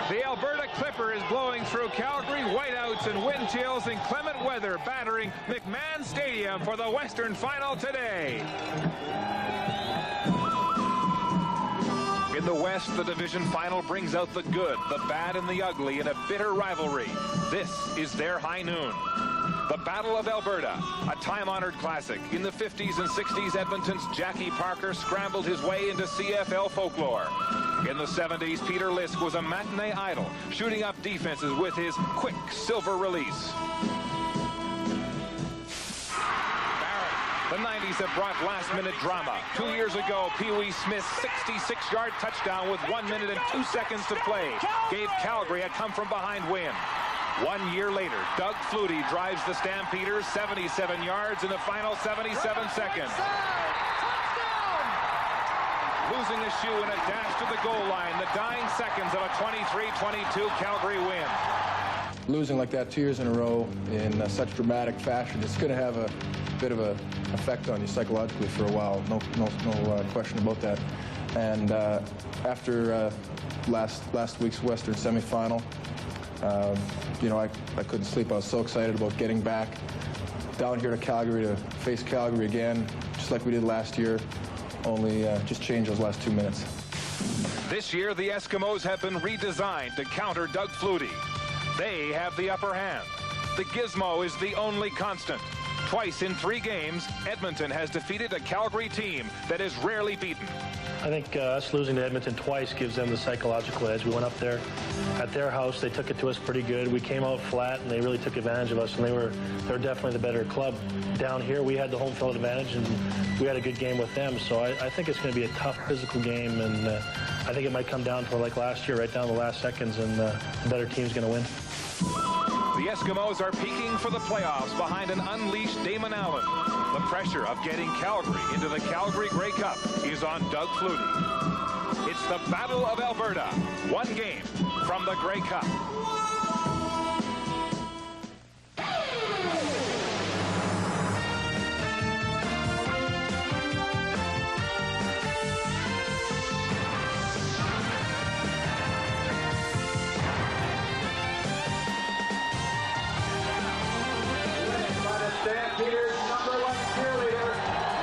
The Alberta Clipper is blowing through Calgary, whiteouts and wind chills, inclement weather battering McMahon Stadium for the Western Final today. In the West, the division final brings out the good, the bad, and the ugly in a bitter rivalry. This is their high noon. The Battle of Alberta, a time-honored classic. In the 50s and 60s, Edmonton's Jackie Parker scrambled his way into CFL folklore. In the 70s, Peter Lisk was a matinee idol, shooting up defenses with his quick silver release. The 90s have brought last-minute drama. 2 years ago, Pee Wee Smith's 66-yard touchdown with 1 minute and 2 seconds to play gave Calgary a come-from-behind win. 1 year later, Doug Flutie drives the Stampeders 77 yards in the final 77 seconds. Losing a shoe in a dash to the goal line, the dying seconds of a 23-22 Calgary win. Losing like that 2 years in a row in such dramatic fashion, it's going to have a bit of an effect on you psychologically for a while. No question about that. And after last week's Western semifinal, you know, I couldn't sleep. I was so excited about getting back down here to Calgary to face Calgary again, just like we did last year, only just change those last 2 minutes. This year, the Eskimos have been redesigned to counter Doug Flutie. They have the upper hand. The gizmo is the only constant. Twice in 3 games, Edmonton has defeated a Calgary team that is rarely beaten. I think us losing to Edmonton twice gives them the psychological edge. We went up there at their house. They took it to us pretty good. We came out flat, and they really took advantage of us, and they're definitely the better club. Down here, we had the home field advantage, and we had a good game with them. So I think it's going to be a tough physical game, and I think it might come down to like last year, right down to the last seconds, and the better team's going to win. The Eskimos are peaking for the playoffs behind an unleashed Damon Allen. The pressure of getting Calgary into the Calgary Grey Cup is on Doug Flutie. It's the Battle of Alberta, 1 game from the Grey Cup. Stampeders #1 cheerleader.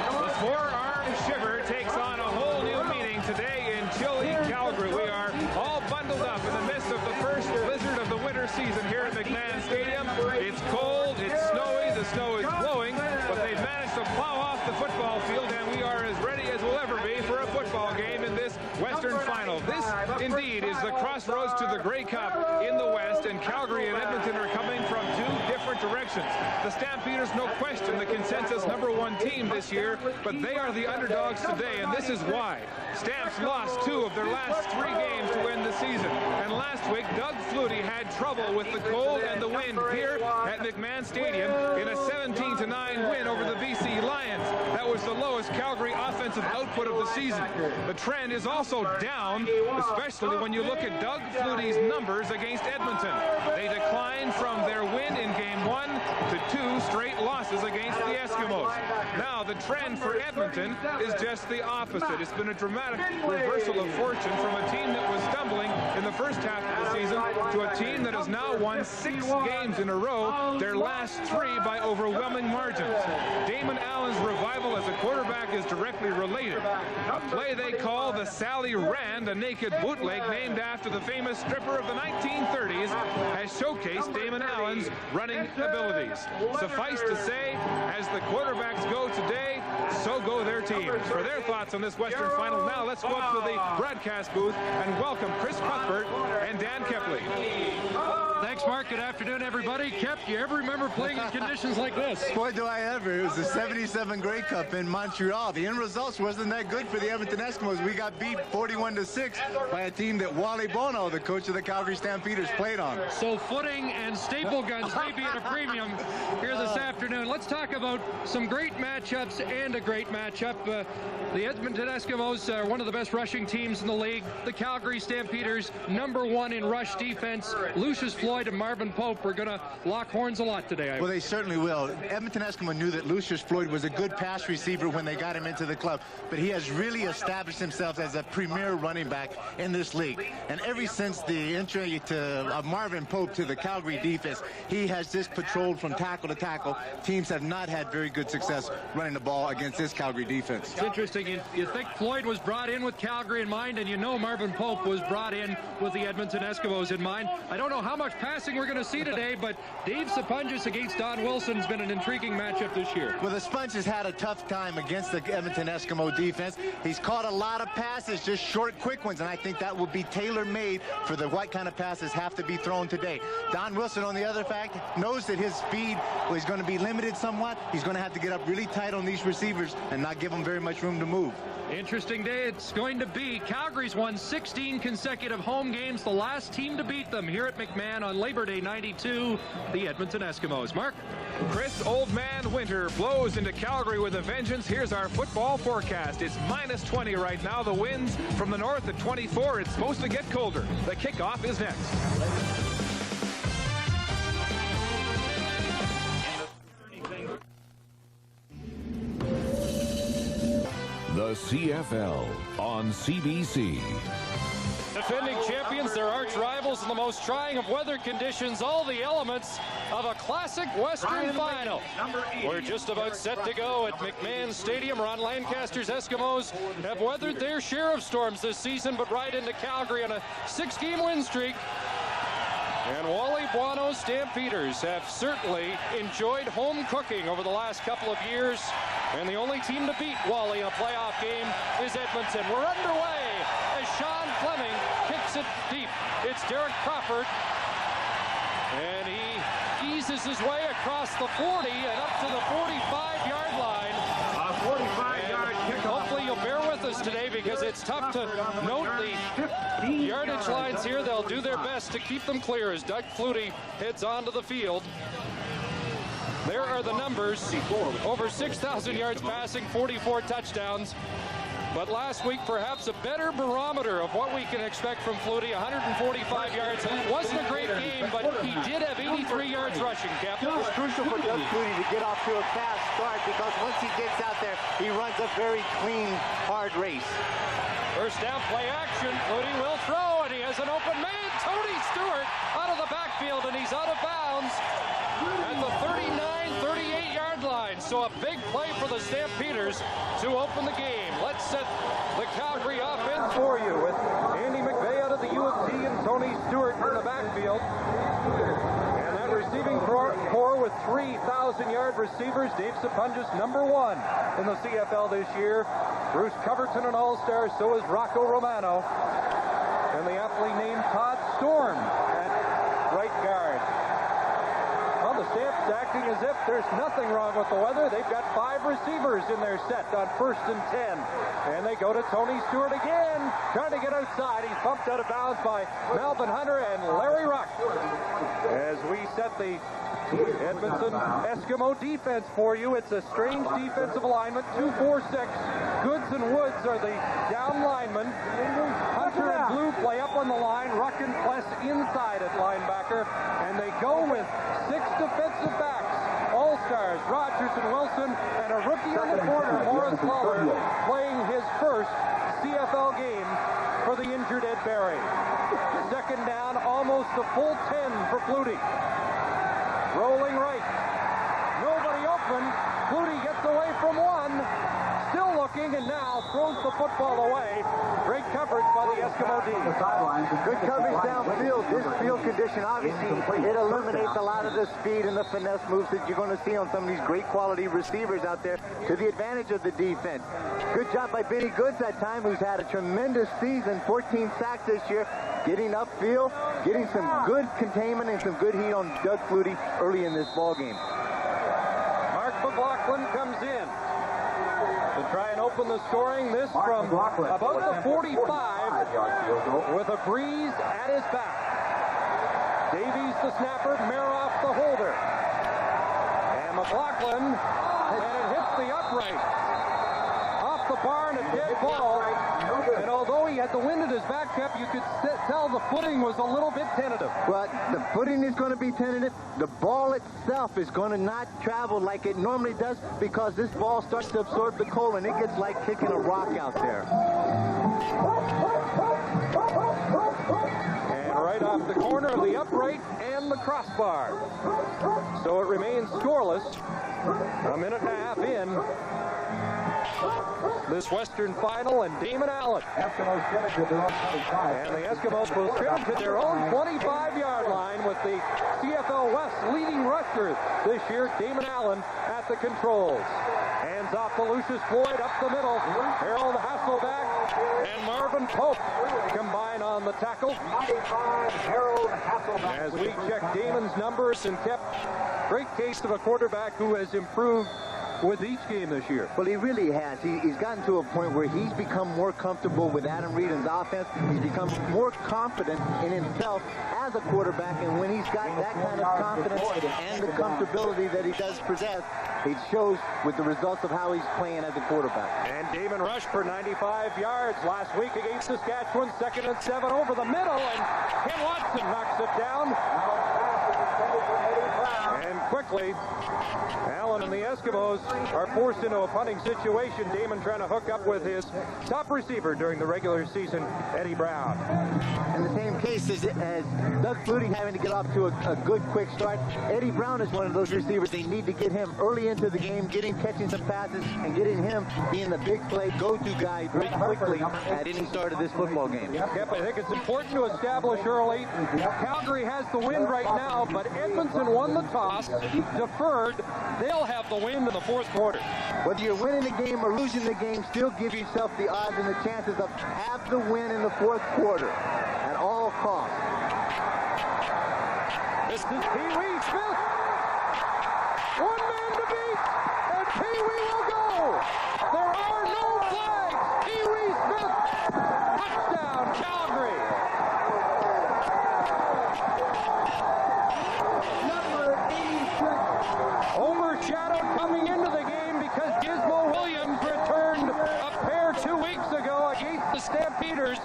The four-arm shiver takes on a whole new meaning today in chilly Calgary. We are all bundled up in the midst of the first blizzard of the winter season here at McMahon Stadium. It's cold, it's snowy, the snow is blowing, but they've managed to plow off the football field, and we are as ready as we'll ever be for a football game in this Western Final. This, indeed, is the crossroads to the Grey Cup in the West, and Calgary and Edmonton are coming from 2 different directions. The Stampeders, no question, the consensus #1 team this year, but they are the underdogs today, and this is why. Stamps lost 2 of their last 3 games to end the season, and last week Doug Flutie had trouble with the cold and the wind here at McMahon Stadium in a 17-9 win over the BC Lions. That was the lowest Calgary offensive output of the season. The trend is also down, especially when you look at Doug Flutie's numbers against Edmonton. They declined from their win in Game 1 to 2 straight losses against the Eskimos. Now the trend for Edmonton is just the opposite. It's been a dramatic reversal of fortune from a team that was stumbling in the first half of the season to a team that has now won 6 games in a row, their last 3 by overwhelming margins. Damon Allen's revival as a quarterback is directly related. A play they call the Sally Rand, a naked bootleg named after the famous stripper of the 1930s, has showcased Damon Allen's running abilities. Suffice to say, as the quarterbacks go today, so go their teams. For their thoughts on this Western Final, now let's go up to the broadcast booth and welcome Chris Cuthbert and Dan Kepley. Thanks, Mark. Good afternoon, everybody. Kep, do you ever remember playing in conditions like this? Boy, do I ever. It was the 77 Grey Cup in Montreal. The end results wasn't that good for the Edmonton Eskimos. We got beat 41-6 by a team that Wally Bono, the coach of the Calgary Stampeders, played on. So footing and staple guns may be at a premium here this afternoon. Let's talk about some great matchups and a great matchup. The Edmonton Eskimos are one of the best rushing teams in the league. The Calgary Stampeders, #1 in rush defense. Lucius Floyd and Marvin Pope are going to lock horns a lot today. Well, they certainly will. Edmonton Eskimo knew that Lucius Floyd was a good pass receiver when they got him into the club, but he has really established himself as a premier running back in this league. And ever since the entry of Marvin Pope to the Calgary defense, he has just patrolled from tackle to tackle. Teams have not had very good success running the ball against this Calgary defense. It's interesting. You think Floyd was brought in with Calgary in mind, and you know Marvin Pope was brought in with the Edmonton Eskimos in mind. I don't know how much passing we're going to see today, but Dave Sapunjas against Don Wilson has been an intriguing matchup this year. Well, the Sponge has had a tough time against the Edmonton Eskimo defense. He's caught a lot of passes, just short, quick ones, and I think that will be tailor-made for what kind of passes have to be thrown today. Don Wilson, on the other fact, knows that his speed is going to be limited somewhat. He's going to have to get up really tight on these receivers and not give them very much room to move. Interesting day it's going to be. Calgary's won 16 consecutive home games. The last team to beat them here at McMahon on Labor Day '92, the Edmonton Eskimos. Mark? Chris Old Man Winter blows into Calgary with a vengeance. Here's our football forecast. It's -20 right now. The winds from the north at 24. It's supposed to get colder. The kickoff is next. The CFL on CBC. Defending champions, their arch rivals in the most trying of weather conditions, all the elements of a classic Western final. We're just about set to go at McMahon Stadium. Ron Lancaster's Eskimos have weathered their share of storms this season, but right into Calgary on a 6-game win streak. And Wally Buono's Stampeders have certainly enjoyed home cooking over the last couple of years. And the only team to beat Wally in a playoff game is Edmonton. We're underway as Sean Fleming kicks it deep. It's Derek Crawford. And he eases his way across the 40 and up to the 45-yard line. A 45-yard kickoff. Hopefully you'll bear with us today because it's tough to note the yardage lines here. They'll do their best to keep them clear as Doug Flutie heads onto the field. There are the numbers. Over 6,000 yards passing, 44 touchdowns. But last week, perhaps a better barometer of what we can expect from Flutie. 145 yards. Wasn't a great game, but he did have 83 yards rushing, Captain. It's crucial for Doug Flutie to get off to a fast start because once he gets out there, he runs a very clean, hard race. First down, play action. Flutie will throw, and he has an open man. Tony Stewart out of the backfield, and he's out of bounds at the 38-yard line. So a big play for the Stampeders to open the game. Let's set the Calgary offense for you with Andy McVeigh out of the U of T and Tony Stewart in the backfield. And that receiving core with 3,000-yard receivers. Dave Sapunjas, #1 in the CFL this year. Bruce Coverton, an all-star. So is Rocco Romano. And the aptly named Todd Storm at right guard. The Stamps acting as if there's nothing wrong with the weather. They've got 5 receivers in their set on 1st and 10. And they go to Tony Stewart again, trying to get outside. He's bumped out of bounds by Melvin Hunter and Larry Ruck. As we set the Edmonton Eskimo defense for you, it's a strange defensive alignment. 2-4-6. Goods and Woods are the down linemen. Hunter and Blue play up on the line. Ruck and Pless inside at linebacker. And they go with 6 defensive backs. All-stars, Rogers and Wilson, and a rookie on the corner, Morris Lawler, playing his first CFL game for the injured Ed Barry. Second down, almost a full 10 for Flutie. Rolling right. Nobody open. Flutie gets away from one. Still looking, and now throws the football away. Great coverage by the Eskimo D. Good coverage downfield. This field condition, obviously, it eliminates a lot of the speed and the finesse moves that you're going to see on some of these great quality receivers out there to the advantage of the defense. Good job by Benny Goods that time, who's had a tremendous season, 14 sacks this year, getting upfield, getting some good containment and some good heat on Doug Flutie early in this ball game. Mark McLaughlin comes in to try and open the scoring. This from about the 45 with a breeze at his back. Davies the snapper, Maroff the holder. And McLaughlin, and it hits the upright. Off the barn, a dead ball. And although he had the wind at his back, Pep, you could tell the footing was a little bit tentative. But the footing is going to be tentative. The ball itself is going to not travel like it normally does because this ball starts to absorb the cold and it gets like kicking a rock out there. And right off the corner of the upright and the crossbar. So it remains scoreless. A minute and a half in this Western final, and Damon Allen. And the Eskimos will scrimmage at their own 25-yard line with the CFL West leading rusher this year, Damon Allen, at the controls. Hands off to Lucius Floyd up the middle. Harold Hasselback and Marvin Pope combine on the tackle. As we check Damon's numbers, and kept great case of a quarterback who has improved with each game this year. Well, he really has. He's gotten to a point where he's become more comfortable with Adam Reedon's offense. He's become more confident in himself as a quarterback, and when he's got that kind of confidence and the comfortability that he does possess, it shows with the results of how he's playing as a quarterback. And Damon rushed for 95 yards last week against Saskatchewan, 2nd and 7 over the middle, and Ken Watson knocks it down. And quickly, Allen and the Eskimos are forced into a punting situation. Damon trying to hook up with his top receiver during the regular season, Eddie Brown. In the same case as Doug Flutie having to get off to a good quick start, Eddie Brown is one of those receivers. They need to get him early into the game, get him catching some passes, and getting him being the big play go-to guy very quickly at any start of this football game. Yep, I think it's important to establish early. Calgary has the wind right now, but Edmonton won the toss, deferred. They'll have the wind in the fourth quarter. Whether you're winning the game or losing the game, still give yourself the odds and the chances of have the win in the fourth quarter at all costs. This is Pee Wee Smith. One man to beat, and Pee Wee will go. There are no flags. Pee Wee Smith, touchdown, Calgary. Overshadowed coming into the game because Gizmo Williams returned a pair 2 weeks ago against the Stampeders.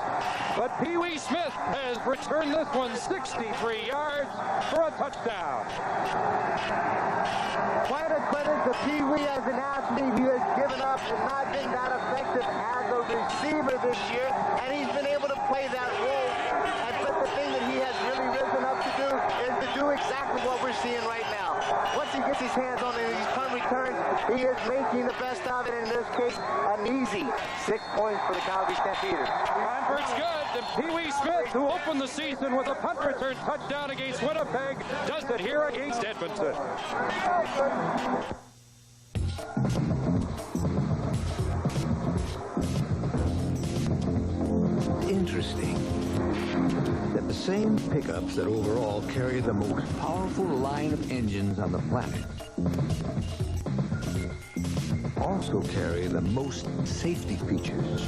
But Pee Wee Smith has returned this one 63 yards for a touchdown. Quite a credit to Pee Wee as an athlete. He has given up and not been that effective as a receiver this year, and he's been able to play that role. But the thing that he has really risen up to do is to do exactly what we're seeing right now. Once he gets his hands on these punt returns, he is making the best of it. In this case, an easy 6 points for the Calgary Stampeders. Convert's good. And Pee Wee Smith, who opened the season with a punt return touchdown against Winnipeg, does it here against Edmonton. Interesting that the same pickups that overall carry the most powerful line of engines on the planet also carry the most safety features.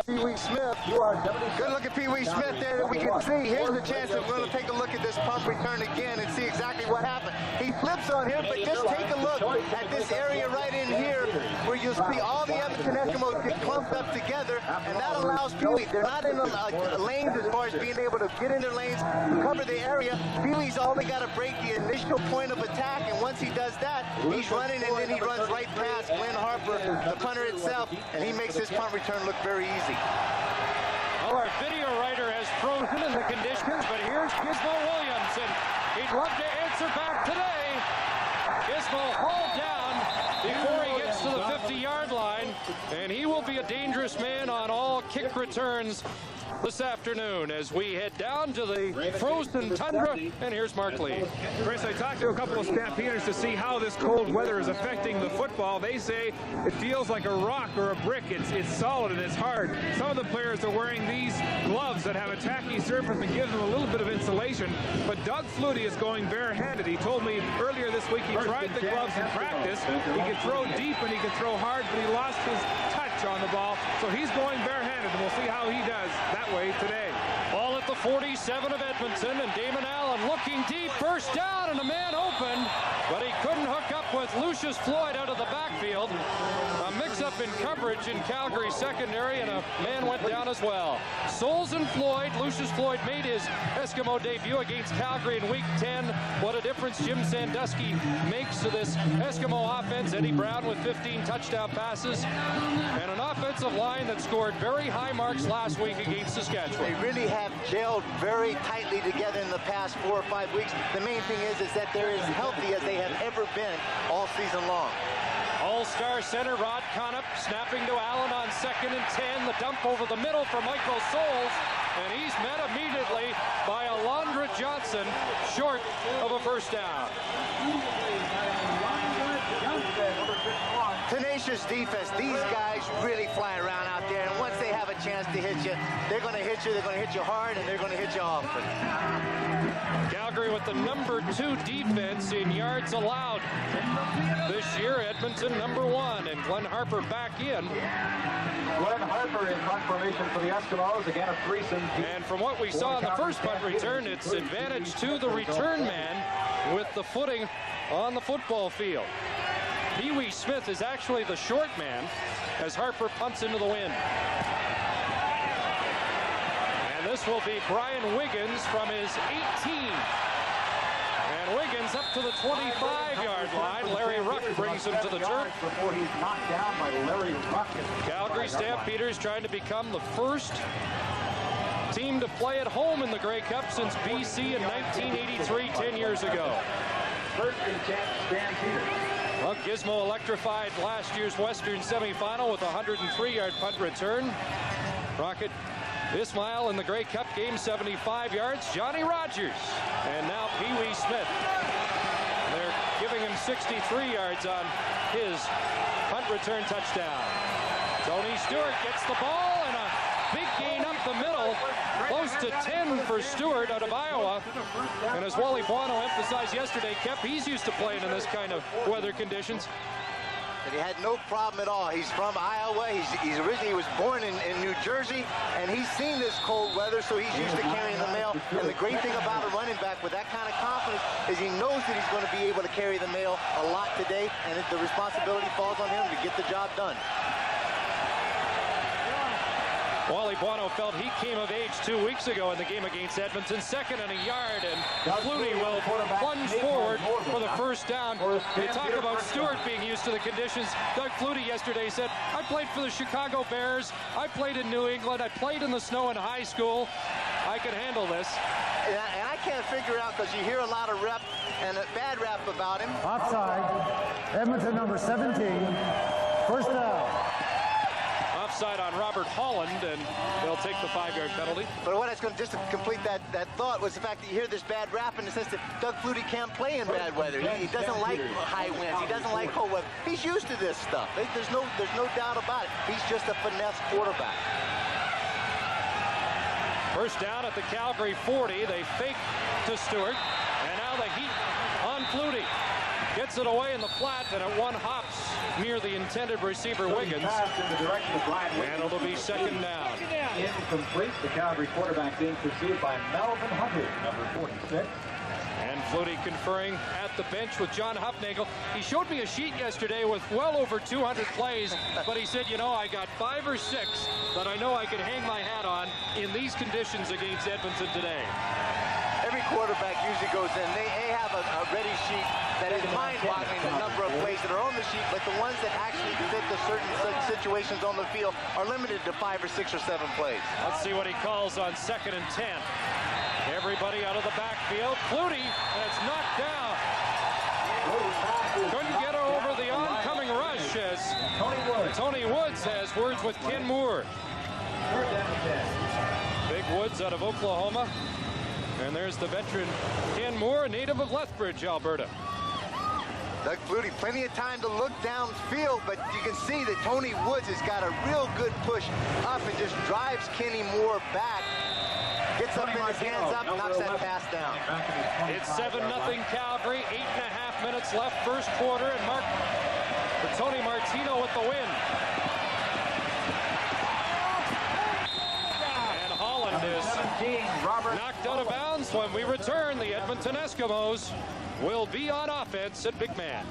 Pee Wee Smith, good look at Pee Wee Smith there that we can see. Here's the chance that we're going to take a look at this punt return again and see exactly what happened. He flips on him, but just take a look at this area right in here where you'll see all the Edmonton Eskimos get clumped up together, and that allows Pee Wee. They're not in the lanes as far as being able to get in their lanes, cover the area. Pee Wee's only got to break the initial point of attack, and once he does that, he's running, and then he runs right past Glenn Harper, the punter itself, and he makes his punt return look very easy. Well, our video writer has frozen in the conditions, but here's Gizmo Williams, and he'd love to answer back today. Gizmo hauled down before he gets to the 50-yard line, and he will be a dangerous man on all kick returns this afternoon as we head down to the frozen tundra. And here's Mark Lee. Chris, I talked to a couple of Stampeders to see how this cold weather is affecting the football. They say it feels like a rock or a brick. It's solid and it's hard. Some of the players are wearing these gloves that have a tacky surface and gives them a little bit of insulation. But Doug Flutie is going barehanded. He told me earlier this week he tried the gloves in practice. He could throw deep and he could throw hard, but he lost his touch on the ball. So he's going barehanded, and we'll see how he does that way today. Ball at the 47 of Edmonton, and Damon Allen looking deep, first down, and a man open, but he couldn't hook up with Lucius Floyd out of the backfield. A mix-up in coverage in Calgary's secondary, and a man went down as well. Souls and Floyd. Lucius Floyd made his Eskimo debut against Calgary in Week 10. What a difference Jim Sandusky makes to this Eskimo offense. Eddie Brown with 15 touchdown passes, and an offensive line that scored very high marks last week against Saskatchewan. They really have gelled very tightly together in the past 4 or 5 weeks. The main thing is that they're as healthy as they have ever been all season long. All-star center Rod Connup snapping to Allen on 2nd and 10. The dump over the middle for Michael Souls, and he's met immediately by Alondra Johnson, short of a first down. Tenacious defense. These guys really fly around out there, and once they have a chance to hit you, they're going to hit you. They're going to hit you hard, and they're going to hit you often. Calgary with the number 2 defense in yards allowed this year. Edmonton number 1, and Glenn Harper back in. Glenn Harper in punt formation for the Eskimos. Again, a threesome. And from what we saw in the first punt return, it's advantage to the return man with the footing on the football field. Pee Wee Smith is actually the short man as Harper punts into the wind. And this will be Brian Wiggins from his 18. And Wiggins up to the 25-yard line. Larry Ruck brings him to the turf. Before he's knocked down by Larry Ruck. Calgary Stampeders trying to become the first team to play at home in the Grey Cup since BC in 1983, 10 years ago. First and 10, Stampeders. Well, Gizmo electrified last year's Western semifinal with a 103-yard punt return. Rocket Ismail in the Grey Cup game, 75 yards. Johnny Rogers, and now Pee Wee Smith. They're giving him 63 yards on his punt return touchdown. Tony Stewart gets the ball, and a big gain up the middle, close to 10 for Stewart out of Iowa. And as Wally Buono emphasized yesterday, he's used to playing in this kind of weather conditions. And he had no problem at all. He's from Iowa. He was born in New Jersey, and he's seen this cold weather, so he's used to carrying the mail. And the great thing about a running back with that kind of confidence is he knows that he's going to be able to carry the mail a lot today, and the responsibility falls on him to get the job done. Wally Buono felt he came of age 2 weeks ago in the game against Edmonton. 2nd and a yard, and Flutie will plunge forward for the first down. They talk about Stewart being used to the conditions. Doug Flutie yesterday said, I played for the Chicago Bears. I played in New England. I played in the snow in high school. I can handle this. And I can't figure out, because you hear a lot of rep and a bad rap about him. Offside, Edmonton number 17, first down. Offside on Robert Holland, and they'll take the 5-yard penalty. But what I was going to just to complete that thought was the fact that you hear this bad rap in the sense that Doug Flutie can't play in bad weather. He doesn't like high winds. He doesn't like cold weather. He's used to this stuff. There's no doubt about it. He's just a finesse quarterback. First down at the Calgary 40. They fake to Stewart, and now the heat on Flutie. Gets it away in the flat, and it one hops near the intended receiver, Wiggins. And it'll be 2nd down. Incomplete. The Calgary quarterback being pursued by Melvin Hunter, number 46. And Flutie conferring at the bench with John Hufnagel. He showed me a sheet yesterday with well over 200 plays, but he said, you know, I got 5 or 6 that I know I could hang my hat on in these conditions against Edmonton today. Every quarterback usually goes in. They have a ready sheet that is mind-boggling, the number of plays that are on the sheet, but the ones that actually fit the certain situations on the field are limited to 5 or 6 or 7 plays. Let's see what he calls on 2nd and 10. Everybody out of the backfield. Flutie, that's knocked down. Couldn't get over the oncoming rush as Tony Woods has words with Ken Moore. Big Woods out of Oklahoma. And there's the veteran Ken Moore, native of Lethbridge, Alberta. Doug Flutie, plenty of time to look downfield, but you can see that Tony Woods has got a real good push up and just drives Kenny Moore back. Gets up in his hands up, knocks that pass down. It's 7-0 Calgary, 8.5 minutes left, first quarter, and Tony Martino with the win. And Holland is knocked out of bounds. When we return, the Edmonton Eskimos will be on offense at Big Man.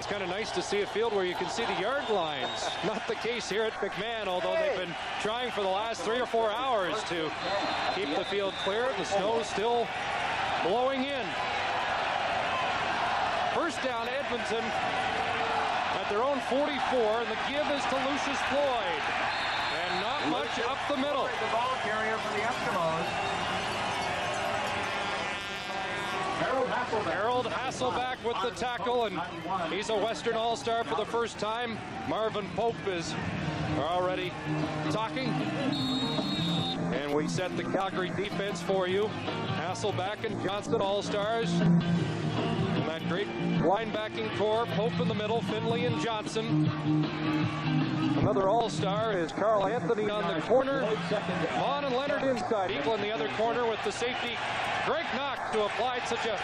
kind of nice to see a field where you can see the yard lines. Not the case here at McMahon, although they've been trying for the last 3 or 4 hours to keep the field clear. The snow's still blowing in. First down, Edmonton at their own 44, and the give is to Lucius Floyd. And not much up the middle. The ball carrier for the Eskimos. Harold Hasselback with the tackle, and he's a Western All-Star for the first time. Marvin Pope is already talking. And we set the Calgary defense for you. Hasselback and Johnson All-Stars. And that great linebacking core, Pope in the middle, Finley and Johnson. Another All-Star is Carl Anthony on the corner. Vaughn and Leonard inside. Eagle in the other corner with the safety, Greg Knox, who applied such a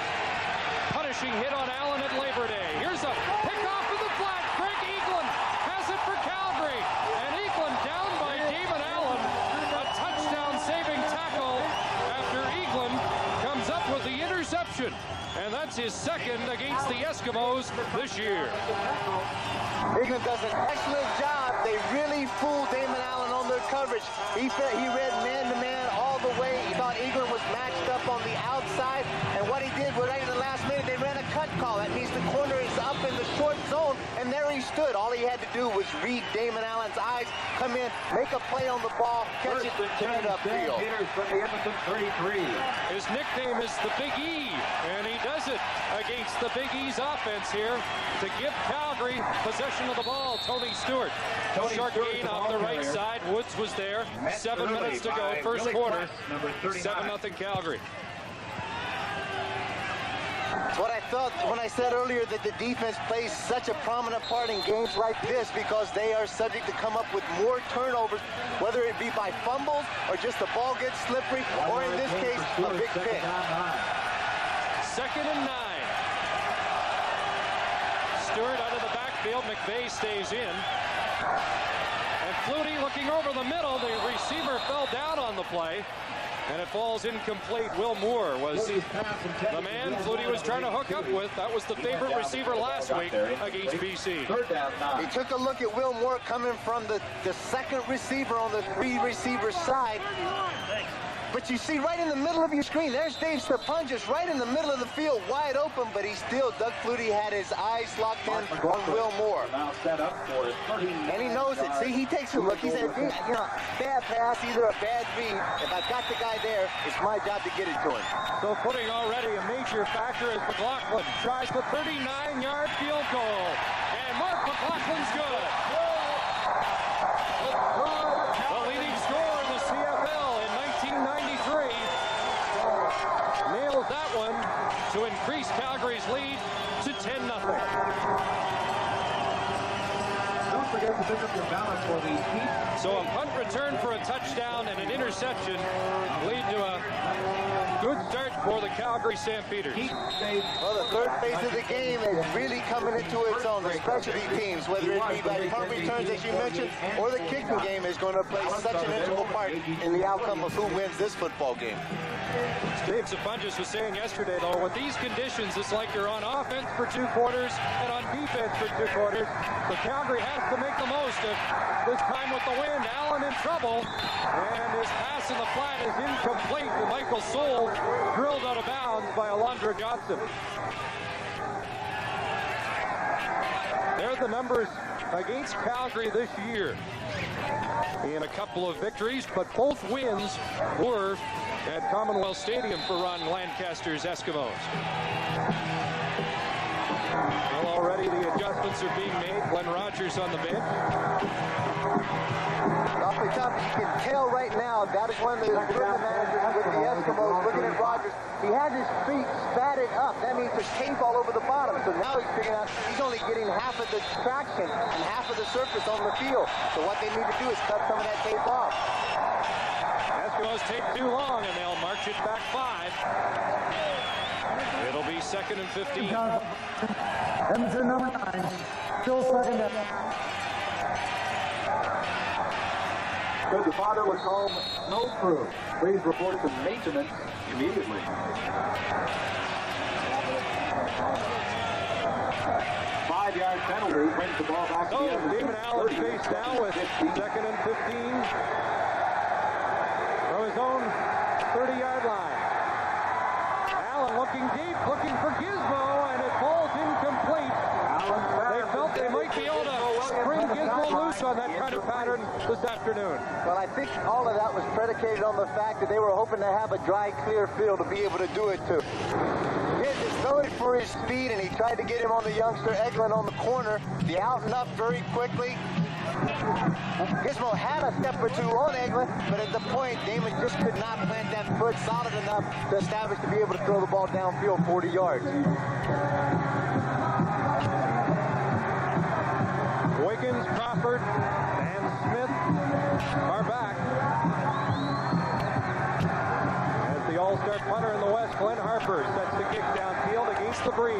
punishing hit on Allen at Labor Day. Here's a pickoff in the flat. Greg Eaglin has it for Calgary. And Eaglin down by Damon Allen. A touchdown-saving tackle after Eaglin comes up with the interception. And that's his second against the Eskimos this year. Eaglin does an excellent job. They really fooled Damon Allen on their coverage. He read man-to-man all the way. He thought Eaglin was matched up on the outside. And what he did was right in the last minute, they ran a cut call. That means the corner is up in the short zone. And there he stood. All he had to do was read Damon Allen's eyes, come in, make a play on the ball, catch it, turn it upfield. Stampeders from the Edmonton 33. His nickname is the Big E, and he does it against the Big E's offense here to give Calgary possession of the ball. Tony Stewart. Short gain off the right side. Woods was there. 7 minutes to go, first quarter. 7-0 Calgary. It's what I thought when I said earlier that the defense plays such a prominent part in games like this, because they are subject to come up with more turnovers, whether it be by fumbles or just the ball gets slippery, or in this case, a big pick. 2nd and 9. Stewart out of the backfield. McVay stays in. And Flutie looking over the middle. The receiver fell down on the play, and it falls incomplete. Will Moore was the man Flutie was trying to hook up with. That was the favorite receiver last week against BC. He took a look at Will Moore coming from the second receiver on the 3-receiver side. But you see right in the middle of your screen, there's Dave Stepanges right in the middle of the field, wide open, but Doug Flutie had his eyes locked in on Will Moore. And he knows it. See, he takes a look. He said, bad pass, either a bad read. If I've got the guy there, it's my job to get it to him. So putting already a major factor as McLaughlin tries the 39-yard field goal. And Mark McLaughlin's good. The leading scorer in the CFL in 1993 nailed that one to increase Calgary's lead to 10-0. Don't forget to pick up your ballot for the Heat. So a punt return for a touchdown and an interception lead to a good start for the Calgary Stampeders. Well, the third phase of the game is really coming into its own. The specialty teams, whether it be by punt returns, as you mentioned, or the kicking game, is going to play such an integral part in the outcome of who wins this football game. Dave Stepanges was saying yesterday, though, with these conditions, it's like you're on offense for 2 quarters and on defense for 2 quarters. So Calgary has to make the most of this time with the wind. Allen in trouble, and his pass in the flat is incomplete. And Michael Soule drilled out of bounds by Alondra Johnson. There are the numbers against Calgary this year in a couple of victories, but both wins were at Commonwealth Stadium for Ron Lancaster's Eskimos. Well, already the adjustments are being made. Glenn Rogers on the bench. Off the top, you can tell right now, that is one of the equipment managers with the Eskimos looking at Rogers. He has his feet spatted up. That means there's tape all over the bottom. So now he's figuring out he's only getting half of the traction and half of the surface on the field. So what they need to do is cut some of that tape off. Eskimos take too long, and they'll march it back 5. It'll be 2nd and 15. Edmonton number 9, still second down. Good, the father was home, no crew. Please report to maintenance immediately. 5-yard penalty brings the ball back to the Edmonton. David Allen faced now with 2nd and 15 from his own 30-yard line. Allen looking deep, looking for Gizmo, and it falls incomplete. They felt they might be able to bring Gizmo loose on that kind of pattern this afternoon. Well, I think all of that was predicated on the fact that they were hoping to have a dry, clear field to be able to do it too. Giz is noted for his speed, and he tried to get him on the youngster Eglin on the corner. The out and up very quickly. Gizmo had a step or two on Eglin, but at the point, Damon just could not plant that foot solid enough to establish to be able to throw the ball downfield 40 yards. Wiggins, Crawford, and Smith are back. As the all-star punter in the West, Glenn Harper, sets the kick downfield against the breeze.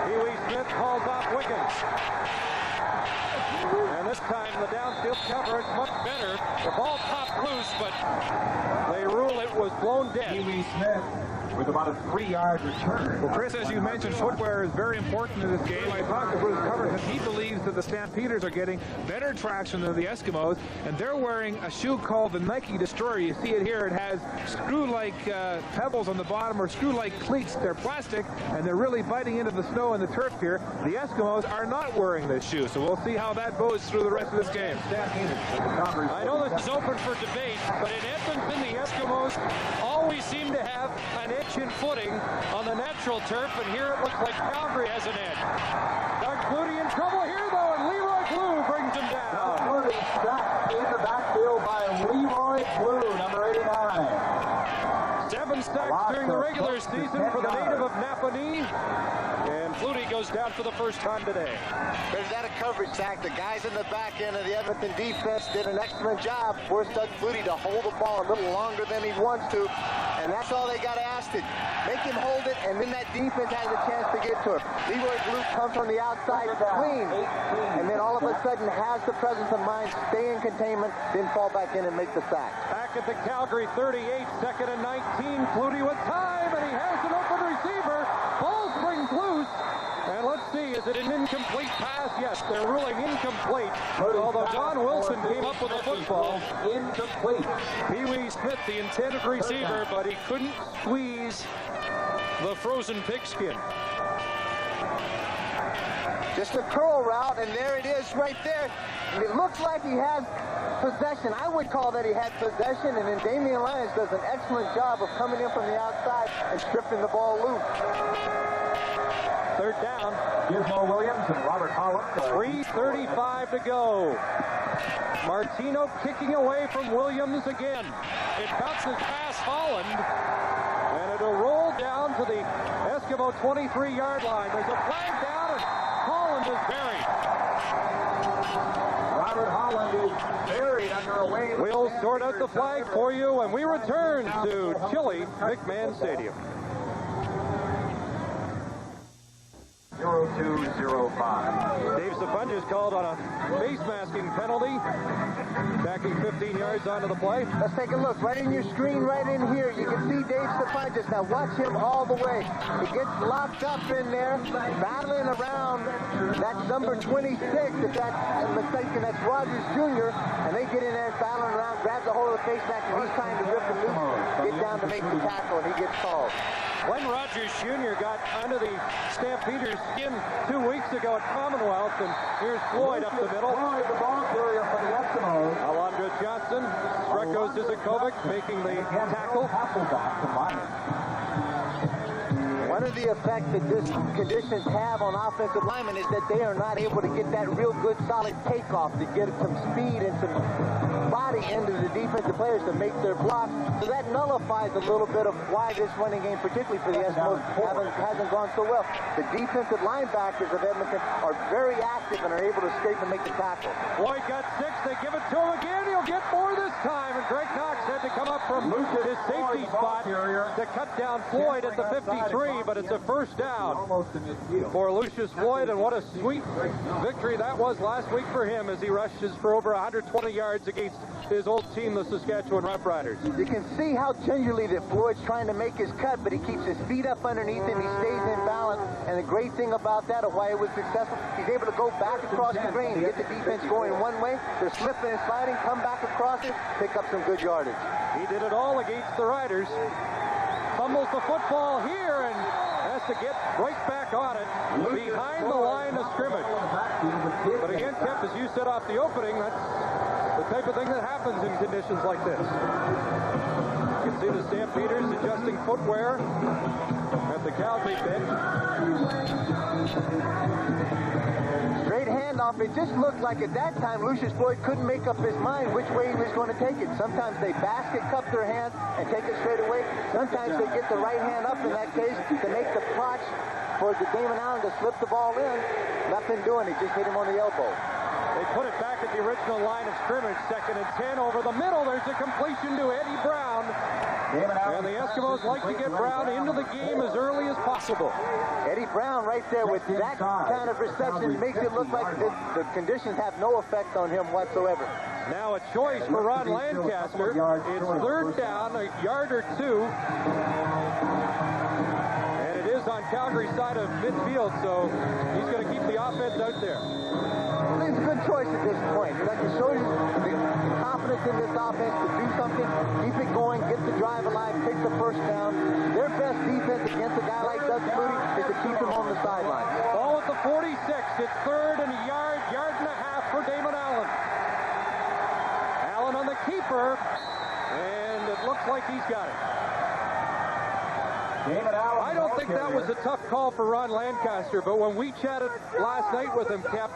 Pee-wee Smith calls off Wiggins. And this time the downfield coverage much better. The ball popped loose, but they rule it was blown dead. Pee-wee Smith with about a 3-yard return. Well, Chris, as you mentioned, footwear is very important in this game. I talked to Bruce Covers, and he believes that the Stampeders are getting better traction than the Eskimos, and they're wearing a shoe called the Nike Destroyer. You see it here. It has screw-like pebbles on the bottom, or screw-like cleats. They're plastic, and they're really biting into the snow and the turf here. The Eskimos are not wearing this shoe, so we'll see how that goes through the rest of this game. I know this is open for debate, but in Edmonton, the Eskimos always seem to have an edge in footing on the natural turf, and here it looks like Calgary has an edge. Doug Flutie in trouble here, though, and Leroy Blue brings him down. Flutie sacked in the backfield by Leroy Blue, number 89. 7 sacks during the regular season for the native of Napanee, and Flutie goes down for the first time today. There's that a coverage sack. The guys in the back end of the Edmonton defense did an excellent job. Forced Doug Flutie to hold the ball a little longer than he wants to, and that's all they got to ask it. Make him hold it, and then that defense has a chance to get to him. Leroy Blue comes from the outside clean, and then all of a sudden has the presence of mind, stay in containment, then fall back in and make the sack. Back at the Calgary 38, 2nd and 19. Flutie with time, and he has an open receiver. Ball springs loose. And let's see, is it an incomplete pass? Yes, they're ruling incomplete. Although Don Wilson came up with the football. Incomplete. Pee-wee Smith, the intended receiver, but he couldn't squeeze the frozen pigskin. Just a curl route, and there it is right there. It looks like he has possession. I would call that he had possession, and then Damian Lyons does an excellent job of coming in from the outside and stripping the ball loose. 3rd down. Gizmo Williams and Robert Holland. 3:35 to go. Martino kicking away from Williams again. It bounces past Holland, and it'll roll down to the Eskimo 23-yard line. There's a flag down, and Holland is buried. Robert Holland is buried under a wave. We'll sort out the flag for you, and we return to chilly McMahon Stadium. 0205. Dave Sapunges called on a face masking penalty, backing 15 yards onto the play. Let's take a look. Right in your screen, right in here, you can see Dave Sapunges. Now watch him all the way. He gets locked up in there, battling around that number 26, if I'm mistaken, that's Rogers Jr., and they get in there battling around, grabs a hold of the face mask, and he's trying to rip him loose, get down to make the tackle, and he gets called. Glenn Rogers Jr. got under the Stampeders' skin 2 weeks ago at Commonwealth, and here's Floyd up the middle. Floyd, the ball carrier for the Eskimos. Alondra Johnson, Sreko Zizakovic making the tackle. Hasselback to Myers. One of the effects that this conditions have on offensive linemen is that they are not able to get that real good solid takeoff to get some speed and some body into the defensive players to make their blocks. So that nullifies a little bit of why this running game, particularly for the Eskimos, hasn't gone so well. The defensive linebackers of Edmonton are very active and are able to scrape and make the tackle. Floyd got 6. They give it to him again. He'll get more this time. And Greg Knox had to come up from his safety spot to cut down Floyd at the 53, but it's a a first down for Lucius Floyd, and what a sweet victory that was last week for him as he rushes for over 120 yards against his old team, the Saskatchewan Roughriders. You can see how gingerly that Floyd's trying to make his cut, but he keeps his feet up underneath him. He stays in balance, and the great thing about that, of why it was successful, he's able to go back across the green, get the defense going one way. They're slipping and sliding, come back across it, pick up some good yardage. He did it all against the Riders. Fumbles the football here and has to get right back on it behind the line of scrimmage. But again, Kemp, as you said off the opening, that's the type of thing that happens in conditions like this. You can see the Stampeders adjusting footwear at the Calgary bench. Straight handoff. It just looked like at that time Lucius Floyd couldn't make up his mind which way he was going to take it. Sometimes they basket cup their hands and take it straight away. Sometimes they get the right hand up in that case to make the crotch for the Damon Allen to slip the ball in. Nothing doing it. Just hit him on the elbow. They put it back at the original line of scrimmage. 2nd and 10 over the middle. There's a completion to Eddie Brown. And the Eskimos like to get Brown into the game as early as possible. Eddie Brown right there with that kind of reception makes it look like the conditions have no effect on him whatsoever. Now a choice for Ron Lancaster. It's 3rd down, a yard or two. And it is on Calgary's side of midfield, so he's going to keep the offense out there. It's a good choice at this point. That just shows you the confidence in this offense to do something, keep it going, get the drive alive, take the first down. Their best defense against a guy like Doug Moody is to keep him on the sideline. Ball at the 46. It's 3rd and a yard and a half for Damon Allen. Allen on the keeper, and it looks like he's got it. I don't think that was a tough call for Ron Lancaster, but when we chatted last night with him, Cap,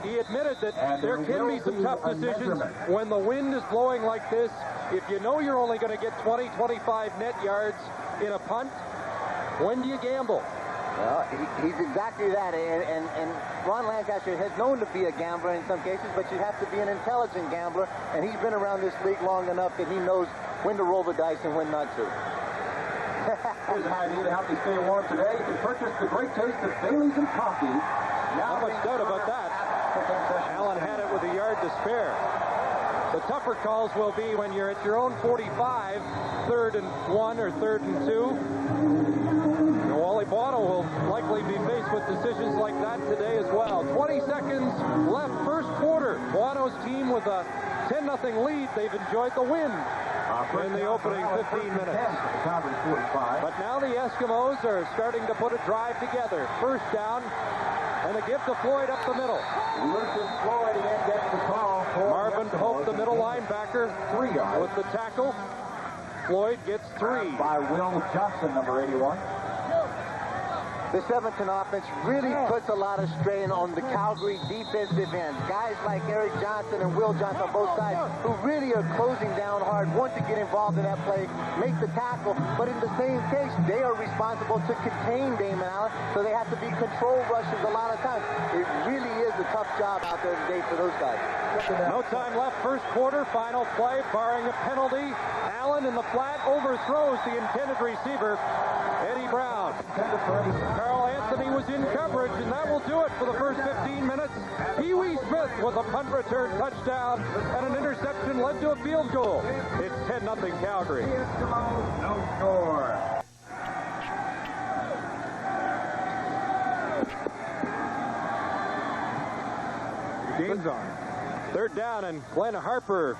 he admitted that there can be some tough decisions when the wind is blowing like this. If you know you're only going to get 20, 25 net yards in a punt, when do you gamble? Well, he's exactly that, and Ron Lancaster has known to be a gambler in some cases, but you have to be an intelligent gambler, and he's been around this league long enough that he knows when to roll the dice and when not to. Here's an idea to help you stay warm today. You can purchase the great taste of Bailey's and coffee. Not much doubt about that. Allen had it with a yard to spare. The tougher calls will be when you're at your own 45, 3rd and 1 or 3rd and 2. Wally Buono will likely be faced with decisions like that today as well. 20 seconds left, first quarter. Buono's team with a 10-0 lead. They've enjoyed the win in the opening 15 minutes. But now the Eskimos are starting to put a drive together. First down, and a give to Floyd up the middle. Lucius Floyd again gets the call. Marvin Pope, the middle linebacker, 3 yards. with the tackle. Floyd gets 3. By Will Johnson, number 81. This Edmonton offense really puts a lot of strain on the Calgary defensive end. Guys like Eric Johnson and Will Johnson on both sides who really are closing down hard, want to get involved in that play, make the tackle, but in the same case, they are responsible to contain Damon Allen, so they have to be control rushes a lot of times. It really is a tough job out there today for those guys. No time left, first quarter, final play, barring a penalty. Allen in the flat overthrows the intended receiver, Eddie Brown. Carl Anthony was in coverage, and that will do it for the first 15 minutes. Pee-wee Smith with a punt return touchdown and an interception led to a field goal. It's 10-0 Calgary. No score. Game's on. 3rd down, and Glenn Harper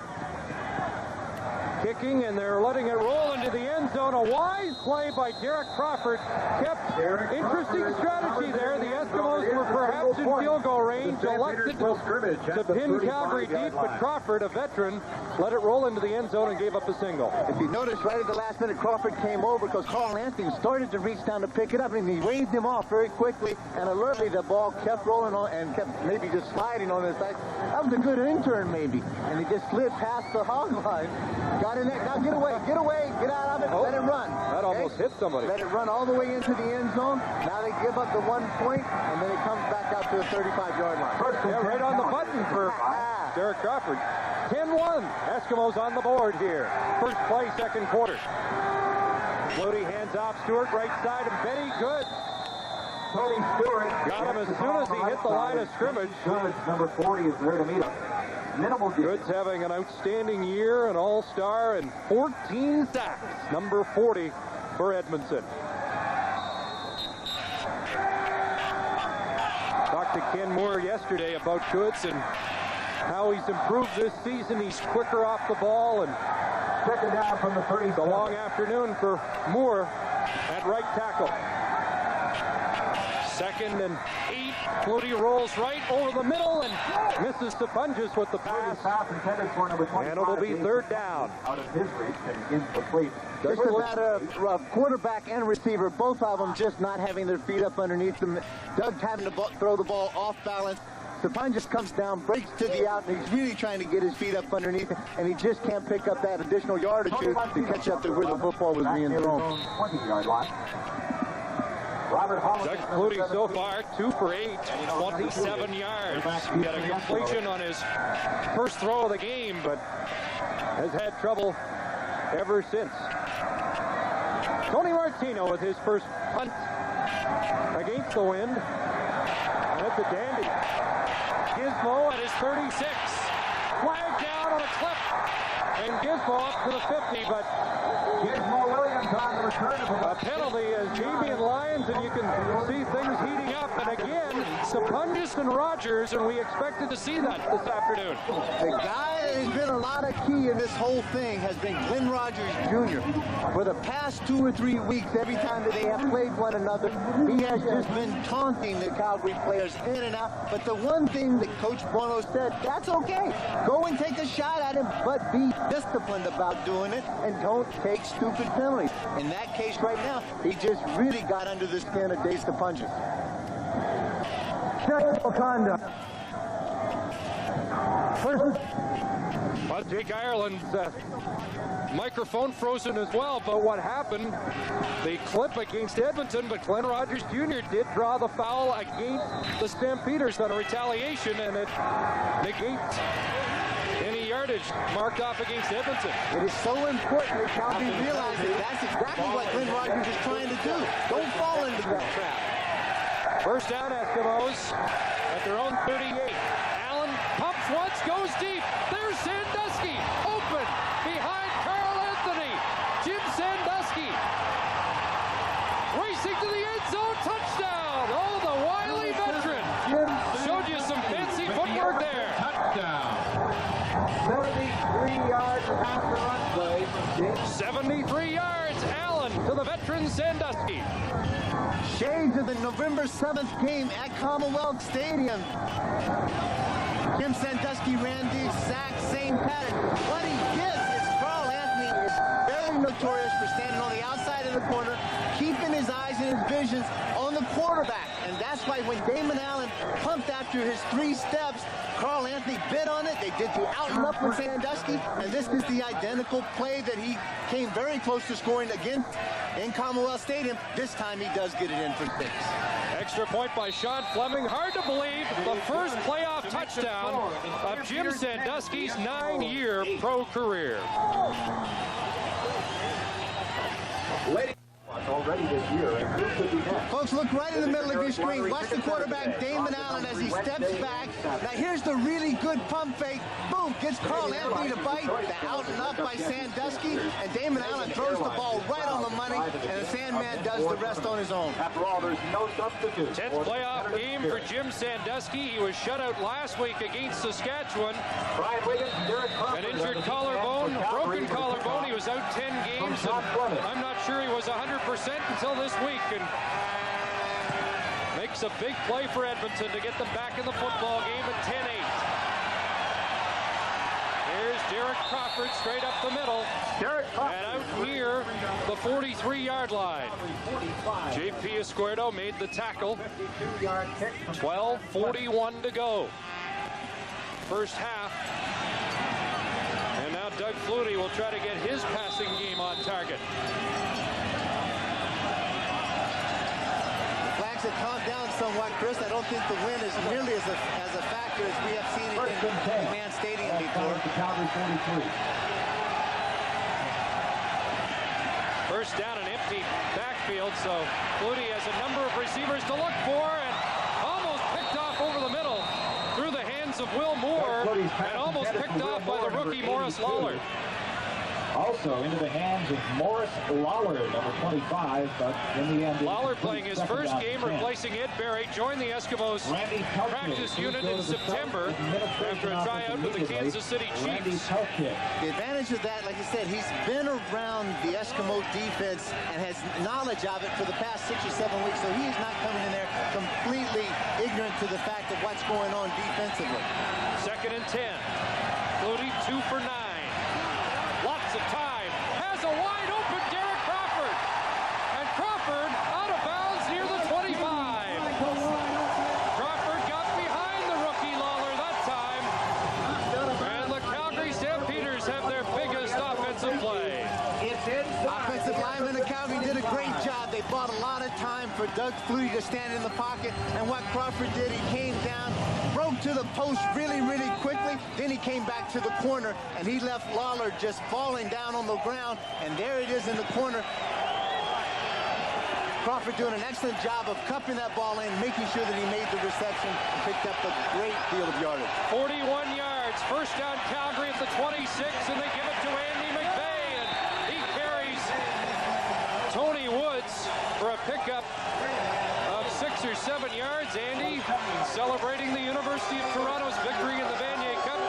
kicking, and they're letting it roll into the end zone. A wise play by Derek Crawford. Kept interesting strategy there. The Eskimos were perhaps in field goal range, elected to pin Calgary deep, but Crawford, a veteran, let it roll into the end zone and gave up a single. If you notice, right at the last minute, Crawford came over because Carl Anthony started to reach down to pick it up, and he waved him off very quickly, and alertly the ball kept rolling on and kept maybe just sliding on his side. That was a good intern, maybe, and he just slid past the hog line. Got in there. Now get away, get out of it, let it run. That almost hit somebody. Let it run all the way into the end zone. Now they give up the 1 point, and then it comes back out to the 35-yard line. Yeah, right on the button for Derek Crawford. 10-1. Eskimos on the board here. First play, second quarter. Flutie hands off Stewart, right side, and Benny good. Tony Stewart. Got him as soon as he hit the line of scrimmage. Goods, number 40, is there to meet him. Minimal Goods having an outstanding year, an all-star, and 14 sacks. Number 40 for Edmonton. Talked to Ken Moore yesterday about Goods and how he's improved this season. He's quicker off the ball, and second down from the 30. It's a long afternoon for Moore at right tackle. 2nd and 8. Flutie rolls right over the middle and misses Stampeders with the pass. Intended for number 25. And it'll be 3rd down. Out of his reach and incomplete. Just a matter of quarterback and receiver, both of them just not having their feet up underneath them. Doug having to throw the ball off balance. Stefan just comes down, breaks to the out, and he's really trying to get his feet up underneath it, and he just can't pick up that additional yard or two to catch up to where the football was being thrown. 20-yard line. Doug Flutie so far 2 for 8, 27 yards. He got a completion on his first throw of the game, but has had trouble ever since. Tony Martino with his first punt against the wind. And it's a dandy. Gizmo at his 36. Flag down on a clip. And Gizmo up to the 50, but Gizmo Williams on the return of a penalty as Jamie Lyons, and you can see things heating up. And again, Stampeders and Rogers, and we expected to see that this afternoon. The guy that has been a lot of key in this whole thing has been Glenn Rogers Jr. For the past 2 or 3 weeks, every time that they have played one another, he has just been taunting the Calgary players in and out. But the one thing that Coach Bono said, that's okay. Go and take a shot at him, but be disciplined about doing it and don't take stupid penalties. In that case right now, he just really got under the skin of Dave Stampeders. Conduct. Well, Jake Ireland's microphone frozen as well, but what happened, the clip against Edmonton, but Glenn Rogers Jr. did draw the foul against the Stampeders on a retaliation, and it negates any yardage marked off against Edmonton. It is so important that Calgary realizes that's exactly what Glenn Rogers is trying to do. Don't fall into that trap. First down, Eskimos at their own 38. Allen pumps once, goes deep. There's Sandusky, open behind Carl Anthony. Jim Sandusky racing to the end zone, touchdown. Oh, the wily veteran showed you some fancy footwork there. Touchdown. 73 yards after run play. 73 yards, Allen to the veteran Sandusky. Shades of the November 7th game at Commonwealth Stadium. Jim Sandusky ran the exact same pattern. What he did is Carl Anthony is very notorious for standing on the outside of the corner, keeping his eyes and his visions on the quarterback. And that's why when Damon Allen pumped after his 3 steps, Carl Anthony bid on it. They did the out and up with Sandusky, and this is the identical play that he came very close to scoring again in Commonwealth Stadium. This time he does get it in for 6. Extra point by Sean Fleming. Hard to believe the first playoff touchdown of Jim Sandusky's 9-year pro career. Already this year, and who could be next? Folks, look right in the middle of your screen. Watch the quarterback, Damon Allen, as he steps back. Now here's the really good pump fake. Boom, gets Carl Anthony to bite. The out and up by Sandusky, and Damon Allen throws the ball right on the money, and the Sandman does the rest on his own. After all, there's no substitute. 10th playoff game for Jim Sandusky. He was shut out last week against Saskatchewan. Brian Wiggins, Derek Crawford. An injured collarbone, broken collarbone. He was out 10 games, and I'm not sure he was 100% until this week, and makes a big play for Edmonton to get them back in the football game at 10-8. Here's Derek Crawford straight up the middle and out near the 43-yard line. J.P. Escuerdo made the tackle. 12:41 to go. First half. And now Doug Flutie will try to get his passing game on target. Have calmed down somewhat, Chris. I don't think the wind is nearly as a factor as we have seen it in McMahon Stadium before. First first down, an empty backfield. So Flutie has a number of receivers to look for, and almost picked off over the middle through the hands of Will Moore, and almost picked off by the rookie Morris Lawler. Also into the hands of Morris Lawler, number 25, but in the end... Lawler playing his first game, replacing Ed Berry, joined the Eskimos practice unit in September after a tryout with the Kansas City Chiefs. The advantage of that, like I said, he's been around the Eskimo defense and has knowledge of it for the past 6 or 7 weeks, so he is not coming in there completely ignorant to the fact of what's going on defensively. 2nd and 10. Flutie 2 for 9. Lots of time. Has a wide open Derek Crawford. And Crawford out of bounds near the 25. Crawford got behind the rookie Lawler that time. And the Calgary Stampeders have their biggest offensive play. Offensive linemen of Calgary did a great job. They bought a lot of time for Doug Flutie to stand in the pocket. And what Crawford did, he came down, broke to the post really, really quickly. Then he came back to the corner, and he left Lawler just falling down on the ground. And there it is in the corner. Crawford doing an excellent job of cupping that ball in, making sure that he made the reception and picked up a great deal of yardage. 41 yards. First down Calgary at the 26, and they give it to Andy McVeigh, and he carries Tony Woods for a pickup of 6 or 7 yards. Andy celebrating the University of Toronto's victory in the Vanier Cup,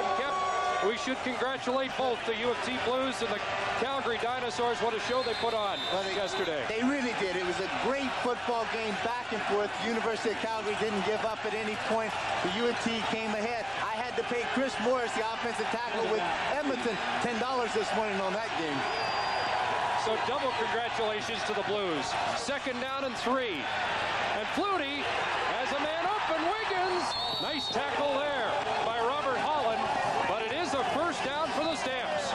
and we should congratulate both the U of T Blues and the Calgary Dinosaurs. What a show they put on yesterday. They really did. It was a great football game, back and forth. The University of Calgary didn't give up at any point. The U of T came ahead. I had to pay Chris Morris, the offensive tackle with Edmonton, $10 this morning on that game. So double congratulations to the Blues. 2nd down and 3. And Flutie has a man open. Wiggins. Nice tackle there by Robert Holland. But it is a first down for the Stamps.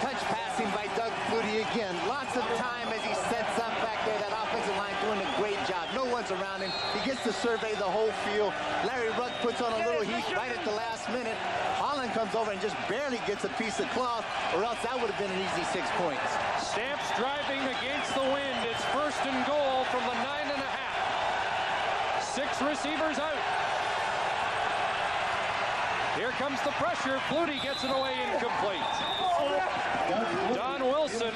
Touch passing by Doug Flutie again. Lots of time as he sets up back there. That offensive line doing a great job. No one's around him. He gets to survey the whole field. Larry Ruck puts on a little heat right at the last minute. Holland comes over and just barely gets a piece of cloth, or else that would have been an easy 6 points. Stamps driving against the wind. It's 1st and goal from the 9.5. 6 receivers out. Here comes the pressure. Flutie gets it away incomplete. Don Wilson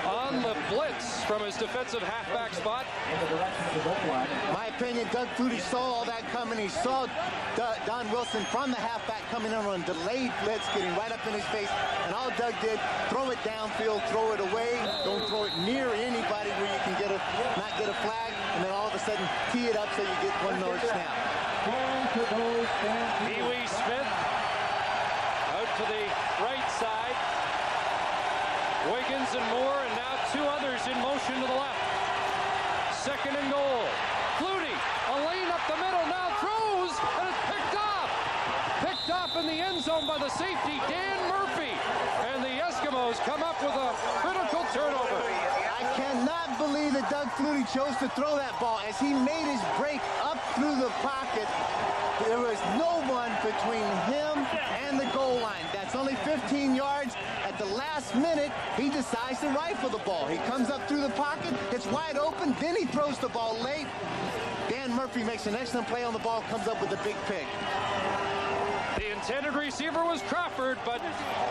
on the blitz from his defensive halfback spot. My opinion, Doug Flutie saw all that coming. He saw Don Wilson from the halfback coming in on a delayed blitz, getting right up in his face. And all Doug did, throw it downfield, throw it away. Don't throw it near anybody where you can not get a flag. And then all of a sudden, tee it up so you get 1 more snap. Pee-wee Smith out to the right side. Wiggins and Moore, and now 2 others in motion to the left. 2nd and goal. Flutie, a lane up the middle, now throws, and it's picked off. Picked off in the end zone by the safety, Dan Murphy. And the Eskimos come up with a critical turnover. I cannot believe that Doug Flutie chose to throw that ball. As he made his break up through the pocket, there was no one between him and the goal line. That's only 15 yards. At the last minute, he decides to rifle the ball. He comes up through the pocket, it's wide open, then he throws the ball late. Dan Murphy makes an excellent play on the ball, comes up with a big pick. The intended receiver was Crawford, but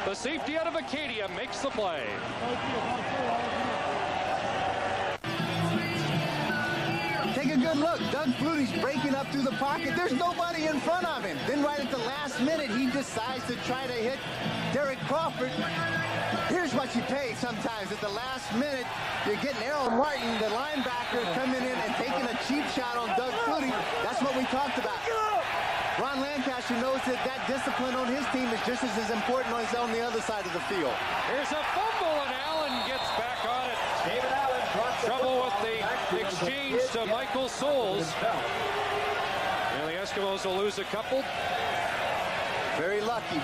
the safety out of Acadia makes the play. Take a good look. Doug Flutie's breaking up through the pocket. There's nobody in front of him. Then right at the last minute, he decides to try to hit Derek Crawford. Here's what you pay sometimes. At the last minute, you're getting Errol Martin, the linebacker, coming in and taking a cheap shot on Doug Flutie. That's what we talked about. Ron Lancaster knows that discipline on his team is just as important as on the other side of the field. Here's a fumble, and Allen gets back on it. David Allen. Trouble with the exchange to Michael Souls. And the Eskimos will lose a couple. Very lucky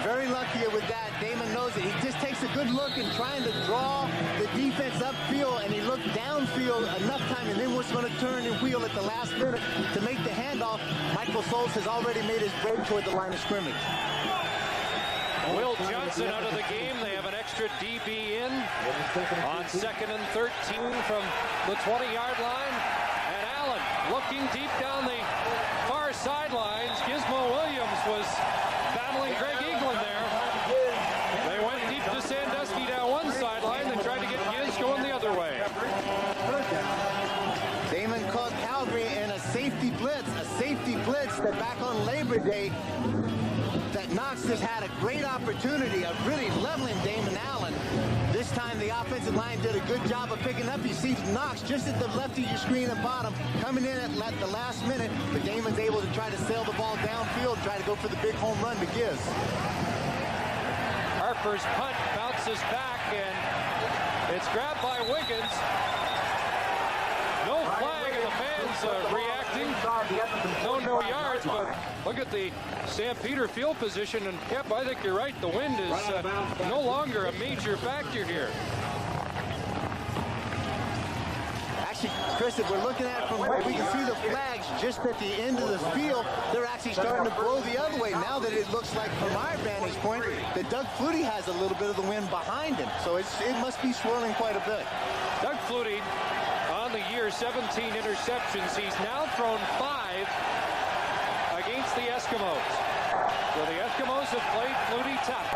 with that. Damon knows it. He just takes a good look and trying to draw the defense upfield, and he looked downfield enough time, and then was going to turn and wheel at the last minute to make the handoff. Michael Souls has already made his break toward the line of scrimmage. Will Johnson out of the game. They have an extra DB in on 2nd and 13 from the 20-yard line. And Allen looking deep down the far sidelines. Gizmo Williams was battling Greg Eaglin there. They went deep to Sandusky down one sideline. They tried to get Giz going the other way. Damon caught Calgary in a safety blitz that back on Labor Day that Knox has had a great opportunity of really leveling Damon Allen. This time the offensive line did a good job of picking up. You see Knox just at the left of your screen at bottom coming in at the last minute, but Damon's able to try to sail the ball downfield, try to go for the big home run to Giz. Harper's punt bounces back and it's grabbed by Wiggins. No flag and the fans reacting. No yards, but look at the Stampeder field position, and Kep, I think you're right, the wind is no longer a major factor here. Actually, Chris, if we're looking at it from where we can see the flags just at the end of the field, they're actually starting to blow the other way now that it looks like from our vantage point that Doug Flutie has a little bit of the wind behind him. So it must be swirling quite a bit. Doug Flutie on the year, 17 interceptions. He's now thrown 5 against the Eskimos. So the Eskimos have played Flutie tough.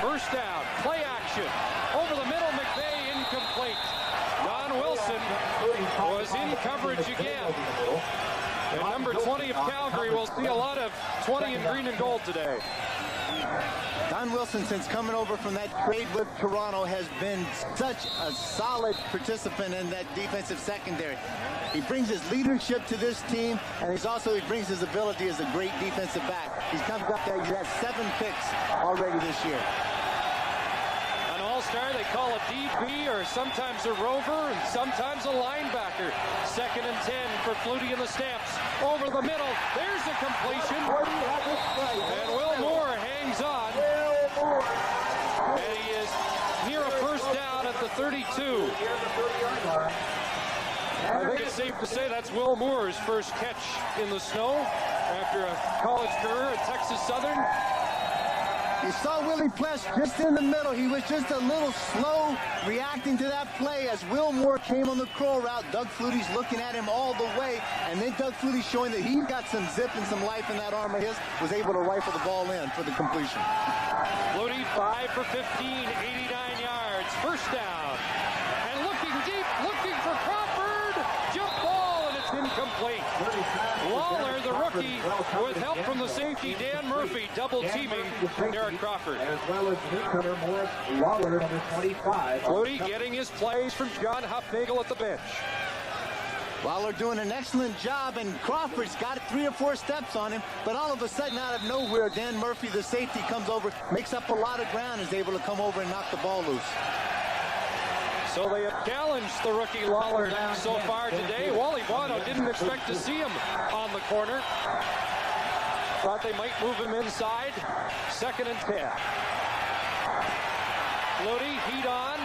First down, play action. Over the middle, McVay incomplete. Don Wilson was in coverage again. And number 20 of Calgary will see a lot of 20 in green and gold today. Don Wilson, since coming over from that trade with Toronto, has been such a solid participant in that defensive secondary. He brings his leadership to this team, and he brings his ability as a great defensive back. He's come up there, he has 7 picks already this year. An all-star, they call a DB or sometimes a rover and sometimes a linebacker. 2nd and 10 for Flutie and the Stamps. Over the middle, there's a completion. And Will Moore hangs on. And he is near a first down at the 32. I think it's safe to say that's Will Moore's first catch in the snow after a college career at Texas Southern. You saw Willie Plesh just in the middle. He was just a little slow reacting to that play as Will Moore came on the curl route. Doug Flutie's looking at him all the way, and then Doug Flutie, showing that he's got some zip and some life in that arm of his, was able to rifle the ball in for the completion. Flutie 5 for 15, 89 yards, first down. And looking deep, looking for Crawford. Jump ball, and it's incomplete. Lawler, the rookie, with help from the safety Dan Murphy, double teaming Derek Crawford. As well as newcomer Morris Lawler, number 25. Flutie getting his plays from John Hufnagel at the bench. Lawler doing an excellent job, and Crawford's got 3 or 4 steps on him, but all of a sudden out of nowhere, Dan Murphy, the safety, comes over, makes up a lot of ground, is able to come over and knock the ball loose. So they have challenged the rookie Lawler so far today. Wally Bono didn't expect to see him on the corner. Thought they might move him inside. 2nd and 10. Flutie, heat on.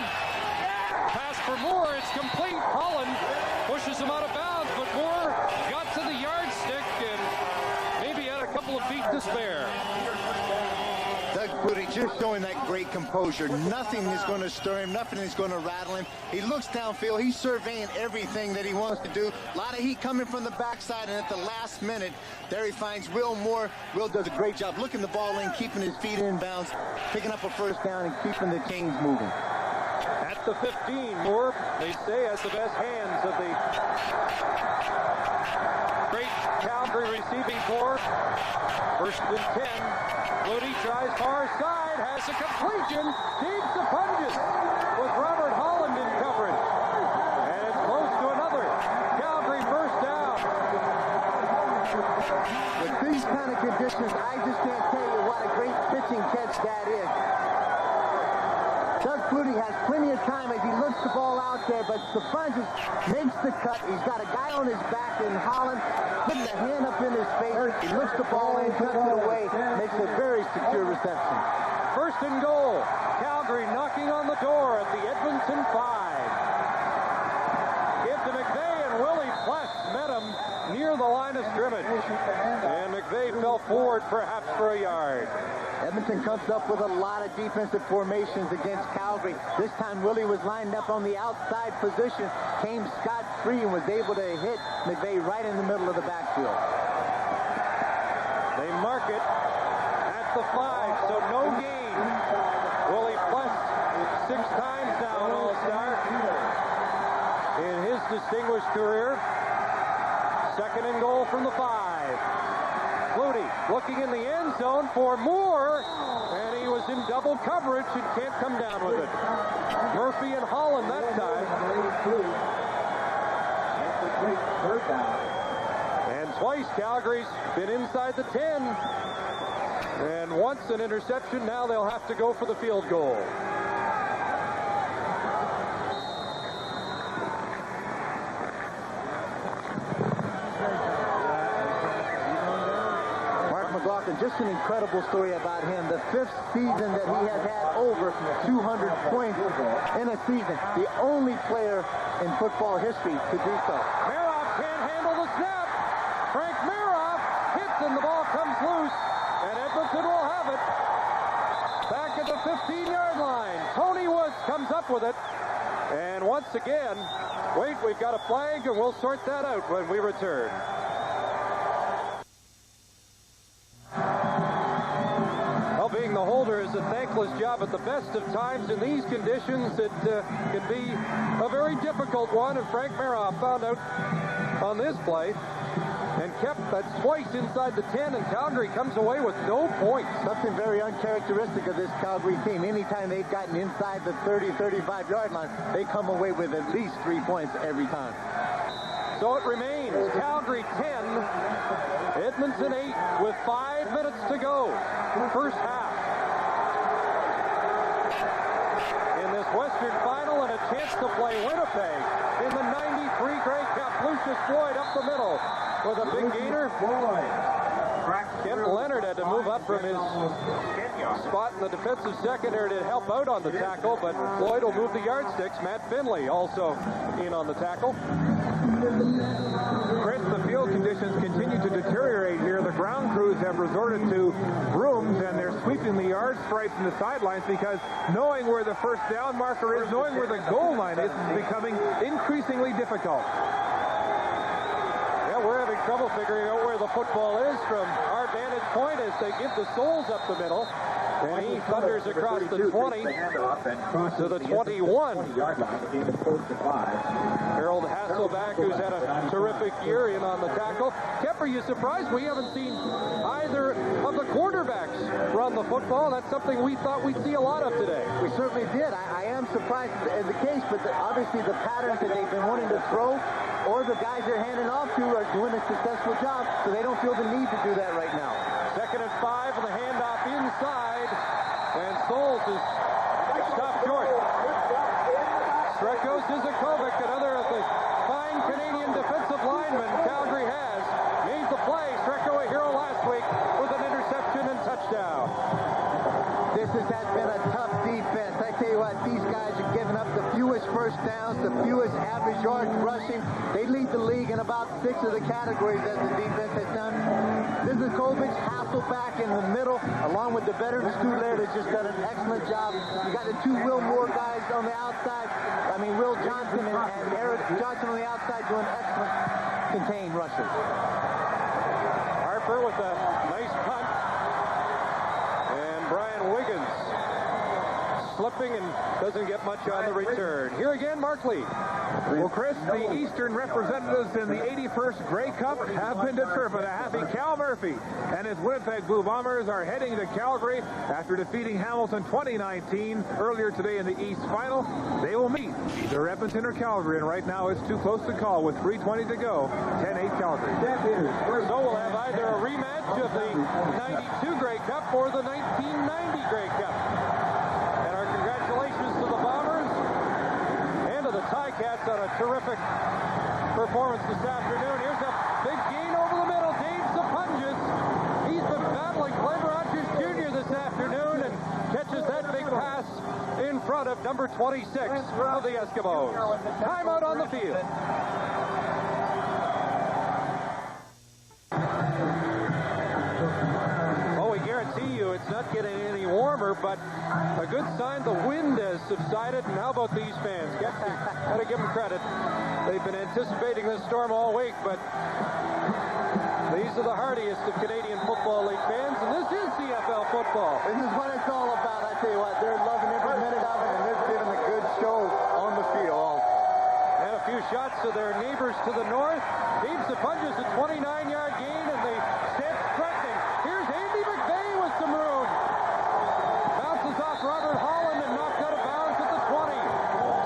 Pass for Moore, it's complete. Holland pushes him out of bounds, but Moore got to the yardstick and maybe had a couple of feet to spare. Doug Flutie just showing that great composure. Nothing is going to stir him. Nothing is going to rattle him. He looks downfield. He's surveying everything that he wants to do. A lot of heat coming from the backside, and at the last minute, there he finds Will Moore. Will does a great job looking the ball in, keeping his feet in bounds, picking up a first down, and keeping the Canes moving. At the 15, Moore, they say, has the best hands of the great Calgary receiving corps. 1st and 10. Flutie tries far side, has a completion, keeps the punches with Robert Holland in coverage. And it's close to another Calgary first down. With these kind of conditions, I just can't tell you what a great pitching catch that is. Doug Flutie has plenty of time as he looks the ball out there, but Stefanges makes the cut. He's got a guy on his back in Holland, putting the hand up in his face. He looks the ball in, cuts it away, makes a very secure reception. 1st and goal. Calgary knocking on the door at the Edmonton 5. Give to McVay, and Willie Plesh met him near the line of scrimmage. And McVay fell forward perhaps for a yard. Edmonton comes up with a lot of defensive formations against Calgary. This time Willie was lined up on the outside position, came scot-free and was able to hit McVeigh right in the middle of the backfield. They mark it at the 5, so no gain. Willie plus 6 times now an All-Star in his distinguished career. 2nd and goal from the 5. Flutie looking in the end zone for Moore, and he was in double coverage and can't come down with it. Murphy and Holland that time. And twice Calgary's been inside the 10. And once an interception, now they'll have to go for the field goal. Just an incredible story about him. The 5th season that he has had over 200 points in a season. The only player in football history to do so. Maroff can't handle the snap. Frank Maroff hits and the ball comes loose. And Edmonton will have it. Back at the 15-yard line. Tony Woods comes up with it. And once again, wait, we've got a flag and we'll sort that out when we return. Being the holder is a thankless job at the best of times. In these conditions, it can be a very difficult one, and Frank Maroff found out on this play and kept that twice inside the 10, and Calgary comes away with no points. Something very uncharacteristic of this Calgary team. Anytime they've gotten inside the 30, 35-yard line, they come away with at least 3 points every time. So it remains Calgary 10, Edmonton 8 with 5 minutes to go. First half. In this Western Final and a chance to play Winnipeg in the 93 Grey Cup. Lucius Floyd up the middle with a big gainer. Kent Leonard had to move up from his spot in the defensive secondary to help out on the tackle, but Floyd will move the yardsticks. Matt Finley also in on the tackle. Chris, the field conditions continue to deteriorate here. The ground crews have resorted to brooms, and they're sweeping the yard stripes and the sidelines because knowing where the first down marker is, knowing where the goal line is becoming increasingly difficult. Yeah, we're having trouble figuring out where the football is from our vantage point as they give the Souls up the middle. And he thunders across the 20 to the 21. Harold Hasselback, who's had a terrific year, in on the tackle. Kemp, are you surprised we haven't seen either of the quarterbacks run the football? That's something we thought we'd see a lot of today. We certainly did. I am surprised as the case, but obviously the patterns that they've been wanting to throw or the guys they're handing off to are doing a successful job, so they don't feel the need to do that right now. 2nd and 5 and the handoff inside, and Souls is stopped short. Streko Zizakovic, another of the fine Canadian defensive linemen Calgary has, made the play. Streko, a hero last week, with an interception and touchdown. This has been a tough defense. I tell you what, these guys are giving up the fewest first downs, the fewest average yards rushing. They lead the league in about 6 of the categories as the defense has done. Zizakovic, Hasselback in the middle, along with the veteran Stu Laird, has just done an excellent job. You got the 2 Will Moore guys on the outside. I mean, Will Johnson and Eric Johnson on the outside doing excellent contained rushes. Harper with a nice punt. And Brian Wiggins slipping and doesn't get much on the return. Here again, Mark Lee. Well, Chris, the Eastern representatives in the 81st Grey Cup have been determined. A happy Cal Murphy and his Winnipeg Blue Bombers are heading to Calgary after defeating Hamilton 2019 earlier today in the East Final. They will meet either Edmonton or Calgary, and right now it's too close to call with 3:20 to go. 10-8 Calgary. So we'll have either a rematch of the 92 Grey Cup or the 1990 Grey Cup. And our congratulations to the Bombers and to the Ticats on a terrific performance this afternoon. Here's a big gain over the middle. Dave Zapunjas. He's been battling Glenn Rogers Jr. this afternoon and catches that big pass in front of number 26 of the Eskimos. Timeout on the field. Oh, we guarantee you it's not getting any warmer, but a good sign the wind has subsided. And how about these fans? Got to give them credit. They've been anticipating this storm all week, but these are the hardiest of Canadian Football League fans, and this is CFL football. This is what it's all about. I tell you what, they're loving every minute of it, and they're giving a good show on the field. And a few shots to their neighbors to the north. Dave Sapunjas a 29-yard gain, and they stand threatening. Here's Andy McVeigh with some room. Bounces off Robert Holland and knocked out of bounds at the 20.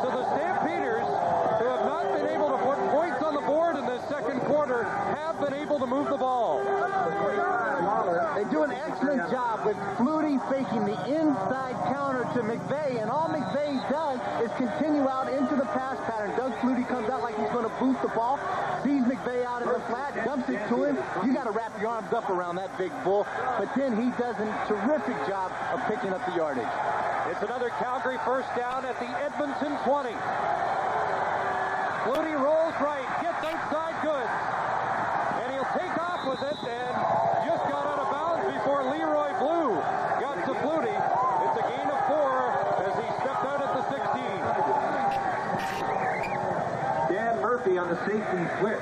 So the Stampeders, who have not been able to put points on the board in this second quarter, have been able to move the ball. They do an excellent job with Flutie faking the inside counter to McVeigh, and all McVeigh does is continue out into the pass pattern. Doug Flutie comes out like he's going to boot the ball, sees McVeigh out in the flat, dumps it to him. You got to wrap your arms up around that big bull, but then he does a terrific job of picking up the yardage. It's another Calgary first down at the Edmonton 20. Flutie rolls right, gets outside goods, and he'll take off with it, and just got out of bounds before Leroy Blue got to Flutie. It's a gain of 4 as he stepped out at the 16. Dan Murphy on the safety blitz.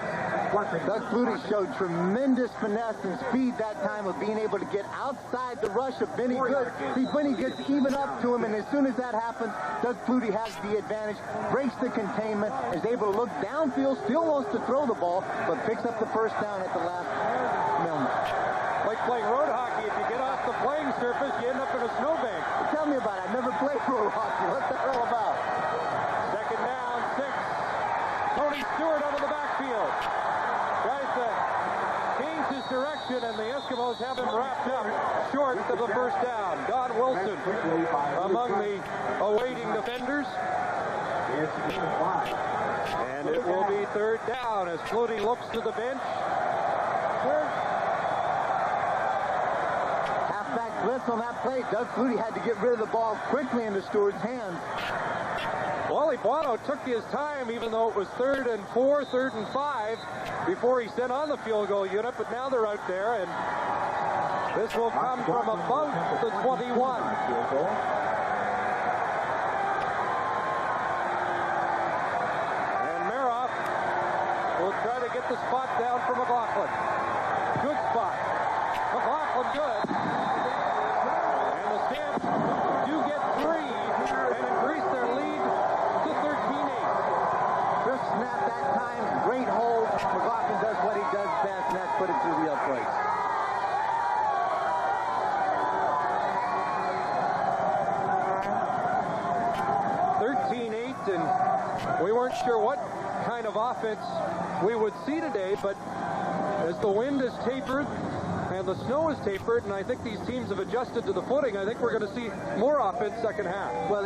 Doug Flutie showed tremendous finesse and speed that time of being able to get outside the rush of Benny Good. See, Benny gets even up to him, and as soon as that happens, Doug Flutie has the advantage, breaks the containment, is able to look downfield, still wants to throw the ball, but picks up the first down at the last moment. Like playing road hockey, if you get off the playing surface, you end up in a snowbank. Tell me about it. I never played road hockey. What's that all about? Second down, 6. Tony Stewart out of the backfield. Tries to change his direction, and the Eskimos have him wrapped up short of the first down. Don Wilson among the awaiting defenders. And it will be third down as Flutie looks to the bench. Halfback blitz on that play. Doug Flutie had to get rid of the ball quickly into Stewart's hands. Wally Buono took his time, even though it was 3rd and 4, 3rd and 5, before he sent on the field goal unit, but now they're out there, and this will come from about the 21. And Maroff will try to get the spot down for McLaughlin. Good spot. McLaughlin good. And the Stamps do get 3 and increase their lead to 13-8. Crisp snap that time, great hold. McLaughlin does what he does best, and that's put it through the uprights. And we weren't sure what kind of offense we would see today, but as the wind has tapered and the snow has tapered, and I think these teams have adjusted to the footing, I think we're going to see more offense second half. Well,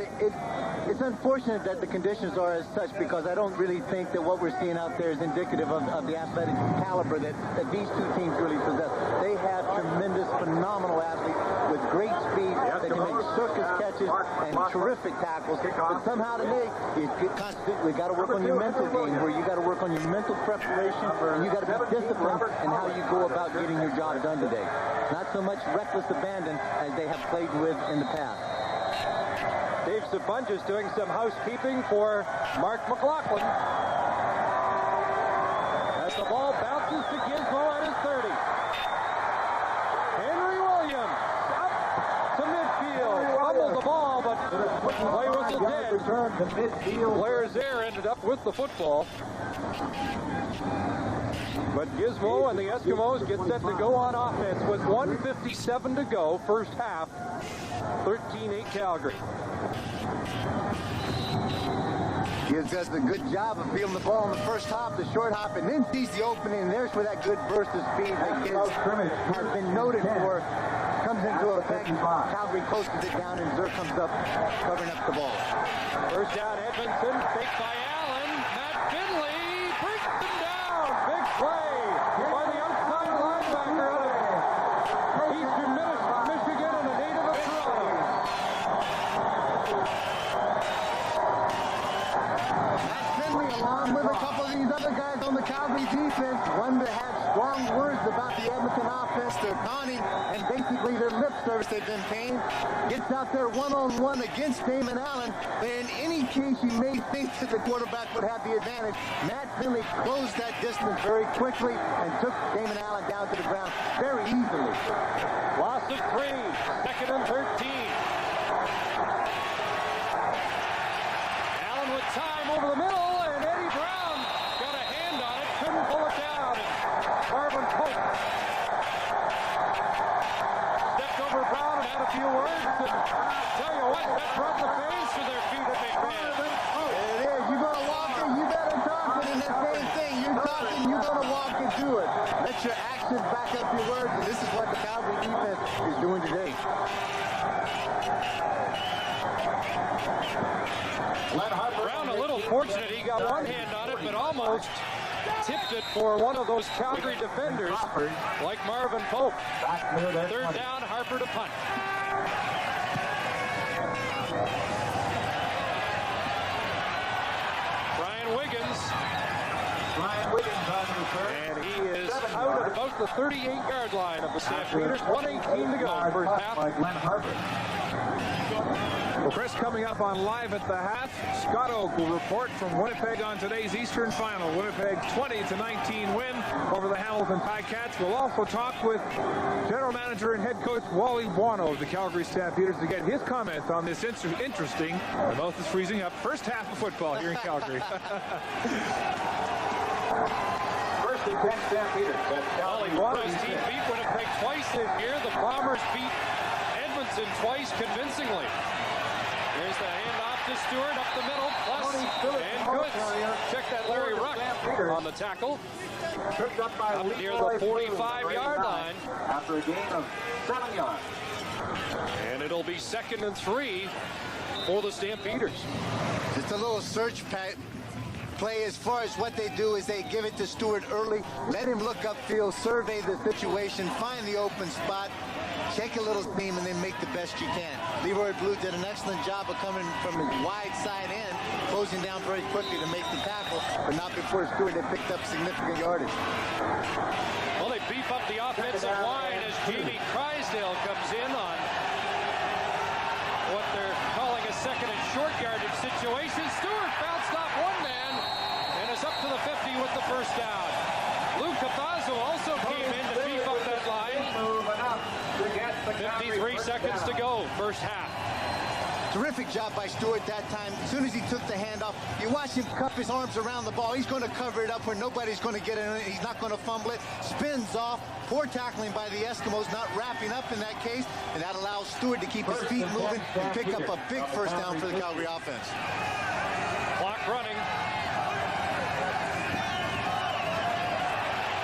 it's unfortunate that the conditions are as such, because I don't really think that what we're seeing out there is indicative of the athletic caliber that these two teams really possess. They have tremendous, phenomenal athletes with great speed that can make circus catches and terrific tackles. But somehow today, you got to work on your mental game, where you got to work on your mental preparation, and you got to be disciplined in how you go about getting your job done today. Not so much reckless abandon as they have played with in the past. Dave Sapunjas doing some housekeeping for Mark McLaughlin. As the ball bounces to Gizmo at his 30. Henry Williams up to midfield. Fumbled the ball, but play whistle dead. Blair's Air ended up with the football. But Gizmo and the Eskimos get set to go on offense with 1:57 to go, first half. 13-8 Calgary. Gibbs does a good job of feeling the ball in the first hop, the short hop, and then sees the opening, and there's where that good burst of speed that Gibbs has been noted for comes into effect. Calgary closes it down, and Zerk comes up covering up the ball. First down, Edmonton, fake by Allen. Matt Finley brings them down. Big play by the outside linebacker out of Eastern Michigan and a native of Toronto. Matt Finley, along with a couple of these other guys on the Calgary defense, one that had strong words about the Edmonton offense. They're taunting and basically their lip service they've been paying. Gets out there one-on-one against Damon Allen. But in any case, you may think that the quarterback would have the advantage. Matt Finley closed that distance very quickly and took Damon Allen down to the ground very easily. Loss of 3, 2nd and 13. Allen with time over the middle, and Eddie Brown got a hand on it, couldn't pull it down. Marvin Pope stepped over Brown and had a few words, and tell you what, that brought the fans to their feet at McMahon. It is. You're going to walk it, you better talk it, and the same thing. You're talking, you're going to walk and do it. Let your actions back up your words, and this is what the Calgary defense is doing today. Brown a little fortunate. He got one hand on it, but almost tipped it for one of those Calgary defenders, like Marvin Pope. 3rd down, Harper to punt. Brian Wiggins on the return. And he is out at about the 38-yard line of the Stampeders. 1:18 to go, first half. Well, Chris, coming up on Live at the Half, Scott Oak will report from Winnipeg on today's Eastern Final. Winnipeg's 20-19 win over the Hamilton Ticats. We'll also talk with General Manager and Head Coach Wally Buono of the Calgary Stampeders to get his comments on this interesting, the mouth is freezing up, first half of football here in Calgary. First and 10 Stampeders. Wally Buono's team beat Winnipeg twice this year. The Bombers beat Edmonton twice convincingly. Here's the handoff to Stewart up the middle, plus and Goods. Check that Larry Ruck on the tackle. Up near the 45-yard line. After a gain of 7 yards. And it'll be 2nd and 3 for the Stampeders. Just a little search play as far as what they do is they give it to Stewart early, let him look upfield, survey the situation, find the open spot, check a little team, and then make the best you can. Leroy Blue did an excellent job of coming from his wide side end, closing down very quickly to make the tackle, but not before Stewart had picked up significant yardage. Well, they beef up the offensive line as Jamie Crysdale comes in on what they're calling a 2nd and short yardage situation. Stewart bounced off one man and is up to the 50 with the first down. Lou Capazzo also came in to beef up that line. 53 seconds to go, first half. Terrific job by Stewart that time. As soon as he took the handoff, you watch him cup his arms around the ball. He's going to cover it up where nobody's going to get in it. He's not going to fumble it. Spins off. Poor tackling by the Eskimos, not wrapping up in that case. And that allows Stewart to keep his feet moving and pick up a big first down for the Calgary offense. Clock running.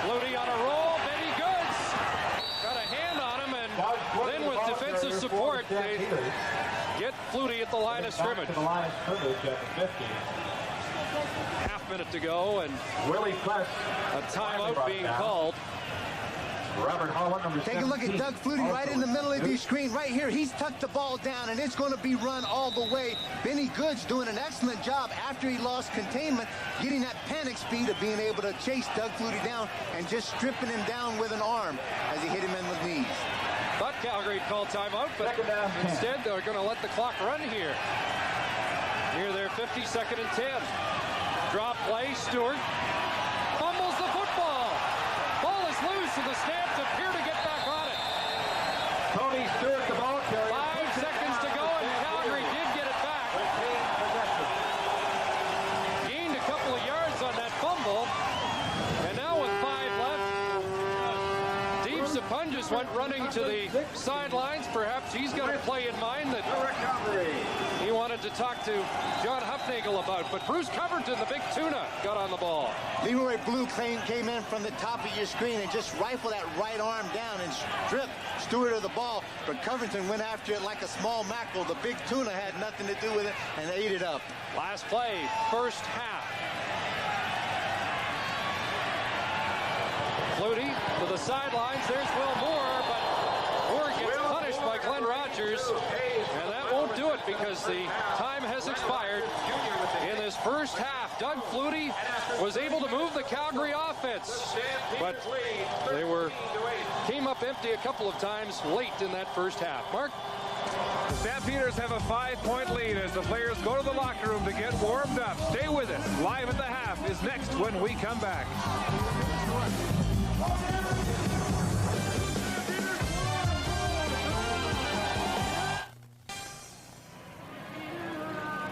Flutie on a roll. Benny Goods got a hand on him, and then with defensive support, they get Flutie at the line of scrimmage. Half minute to go, and a timeout being called. Robert Holland, number Take a look at Doug Flutie right in the middle of your screen. Right here, he's tucked the ball down, and it's going to be run all the way. Benny Goods doing an excellent job after he lost containment, getting that panic speed of being able to chase Doug Flutie down and just stripping him down with an arm as he hit him in the knees. Thought Calgary called timeout, but instead they're going to let the clock run here. Near their 52nd and 10. Drop play, Stewart fumbles the football. Ball is loose, and the Stamps appear to get back on it. Tony Stewart, the ball carrier. 5 seconds to go, and Calgary did get it back. Gained a couple of yards on that fumble, and now with 5 left, Dave Sapunjas went running to the sidelines. Perhaps he's got a play in mind that he wanted to talk to John Huffnagel about, but Bruce Covington, the big tuna, got on the ball. Leroy Blue came in from the top of your screen and just rifled that right arm down and stripped Stewart of the ball, but Covington went after it like a small mackerel. The big tuna had nothing to do with it and ate it up. Last play, first half. Flutie to the sidelines. There's Will Moore, but Moore gets punished by Glenn Rogers, and that won't do it because the time has expired in this first half. Doug Flutie was able to move the Calgary offense, but they came up empty a couple of times late in that first half. Mark? The Stampeders have a 5-point lead as the players go to the locker room to get warmed up. Stay with us. Live at the Half is next when we come back.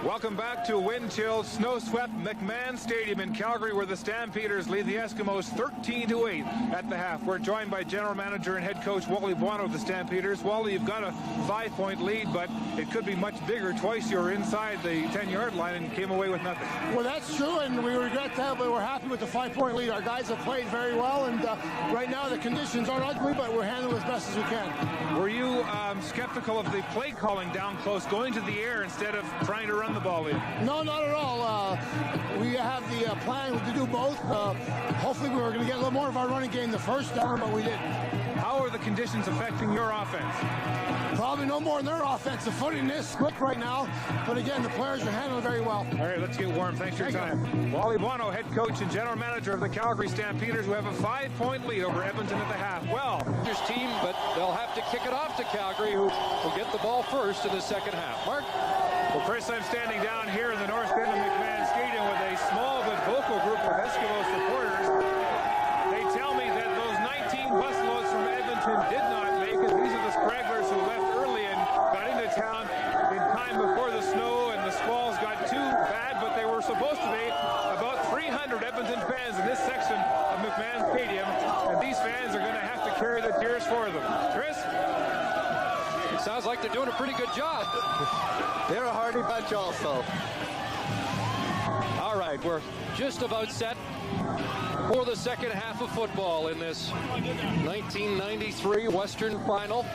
Welcome back to wind-chilled, snow-swept McMahon Stadium in Calgary, where the Stampeders lead the Eskimos 13-8 at the half. We're joined by General Manager and Head Coach Wally Buono of the Stampeders. Wally, you've got a 5-point lead, but it could be much bigger. Twice you were inside the 10-yard line and came away with nothing. Well, that's true, and we regret that, but we're happy with the 5-point lead. Our guys have played very well, and right now the conditions aren't ugly, but we're handling it as best as we can. Were you skeptical of the play calling down close, going to the air instead of trying to run the ball in? No, not at all. We have the plan to do both. Hopefully we were going to get a little more of our running game the first down, but we didn't. How are the conditions affecting your offense? Probably no more than their offense. The footing is quick right now, but again, the players are handling very well. All right, let's get warm. Thanks for your time. Wally Buono, head coach and general manager of the Calgary Stampeders, who have a 5-point lead over Edmonton at the half. Well, this team, but they'll have to kick it off to Calgary, who will get the ball first in the second half. Mark? Well, Chris, I'm standing down here in the north end of McMahon Stadium with a small but vocal group of Eskimo supporters. They tell me that those 19 busloads from Edmonton did not make it. These are the stragglers who left early and got into town in time before the snow and the squalls got too bad, but they were supposed to be about 300 Edmonton fans in this section of McMahon Stadium, and these fans are going to have to carry the tears for them. Chris? It sounds like they're doing a pretty good job. They're a hardy bunch also. All right, we're just about set for the second half of football in this 1993 Western Final.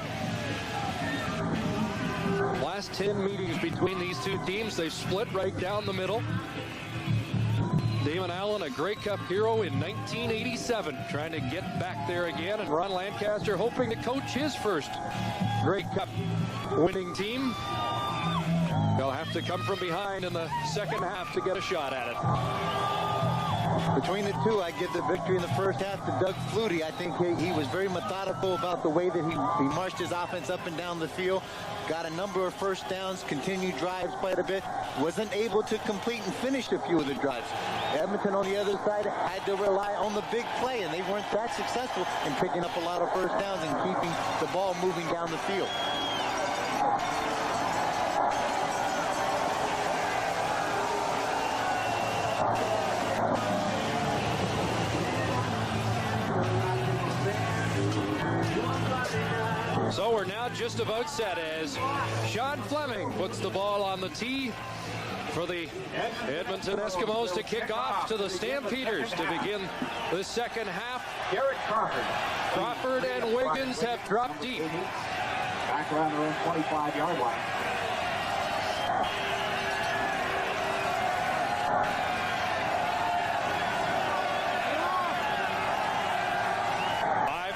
Last 10 meetings between these two teams, they've split right down the middle. Damon Allen, a Grey Cup hero in 1987, trying to get back there again, and Ron Lancaster hoping to coach his first Grey Cup winning team. They'll have to come from behind in the second half to get a shot at it. Between the two, I give the victory in the first half to Doug Flutie. I think he was very methodical about the way that he marched his offense up and down the field. Got a number of first downs, continued drives quite a bit. Wasn't able to complete and finish a few of the drives. Edmonton on the other side had to rely on the big play, and they weren't that successful in picking up a lot of first downs and keeping the ball moving down the field. So we're now just about set as Sean Fleming puts the ball on the tee for the Edmonton Eskimos to kick off to the Stampeders to begin the second half. Garrett Crawford and Wiggins have dropped deep. Back around their own 25-yard line.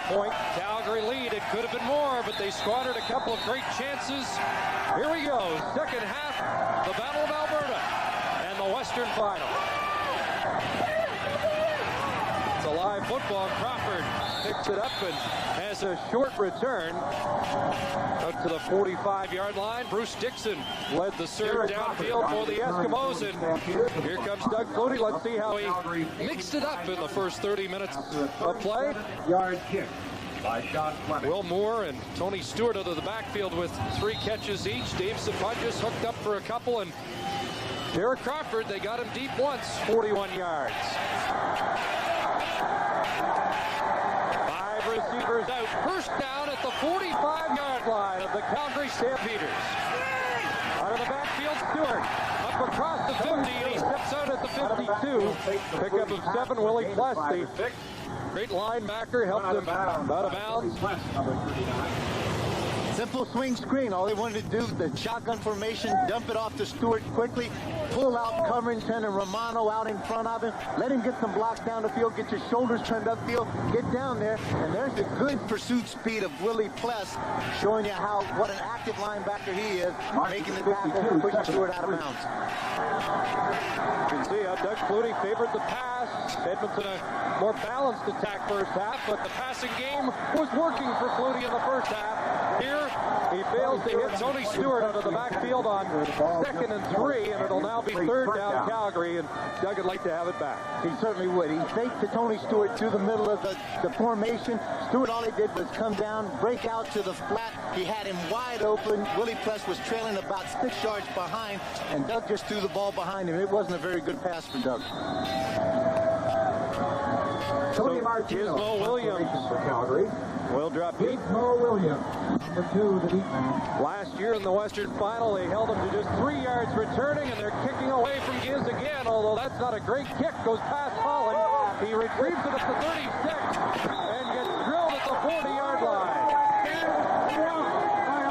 Point Calgary lead. It could have been more, but they squandered a couple of great chances. Here we go. Second half, the Battle of Alberta and the Western Final. It's a live football. Crawford picks it up and has a short return up to the 45-yard line. Bruce Dixon led the surge downfield for the Eskimos, and here comes Doug Flutie. Let's see how he mixed it up in the first 30 minutes of play. Yard kick by Sean Fleming. Will Moore and Tony Stewart out of the backfield with 3 catches each. Dave Sapunjas hooked up for a couple, and Derek Crawford, they got him deep once, 41 yards. 5 receivers out. First down at the 45-yard line of the Calgary Stampeders. Out of the backfield, Stewart up across the 50, and he steps out at the 52. Pickup of 7, Willie Pless, the great linebacker, helped him out of bounds. Simple swing screen. All they wanted to do, the shotgun formation, dump it off to Stewart quickly, pull out Covington and Romano out in front of him, let him get some blocks down the field, get your shoulders turned upfield, get down there, and there's the good pursuit speed of Willie Pless, showing you what an active linebacker he is, making the tackle and pushing Stewart out of bounds. You can see how Doug Flutie favored the pass. Edmonton a more balanced attack first half, but the passing game was working for Flutie in the first half. Here, he fails to hit Tony Stewart out of the backfield on 2nd and 3, and it'll now be 3rd down Calgary, and Doug would like to have it back. He certainly would. He faked to Tony Stewart through the middle of the formation. Stewart, all he did was come down, break out to the flat. He had him wide open. Willie Pless was trailing about 6 yards behind, and Doug just threw the ball behind him. It wasn't a very good pass for Doug. Tony Gizmo Williams for Calgary. Will drop deep. Gizmo Williams, number 2, the deep man. Last year in the Western Final, they held him to just 3 yards returning, and they're kicking away from Giz again, although that's not a great kick. Goes past Holland. He retrieves it at the 36 and gets drilled at the 40-yard line.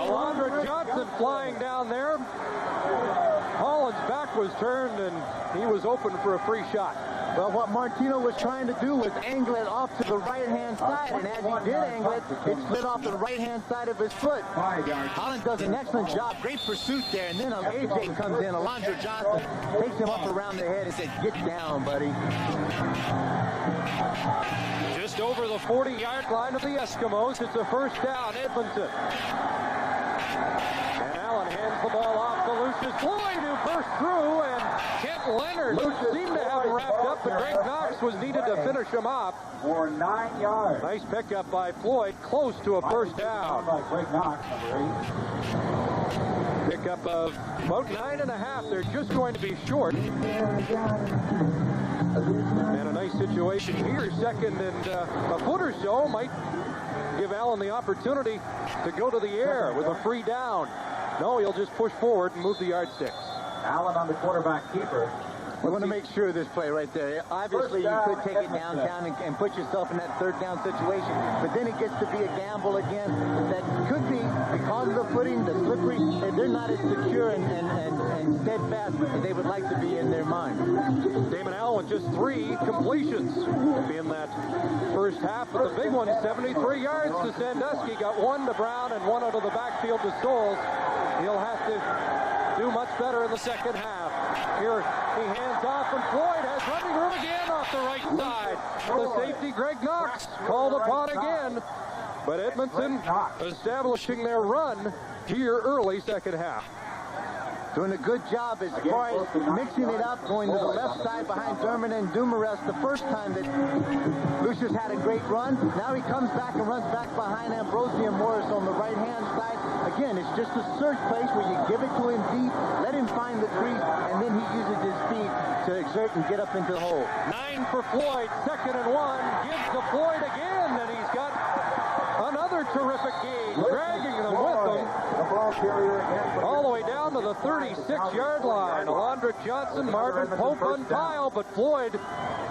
Alondra Johnson flying down there. Holland's back was turned, and he was open for a free shot. Well, what Martino was trying to do was angle it off to the right-hand side, and as he did angle it, it slid off to the right-hand side of his foot. Holland does an excellent job, great pursuit there, and then AJ comes in, Alondra Johnson takes him up around the head and says, "Get down, buddy." Just over the 40-yard line of the Eskimos, it's a first down, Edmonton. And Allen hands the ball off to Lucius Floyd, who burst through, and Kent Leonard seemed to have him wrapped up, but Greg Knox was needed to finish him off. For 9 yards. Nice pickup by Floyd, close to a first down. Greg Knox, number 8. Pickup of about 9.5. They're just going to be short. And a nice situation here. 2nd and a foot or so might give Allen the opportunity to go to the air with a free down. No, he'll just push forward and move the yardsticks. Allen on the quarterback keeper. We want to make sure of this play right there. Obviously, you could take it downtown and put yourself in that 3rd down situation, but then it gets to be a gamble again. That could be, because of the footing, the slippery, they're not as secure and steadfast as they would like to be in their mind. Damon Allen with just 3 completions in that first half, but the big one, 73 yards to Sandusky, got 1 to Brown and 1 out of the backfield to Souls. He'll have to do much better in the second half. Here he hands off, and Floyd has running room again off the right side. The safety, Greg Knox, called upon again. But Edmonton establishing their run here early second half. Doing a good job as far as mixing it up, going to the left side behind Dermott and Dumarest. The first time that Lucius had a great run. Now he comes back and runs back behind Ambrosio Morris on the right-hand side. Again, it's just a search place where you give it to him deep, let him find the crease, and then he uses his speed to exert and get up into the hole. 9 for Floyd, 2nd and 1. Gives to Floyd again, and he's got another terrific gain, dragging them with him all the way down to the 36-yard line. Alondra Johnson, Marvin Pope on pile, but Floyd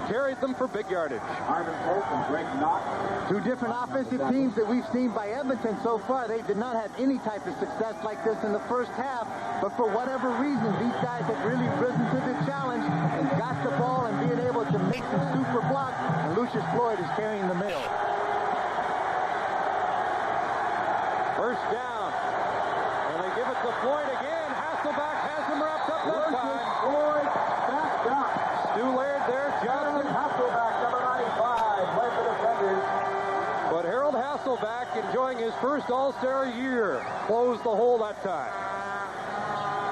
carried them for big yardage. Marvin Pope and Greg Knox. 2 different offensive teams that we've seen by Edmonton so far. They did not have any type of success like this in the first half, but for whatever reason, these guys have really risen to the challenge and got the ball and being able to make some super blocks, and Lucius Floyd is carrying the mail. First down, and they give it to Floyd again. Hasselback has him wrapped up this time. Floyd backed up. Stu Laird there, Johnson. Hasselback, number 95, led the defenders. But Harold Hasselback, enjoying his first All-Star year, closed the hole that time.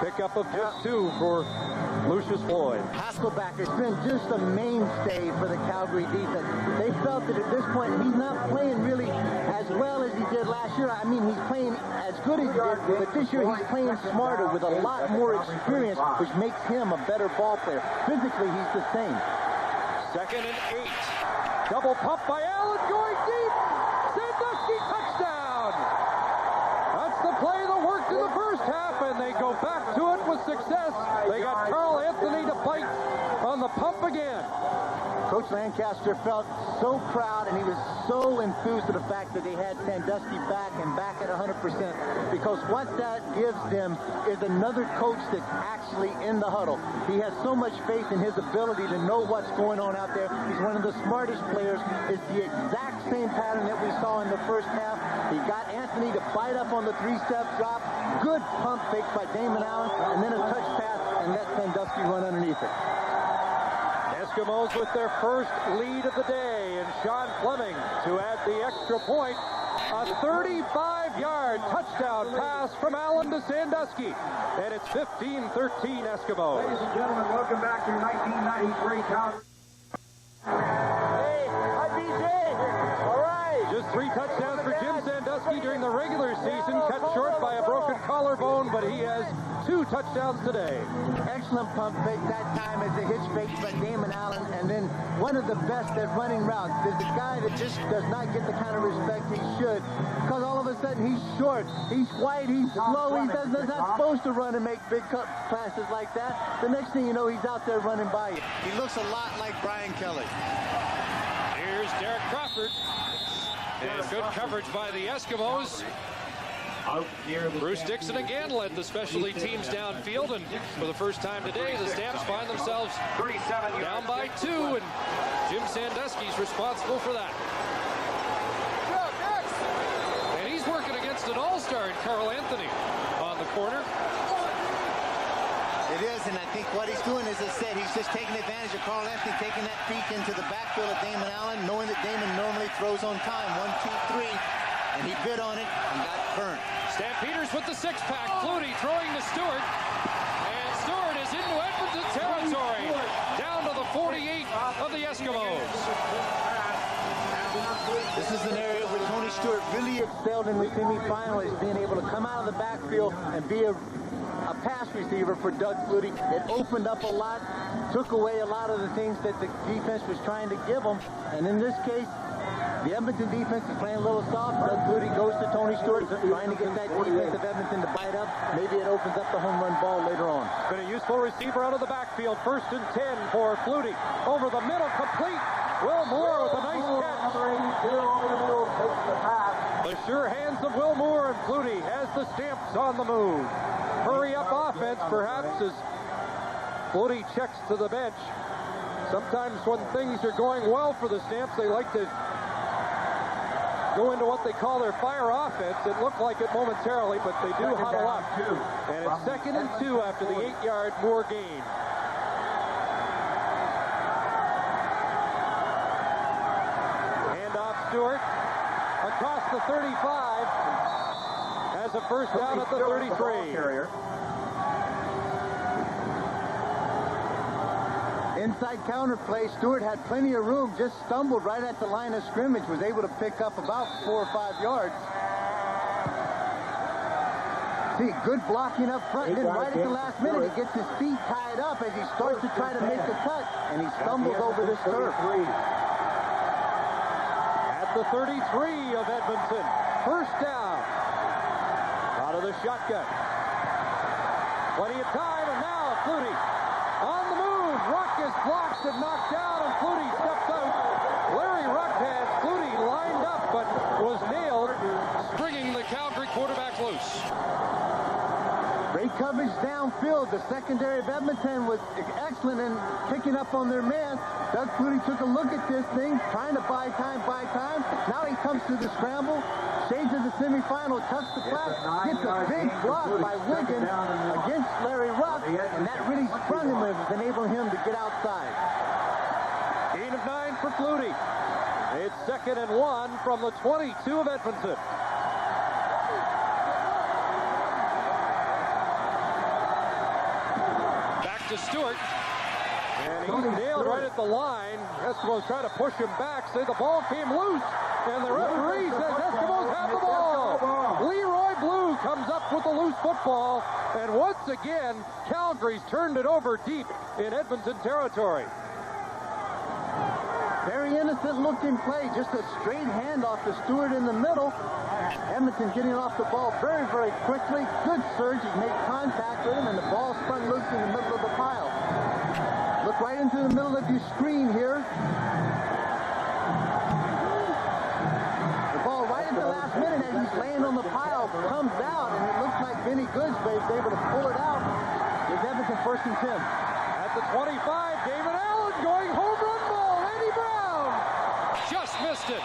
Pickup of just 2 for Lucius Floyd. Hasselback has been just a mainstay for the Calgary defense. They felt that at this point he's not playing really as well as he did last year. I mean, he's playing as good as he did, but this year he's playing smarter with a lot more experience, which makes him a better ball player. Physically, he's the same. 2nd and 8. Double pump by Allen, going deep. Sandusky touchdown. That's the play that worked in the first half, and they go back to it with success. They got Carl Anthony to bite on the pump again. Coach Lancaster felt so proud, and he was so enthused at the fact that they had Sandusky back and back at 100%, because what that gives them is another coach that's actually in the huddle. He has so much faith in his ability to know what's going on out there. He's one of the smartest players. It's the exact same pattern that we saw in the first half. He got Anthony to bite up on the three-step drop. Good pump fake by Damon Allen, and then a touch pass and let Sandusky run underneath it. Eskimos with their first lead of the day, and Sean Fleming to add the extra point. A 35-yard touchdown pass from Allen to Sandusky, and it's 15-13 Eskimos. Ladies and gentlemen, welcome back to your 1993 Calgary. Hey, hi BJ. All right. Just 3 touchdowns for Jim Sandusky during the regular season, cut short by a broken collarbone, but he has 2 touchdowns today. Excellent pump fake that time as a hitch fake by Damon Allen, and then one of the best at running routes. There's a guy that just does not get the kind of respect he should, because all of a sudden he's short, he's white, he's slow, he's not supposed to run and make big passes like that. The next thing you know, he's out there running by you. He looks a lot like Brian Kelly. Here's Derek Crawford. And good coverage by the Eskimos. Bruce Dixon again led the specialty teams downfield, and for the first time today, the Stamps find themselves down by 2, and Jim Sandusky's responsible for that. And he's working against an all-star in Carl Anthony on the corner. It is, and I think what he's doing, as I said, he's just taking advantage of Carl Anthony, taking that feet into the backfield of Damon Allen, knowing that Damon normally throws on time, 1, 2, 3, and he bit on it and got burnt. Stampeders with the 6-pack. Flutie throwing to Stewart. And Stewart is into Edmonton territory. Down to the 48 of the Eskimos. This is an area where Tony Stewart really excelled in the semifinal, is being able to come out of the backfield and be a pass receiver for Doug Flutie. It opened up a lot, took away a lot of the things that the defense was trying to give them. And in this case, the Edmonton defense is playing a little soft. Doug Flutie goes to Tony Stewart, trying to get that defense of Edmonton to bite up. Maybe it opens up the home run ball later on. Been a useful receiver out of the backfield. 1st and 10 for Flutie. Over the middle, complete. Will Moore with a nice catch. The sure hands of Will Moore, and Flutie has the Stamps on the move. Hurry up offense, perhaps, as Flutie checks to the bench. Sometimes when things are going well for the Stamps, they like to go into what they call their fire offense. It looked like it momentarily, but they do huddle up. And it's 2nd and 2 after the 8-yard Moore gain. Hand off Stewart across the 35. Has a first down at the 33. Inside counter play, Stewart had plenty of room, just stumbled right at the line of scrimmage, was able to pick up about 4 or 5 yards. See, good blocking up front, and then right at the last minute, he gets his feet tied up as he starts to try to make the cut, and he stumbles over this turf. At the 33 of Edmonton, first down. Out of the shotgun. Plenty of time, and now Flutie on the move. Ruck is blocked and knocked down, and Flutie steps out. Larry Ruck had Flutie lined up, but was nailed, bringing the Calgary quarterback loose. Great coverage downfield. The secondary of Edmonton was excellent in picking up on their man. Doug Flutie took a look at this thing, trying to buy time. Now he comes to the scramble, shades of the semifinal, tucks the flat, gets a big block by Wiggins against Larry Ruck, and that really sprung him and enabled him to get outside. Gain of 9 for Flutie. It's 2nd and 1 from the 22 of Edmonton. Back to Stewart. And he's nailed right at the line. Eskimos try to push him back, say the ball came loose, and the referee says Eskimos have the ball. Leroy Blue comes up with the loose football, and once again, Calgary's turned it over deep in Edmonton territory. Very innocent looking play, just a straight handoff to Stewart in the middle. Edmonton getting off the ball very, very quickly. Good surge, he made contact with him, and the ball spun loose in the middle of the pile. Look right into the middle of your screen here. The ball right at the last minute as he's laying on the pile comes out, and it looks like Benny Goods was able to pull it out. It's Edmonton 1st and 10. At the 25, David Allen going home run ball. Andy Brown Just missed it.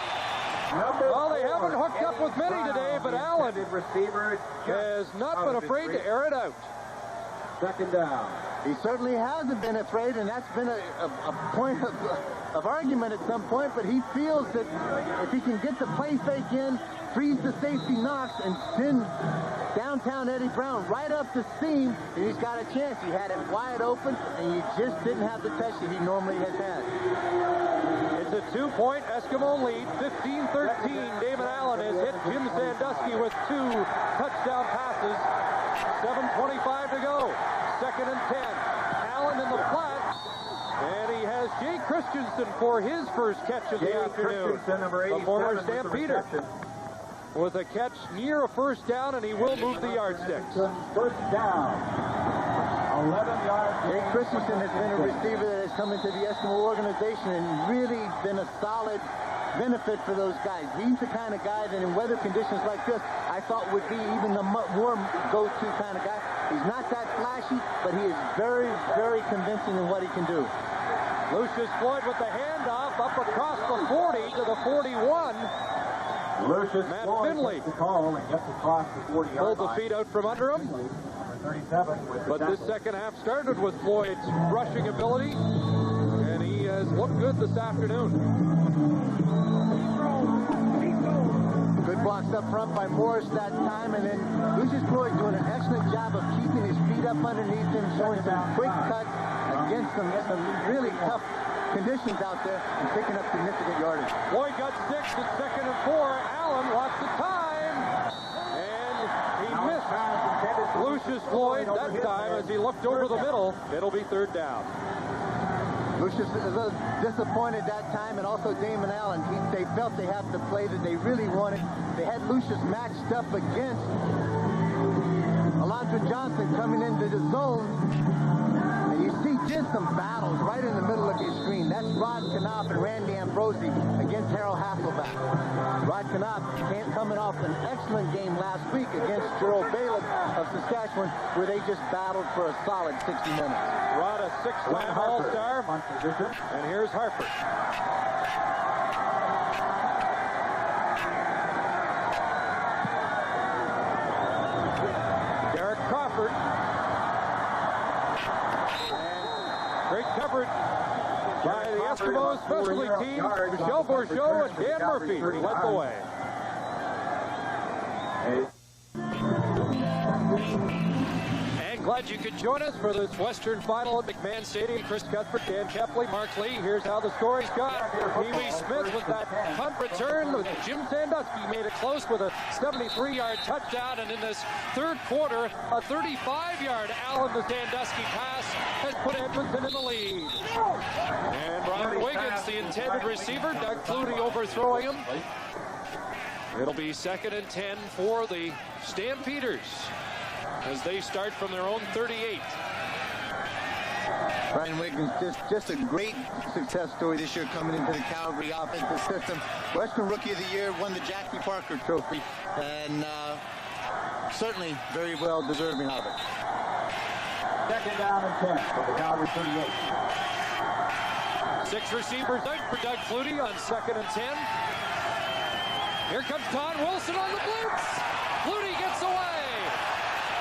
Well, they haven't hooked up with many today, but Allen has not been afraid to air it out. 2nd down. He certainly hasn't been afraid, and that's been a point of argument at some point, but he feels that if he can get the play fake in, freeze the safety knocks, and send downtown Eddie Brown right up the seam, and he's got a chance. He had it wide open, and he just didn't have the touch that he normally has had. It's a 2-point Eskimo lead, 15-13. David Allen has hit Jim Sandusky with 2 touchdown passes. 7:25 to go. 2nd and 10. Allen in the flat, and he has Jay Christensen for his first catch of the afternoon. The former Stampeder with a catch near a 1st down, and he will move the yardsticks. 1st down. 11 yards. Jay Christensen has been a receiver that has come into the Eskimo organization and really been a solid benefit for those guys. He's the kind of guy that in weather conditions like this, I thought would be even the more go-to kind of guy. He's not that flashy, but he is very, very convincing in what he can do. Lucius Floyd with the handoff up across the 40 to the 41. Lucius Matt Floyd Finley gets the call and gets across the 40-yard line. pulled the feet out from under him. Finley, number 37, with the But this second half started with Floyd's rushing ability, and he has looked good this afternoon. Good blocks up front by Morris that time, and then Lucius Floyd doing an excellent job of keeping his feet up underneath him, showing some quick cuts against some really tough conditions out there and picking up significant yardage. Floyd got 6 at 2nd and 4. Allen lost the time, and he missed Lucius Floyd that time as he looked over the middle. It'll be 3rd down. Lucius is a little disappointed that time, and also Damon Allen. They felt they had the play that they really wanted. They had Lucius matched up against Alonzo Johnson coming into the zone. And you see just some battles right in the middle of your screen. That's Rod Knopf and Randy Ambrosi against Harold Hasselback. Rod Knopf coming off an excellent game last week against Gerald Bailiff of Saskatchewan, where they just battled for a solid 60 minutes. Rod, a 6-time All-Star, and here's Harper. Derek Crawford. And great coverage by the Eskimos specialty team. Michelle Bourgeau and Dan Murphy led the way. And glad you could join us for this Western final at McMahon Stadium. Chris Cuthbert, Dan Kepley, Mark Lee. Here's how the story's got. Pee-wee Smith with that punt return. Jim Sandusky made it close with a 73-yard touchdown. And in this 3rd quarter, a 35-yard Allen to Sandusky pass has put Edmonton in the lead. And Robert Wiggins, the intended receiver. Doug Flutie overthrowing him. It'll be 2nd and 10 for the Stampeders as they start from their own 38. Brian Wiggins, just a great success story this year coming into the Calgary offensive system. Western Rookie of the Year, won the Jackie Parker Trophy, and certainly very well deserving of it. 2nd down and 10 for the Calgary 38. 6 receivers out for Doug Flutie on 2nd and 10. Here comes Don Wilson on the blitz. Flutie gets away.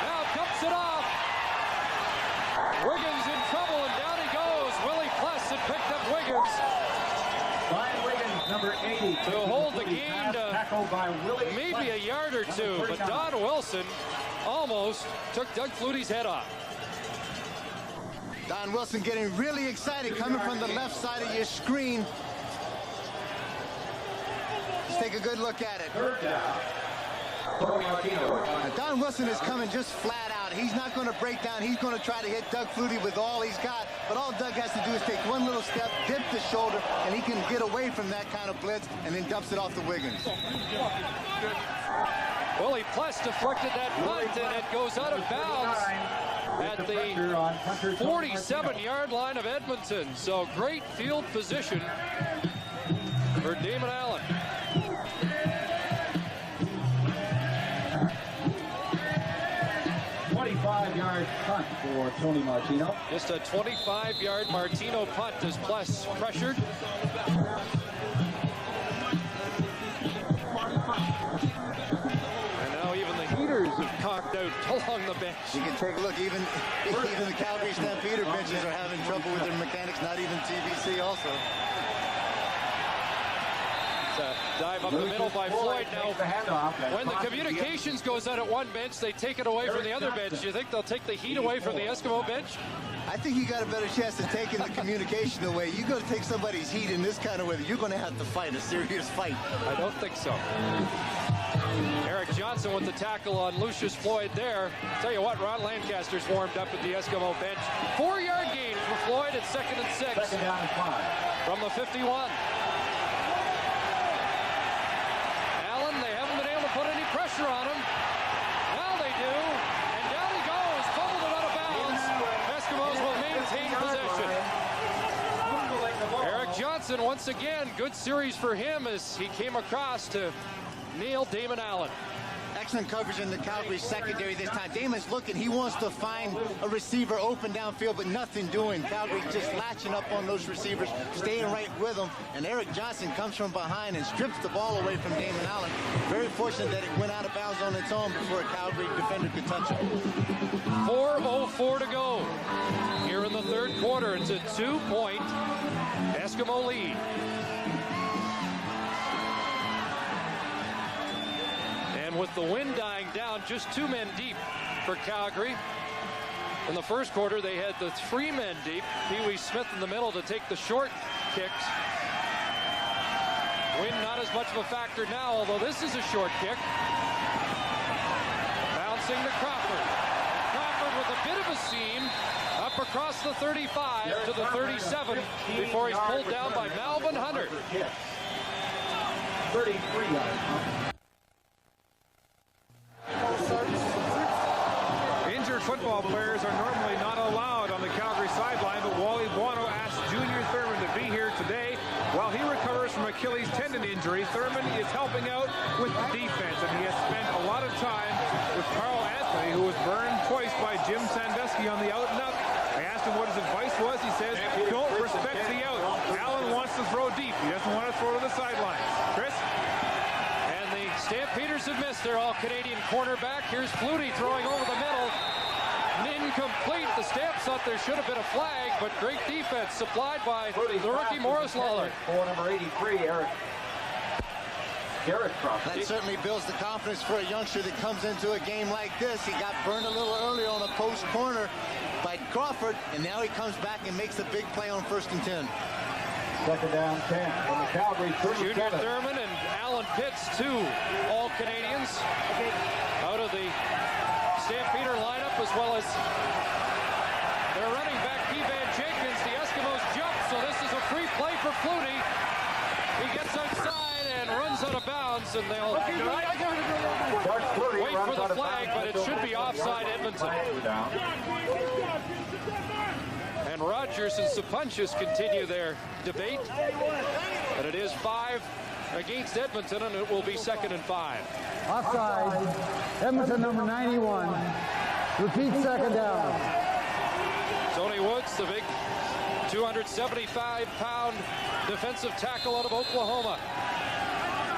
Now dumps it off. Wiggins in trouble, and down he goes. Willie Pless had picked up Wiggins. Brian Wiggins, number 80. To hold the gain to maybe a yard or two, but Don Wilson almost took Doug Flutie's head off. Don Wilson getting really excited coming from the left side of your screen. Let's take a good look at it. Don Wilson is coming just flat out. He's not going to break down. He's going to try to hit Doug Flutie with all he's got. But all Doug has to do is take one little step, dip the shoulder, and he can get away from that kind of blitz, and then dumps it off to Wiggins. Willie Pless deflected that punt, and it goes out of bounds. at the 47-yard line of Edmonton. So great field position for Damon Allen. Yard punt for Tony Martino. Just a 25-yard Martino punt as Pless pressured. And now even the heaters have cocked out along the bench. You can take a look, even the Calgary Stampeder benches are having trouble with their mechanics, not even TBC also. Dive up the middle by Floyd. Now, when the communications goes out at one bench, they take it away from the other bench. Do you think they'll take the heat away from the Eskimo bench? I think you got a better chance of taking the communication away. You got to take somebody's heat in this kind of weather. You're going to have to fight a serious fight. I don't think so. Eric Johnson with the tackle on Lucius Floyd there. Tell you what, Ron Lancaster's warmed up at the Eskimo bench. 4-yard gain for Floyd at 2nd and 6. Second down and 5. From the 51. Put any pressure on him. Now they do. And down he goes. Fumbled it out of bounds. Eskimos will maintain possession. Eric Johnson, once again, good series for him as he came across to nail Damon Allen. Excellent coverage in the Calgary secondary this time. Damon's looking. He wants to find a receiver open downfield, but nothing doing. Calgary just latching up on those receivers, staying right with them. And Eric Johnson comes from behind and strips the ball away from Damon Allen. Very fortunate that it went out of bounds on its own before a Calgary defender could touch it. 4:04 to go here in the third quarter. It's a 2-point Eskimo lead. And with the wind dying down, just 2 men deep for Calgary. In the first quarter, they had the 3 men deep. Pee-wee Smith in the middle to take the short kicks. Wind not as much of a factor now, although this is a short kick. Bouncing to Crawford. Crawford with a bit of a seam up across the 35 to the 37 before he's pulled down by Malvin Hunter. 33 yards. Injured football players are normally not allowed on the Calgary sideline, but Wally Buono asked Junior Thurman to be here today. While he recovers from Achilles tendon injury, Thurman is helping out with the defense, and he has spent a lot of time with Carl Anthony, who was burned twice by Jim Sandusky on the out and up. I asked him what his advice was. He says, don't respect the out. Allen wants to throw deep. He doesn't want to throw to the sidelines. Chris? Stampeders have missed their all-Canadian cornerback. Here's Flutie throwing over the middle. Incomplete. The Stamps thought there should have been a flag, but great defense supplied by the rookie Morris Lawler. For number 83, Garrett Crawford. That certainly builds the confidence for a youngster that comes into a game like this. He got burned a little earlier on a post corner by Crawford, and now he comes back and makes a big play on 1st and 10. Second down 10 from the Calgary 37. Junior Thurman and Alan Pitts, 2 All-Canadians out of the Stampeder lineup, as well as their running back, P-Van Jenkins. The Eskimos jump, so this is a free play for Flutie. He gets outside and runs out of bounds, and they'll wait for the flag, but it should be offside Edmonton. And Rogers and Sapunchis continue their debate. But it is 5 against Edmonton, and it will be 2nd and 5. Offside. Edmonton number 91. Repeat 2nd down. Tony Woods, the big 275-pound defensive tackle out of Oklahoma.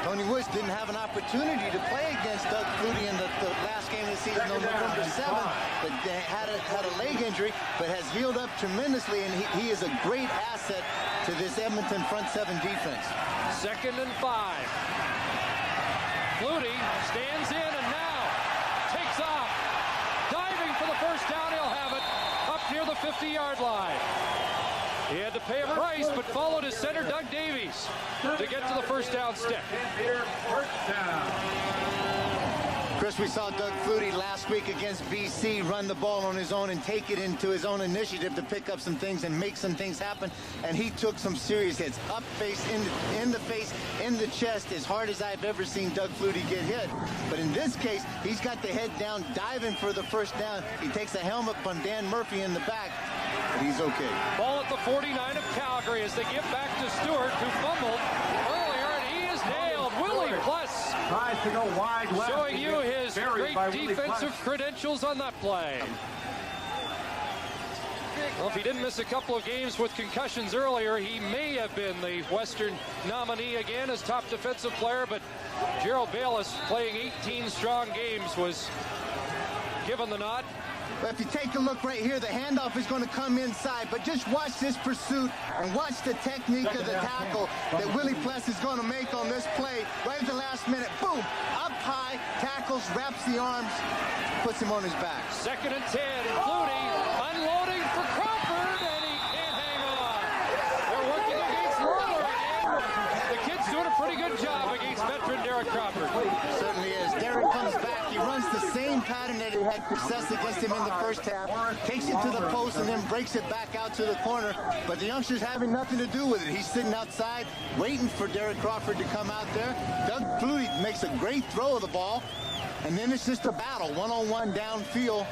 Tony Woods didn't have an opportunity to play against Doug Flutie in the last game of the season on November 7th, but had a leg injury, but has healed up tremendously, and he is a great asset to this Edmonton front 7 defense. 2nd and 5. Flutie stands in and now takes off. Diving for the first down, he'll have it up near the 50-yard line. He had to pay a price, but followed his center, Doug Davies, to get to the first down stick. Chris, we saw Doug Flutie last week against BC run the ball on his own and take it into his own initiative to pick up some things and make some things happen. And he took some serious hits, up face, in the face, in the chest, as hard as I've ever seen Doug Flutie get hit. But in this case, he's got the head down, diving for the first down. He takes a helmet from Dan Murphy in the back, but he's okay. Ball at the 49 of Calgary as they give back to Stewart, who fumbled earlier, and he is nailed. Willie Plus tries to go wide left. Showing you his great defensive credentials on that play. Well, if he didn't miss a couple of games with concussions earlier, he may have been the Western nominee again as top defensive player, but Gerald Bayless, playing 18 strong games, was given the nod. But if you take a look right here, the handoff is going to come inside. But just watch this pursuit and watch the technique of the tackle that Willie Pless is going to make on this play. Right at the last minute, boom, up high, tackles, wraps the arms, puts him on his back. 2nd and 10, Flutie unloading for Crawford, and he can't hang on. They're working against Lawler again. The kid's doing a pretty good job against veteran Derek Crawford. Certainly is. Derek comes back. He runs the same pattern that he had success against him in the first half. Takes it to the post and then breaks it back out to the corner. But the youngster's having nothing to do with it. He's sitting outside waiting for Derek Crawford to come out there. Doug Flutie makes a great throw of the ball. And then it's just a battle, one-on-one downfield.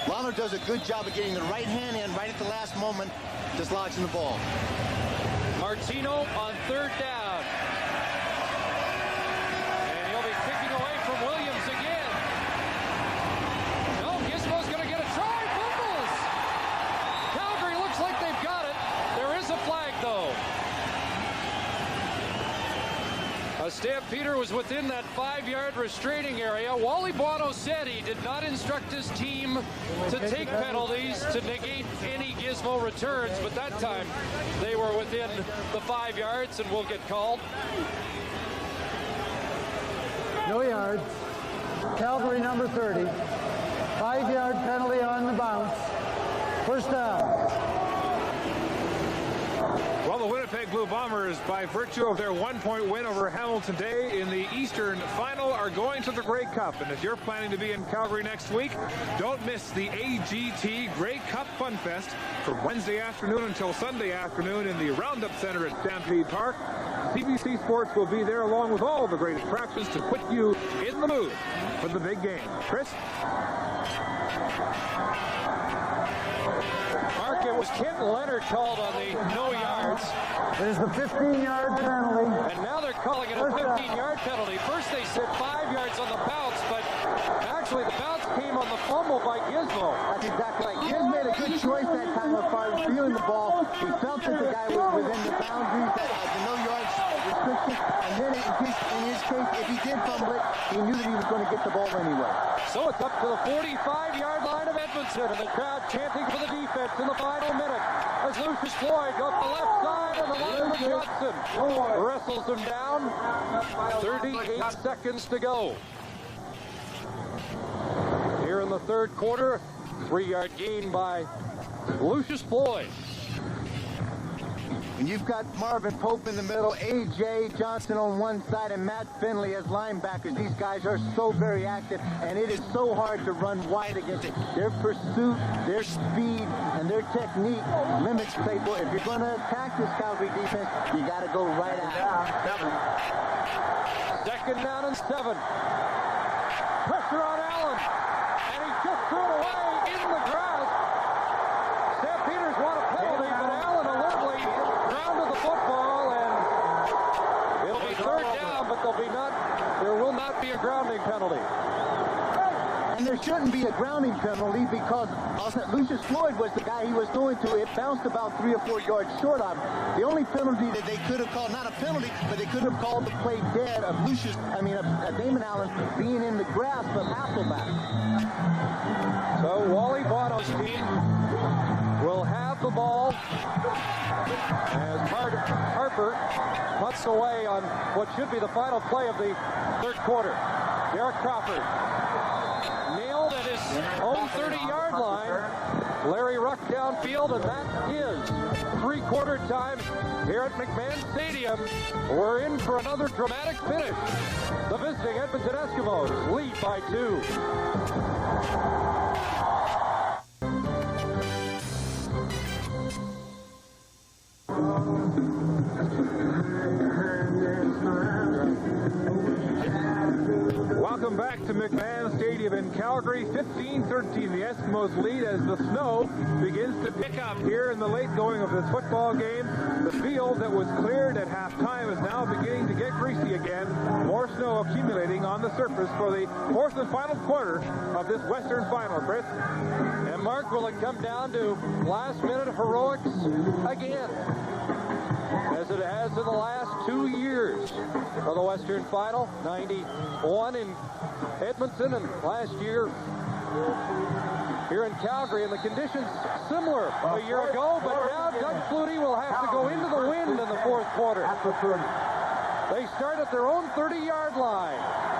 Lawler does a good job of getting the right hand in right at the last moment, dislodging the ball. Martino on 3rd down. And he'll be kicking away from Williams again. No, Gizmo's going to get a try. Fumbles. Calgary looks like they've got it. There is a flag, though. A Stampeder was within that 5-yard restraining area. Wally Buono said he did not instruct his team to take penalties to negate any Gizmo returns, but that time they were within the 5 yards and will get called. No yards. Calgary number 30. 5-yard penalty on the bounce. First down. Well, the Winnipeg Blue Bombers, by virtue of their 1-point win over Hamilton Day in the Eastern Final, are going to the Grey Cup. And if you're planning to be in Calgary next week, don't miss the AGT Grey Cup Fun Fest from Wednesday afternoon until Sunday afternoon in the Roundup Center at Stampede Park. CBC Sports will be there along with all the great attractions to put you in the mood for the big game. Chris? Mark, it was Kent Leonard called on the no yards. It is the 15-yard penalty. And now they're calling it a 15-yard penalty. First they said 5 yards on the bounce, but actually the bounce came on the fumble by Gizmo. That's exactly right. Giz made a good choice that time as far as feeling the ball. He felt that the guy was within the boundaries, the no yards restriction, and then in his case, if he did fumble it, he knew that he was going to get the ball anyway. So it's up to the 45-yard line of Edmonton, and the crowd chanting for the defense in the final minute as Lucius Floyd up the left side of the line of Johnson wrestles him down. 38 seconds to go. Here in the 3rd quarter, 3-yard gain by Lucius Floyd. And you've got Marvin Pope in the middle, A.J. Johnson on one side, and Matt Finley as linebackers. These guys are so very active, and it is so hard to run wide against it. Their pursuit, their speed, and their technique limits people. If you're going to attack this Calgary defense, you got to go right at it. 2nd down and 7. Pressure on Allen, and he just threw it away in the grass. Stampeders want a penalty, but Allen alertly grounded the football, and it'll be 3rd down, but there will not be a grounding penalty. And there shouldn't be a grounding penalty because Lucius Floyd was the guy he was throwing to. It bounced about 3 or 4 yards short of him. The only penalty that they could have called, not a penalty, but they could have called the play dead of Damon Allen being in the grasp of Hasselback. So Wally Buono's team will have the ball as Harper puts away on what should be the final play of the 3rd quarter. Derek Crawford nailed at his own 30-yard line. Larry Ruck downfield, and that is three-quarter time here at McMahon Stadium. We're in for another dramatic finish. The visiting Edmonton Eskimos lead by 2. Welcome back to McMahon Stadium in Calgary. 15-13, the Eskimos lead as the snow begins to pick up here in the late going of this football game. The field that was cleared at halftime is now beginning to get greasy again. More snow accumulating on the surface for the fourth and final quarter of this Western Final, Chris. And Mark, will it come down to last-minute heroics again, as it has in the last 2 years of the Western Final? 91 in Edmonton, and last year here in Calgary, and the conditions similar a year ago, but now Doug Flutie will have to go into the wind in the fourth quarter. They start at their own 30-yard line.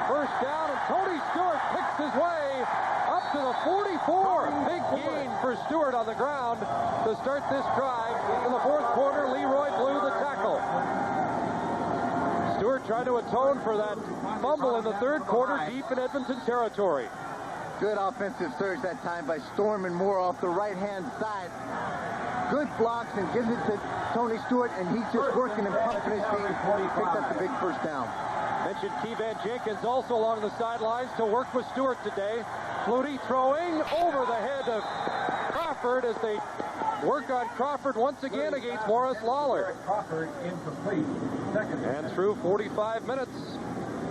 First down, and Tony Stewart picks his way up to the 44. Big gain for Stewart on the ground to start this drive. In the fourth quarter, Leroy blew the tackle. Stewart trying to atone for that fumble in the third quarter deep in Edmonton territory. Good offensive surge that time by Storm and Moore off the right-hand side. Good blocks and gives it to Tony Stewart, and he's just working and pumping his team. Picked up the big first down. Mentioned Kevan Jenkins also along the sidelines to work with Stewart today. Flutie throwing over the head of Crawford as they work on Crawford once again against Morris Lawler. Crawford incomplete. And through 45 minutes,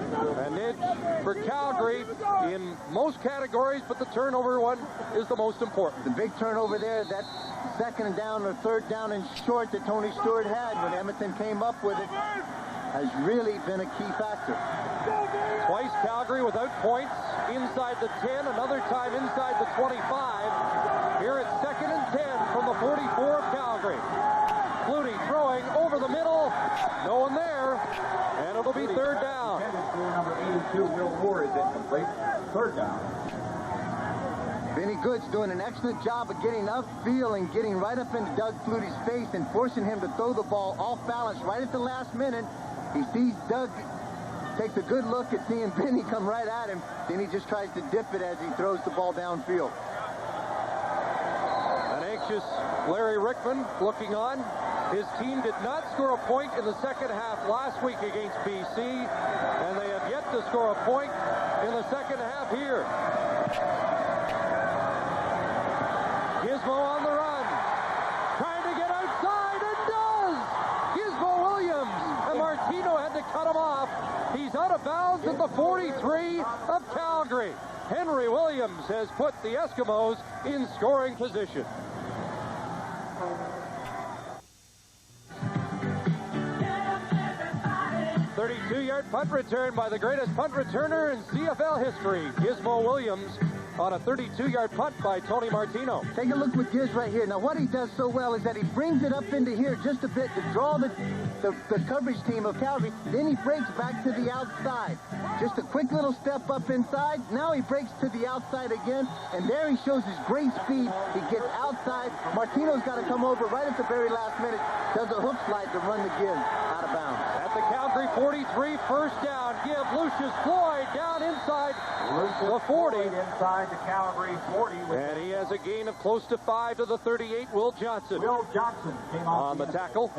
an edge for Calgary in most categories, but the turnover one is the most important. The big turnover there, that second down or third down and short that Tony Stewart had when Edmonton came up with it, has really been a key factor. Twice Calgary without points inside the 10, another time inside the 25. Here it's 2nd and 10 from the 44 of Calgary. Flutie throwing over the middle, no one there, and it'll be third down. Number 82, Will Moore, is incomplete. Third down. Benny Good's doing an excellent job of getting upfield and getting right up into Doug Flutie's face and forcing him to throw the ball off balance right at the last minute. He sees Doug, takes a good look at seeing Benny come right at him, then he just tries to dip it as he throws the ball downfield. An anxious Larry Rickman looking on. His team did not score a point in the second half last week against BC, and they have yet to score a point in the second half here. Gizmo on the run, trying to get outside, and does! Gizmo Williams, and Martino had to cut him off. He's out of bounds at the 43 of Calgary. Henry Williams has put the Eskimos in scoring position. A 32-yard punt return by the greatest punt returner in CFL history, Gizmo Williams, on a 32-yard punt by Tony Martino. Take a look with Giz right here. Now, what he does so well is that he brings it up into here just a bit to draw the coverage team of Calgary. Then he breaks back to the outside. Just a quick little step up inside. Now he breaks to the outside again, and there he shows his great speed. He gets outside. Martino's got to come over right at the very last minute. Does a hook slide to run the Giz out of bounds. At the Calgary 43, first down. Give Lucius Floyd down inside the 40. Inside the Calgary 40. And he has a gain of close to 5 to the 38. Will Johnson. Will Johnson came on the tackle.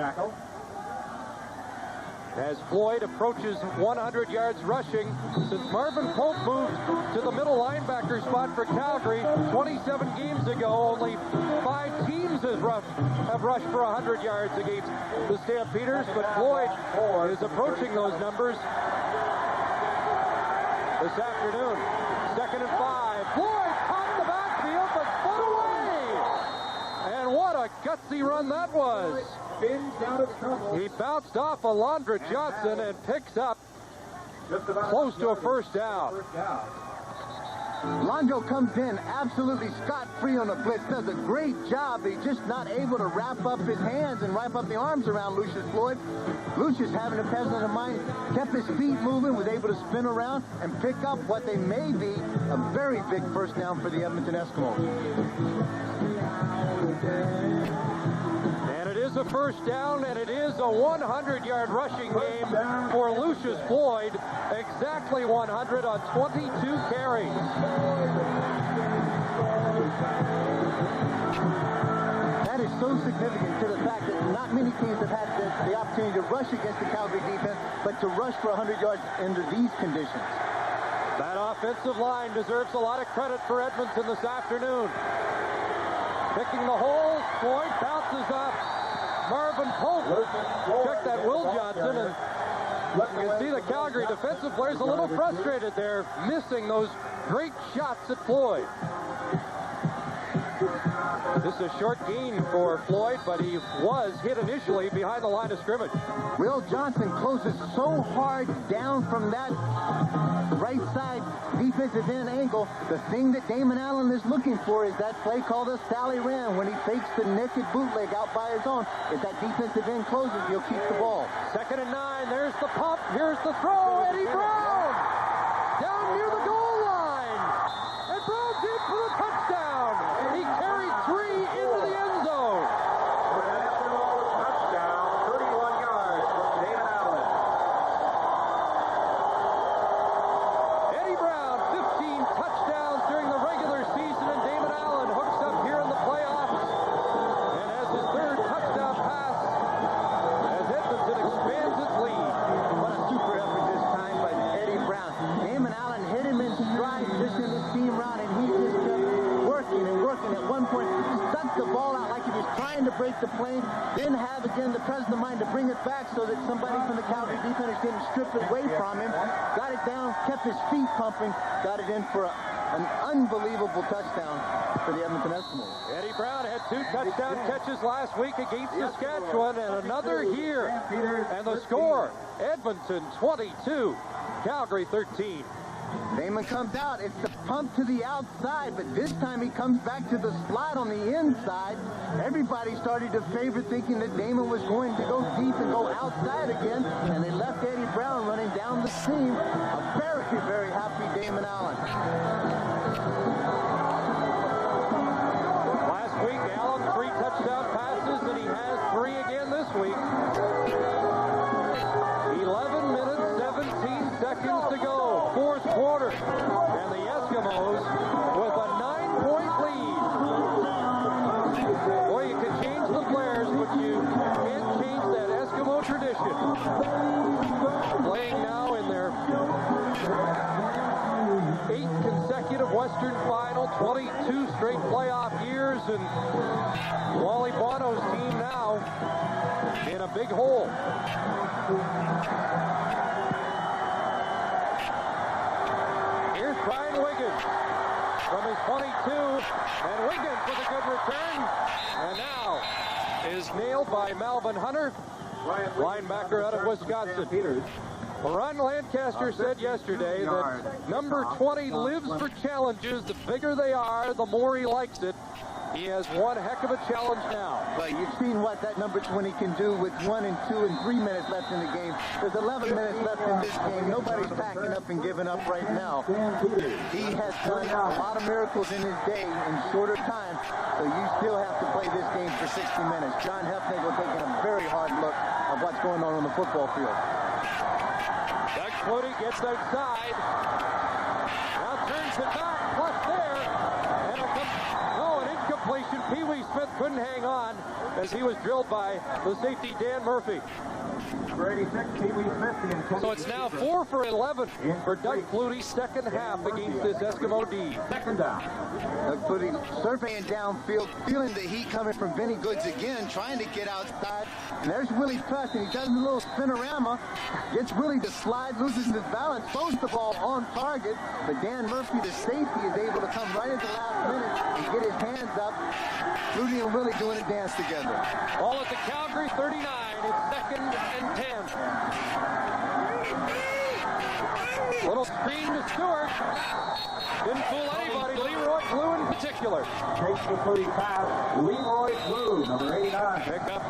As Floyd approaches 100 yards rushing, since Marvin Pope moved to the middle linebacker spot for Calgary 27 games ago, only 5 teams have rushed for 100 yards against the Stampeders, but Floyd is approaching those numbers this afternoon. 2nd and 5. Floyd caught the backfield, but put away! And what a gutsy run that was. He bounced off Alondra Johnson and picks up close to a first down. Longo comes in absolutely scot-free on the blitz, does a great job. He's just not able to wrap up his hands and wrap up the arms around Lucius Floyd. Lucius, having the presence of mind, kept his feet moving, was able to spin around and pick up what they may be a very big first down for the Edmonton Eskimos. And it is a first down, and it is a 100-yard rushing game for Lucius Floyd. Exactly 100 on 22 carries. That is so significant to the fact that not many teams have had the opportunity to rush against the Calgary defense, but to rush for 100 yards under these conditions. That offensive line deserves a lot of credit for Edmonton this afternoon. Picking the hole, Floyd bounces up. Marvin Pope checked that Will Johnson, and you can see the Calgary defensive players a little frustrated there, missing those great shots at Floyd. This is a short gain for Floyd, but he was hit initially behind the line of scrimmage. Will Johnson closes so hard down from that right side defensive end angle. The thing that Damon Allen is looking for is that play called a Sally Ram when he fakes the naked bootleg out by his own. If that defensive end closes, he'll keep the ball. 2nd and 9. There's the pump. Here's the throw. Eddie Brown down near the goal line. And Brown's in for the touchdown. He carried 3 into the end zone. Touchdown, 31 yards from Damon Allen. Eddie Brown, 15 touchdowns during the regular season, and Damon Allen hooks up here in the playoffs and has his 3rd touchdown pass as Edmonton expands its lead. What a super effort this time by Eddie Brown. Damon Allen hit him in stride just in the seam route, and he just kept working and working. At one point, stuck the ball out like he was trying to break the plane, then have again the presence of mind to bring it back so that somebody from the Calgary defense didn't strip it away from him. Got it down, kept his feet pumping, got it in for an unbelievable touchdown for the Edmonton Eskimos. Eddie Brown had 2 touchdown catches last week against Saskatchewan, and another here. And the score, Edmonton 22, Calgary 13. Damon comes out. It's the pump to the outside, but this time he comes back to the slide on the inside. Everybody started to favor thinking that Damon was going to go deep and go outside again, and they left Eddie Brown running down the seam. A very, very happy Damon Allen. Last week, Allen 3 touchdown passes, and he has 3 again this week. 11 minutes, 17 seconds to go, 4th quarter, and the Eskimos with a 9-point lead. Boy, you can change the players, but you can't change that Eskimo tradition. Playing now in their 8th consecutive Western Final, 22 straight playoff years, and Wally Bono's team now in a big hole. Here's Brian Wiggins from his 22, and Wiggins with a good return, and now is nailed by Malvin Hunter, linebacker out of Wisconsin. Ron Lancaster said yesterday that number 20 lives for challenges. The bigger they are, the more he likes it. He has one heck of a challenge now. But you've seen what that number 20 can do with 1 and 2 and 3 minutes left in the game. There's 11 minutes left in this game. Nobody's packing up and giving up right now. He has done a lot of miracles in his day in shorter time, so you still have to play this game for 60 minutes. John Hefnagel taking a very hard look at what's going on the football field. Doug Flutie gets outside. Now turns it back, plus there. And an incompletion. Pee Wee Smith couldn't hang on as he was drilled by the safety Dan Murphy. So it's now 4 for 11 for Doug Flutie, 2nd half against this Eskimo D. 2nd down. Doug Flutie surveying downfield, feeling the heat coming from Vinny Goods again, trying to get outside. And there's Willie Preston. He does a little spinorama, gets Willie to slide, loses his balance, throws the ball on target. But Dan Murphy, the safety, is able to come right at the last minute and get his hands up. Flutie and Willie doing a dance together. Ball at the Calgary 39. It's 2nd and 10. Little screen to Stewart. Didn't fool anybody, Leroy Blue in particular. Takes the Flutie pass. Leroy Blue, number 89. Pick up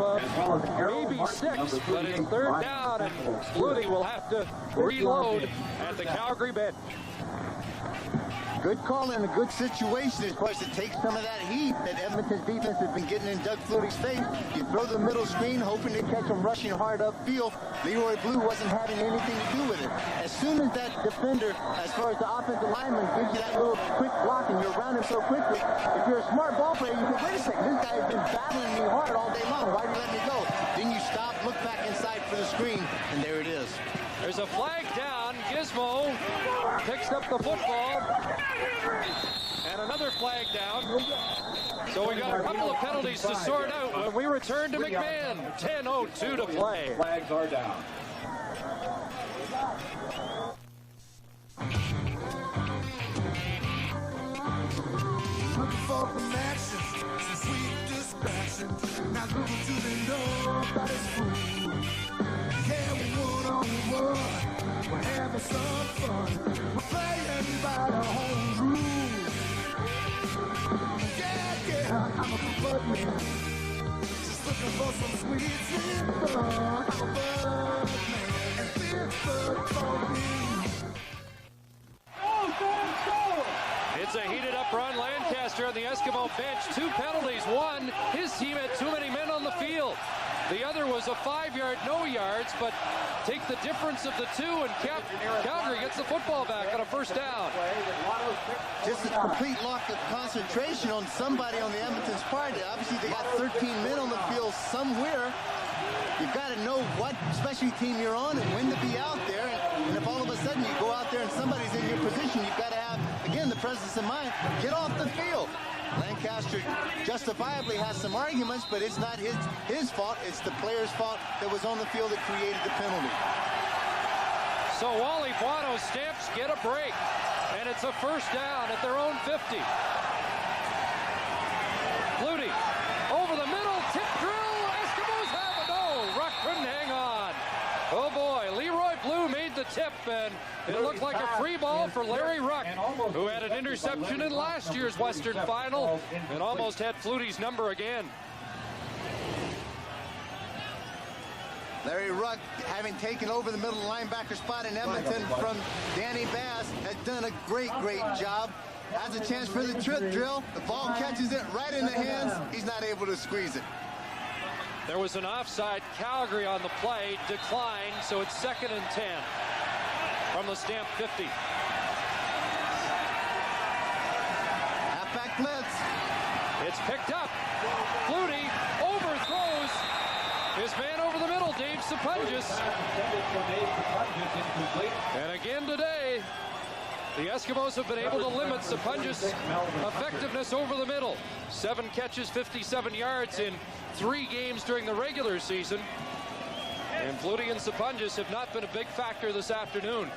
maybe 6, but it's third down, and Flutie will have to reload at the Calgary bench. Good call in a good situation, of course, to take some of that heat that Edmonton's defense has been getting in Doug Flutie's face. You throw the middle screen, hoping to catch him rushing hard upfield. Leroy Blue wasn't having anything to do with it. As soon as that defender, as far as the offensive lineman, gives you that little quick block and you're around him so quickly, if you're a smart ball player, you say, wait a second, this guy has been battling me hard all day long. Why did you let me go? Then you stop, look back inside for the screen, and there it is. There's a flag down. Gizmo picks up the football. And another flag down. So we got a couple of penalties to sort out when we return to McMahon. 10:02 to play. Flags are down. Looking for some action, some sweet distraction. Now go to the nobody's fool. Yeah, one-on-one, we're having some fun. We're playing by the home rules. Yeah, I'm a foot man. Just looking for some sweet fun. I'm a bud man, and this bud for me. It's a heated up run. Lancaster on the Eskimo bench. 2 penalties. One, his team had too many men on the field. The other was a 5-yard, no yards, but take the difference of the 2, and Calgary gets the football back on a first down. Just a complete lack of concentration on somebody on the Edmonton's part. Obviously, they got 13 men on the field somewhere. You've got to know what specialty team you're on and when to be out there. And if all of a sudden you go out there and somebody's in your position, you've got to have, again, the presence of mind. Get off the field. Lancaster justifiably has some arguments, but it's not his fault. It's the player's fault that was on the field that created the penalty. So Wally Buono Stamps get a break, and it's a first down at their own 50. Flutie over the middle, tip drill. Eskimos have it. No, Ruck couldn't hang on. Oh boy, Leroy Blue made the tip, and it looked like a free ball for Larry Ruck, who had an interception in last year's Western Final and almost had Flutie's number again. Larry Ruck, having taken over the middle linebacker spot in Edmonton from Danny Bass, has done a great job. Has a chance for the trip drill. The ball catches it right in the hands. He's not able to squeeze it. There was an offside. Calgary on the play declined, so it's 2nd and 10 from the Stamp 50. Halfback blitz. It's picked up. Flutie overthrows his man over the middle, Dave Sapungis. And again today, the Eskimos have been able to limit Sapungis' effectiveness over the middle. 7 catches, 57 yards in 3 games during the regular season. And Flutie and Sapungis have not been a big factor this afternoon.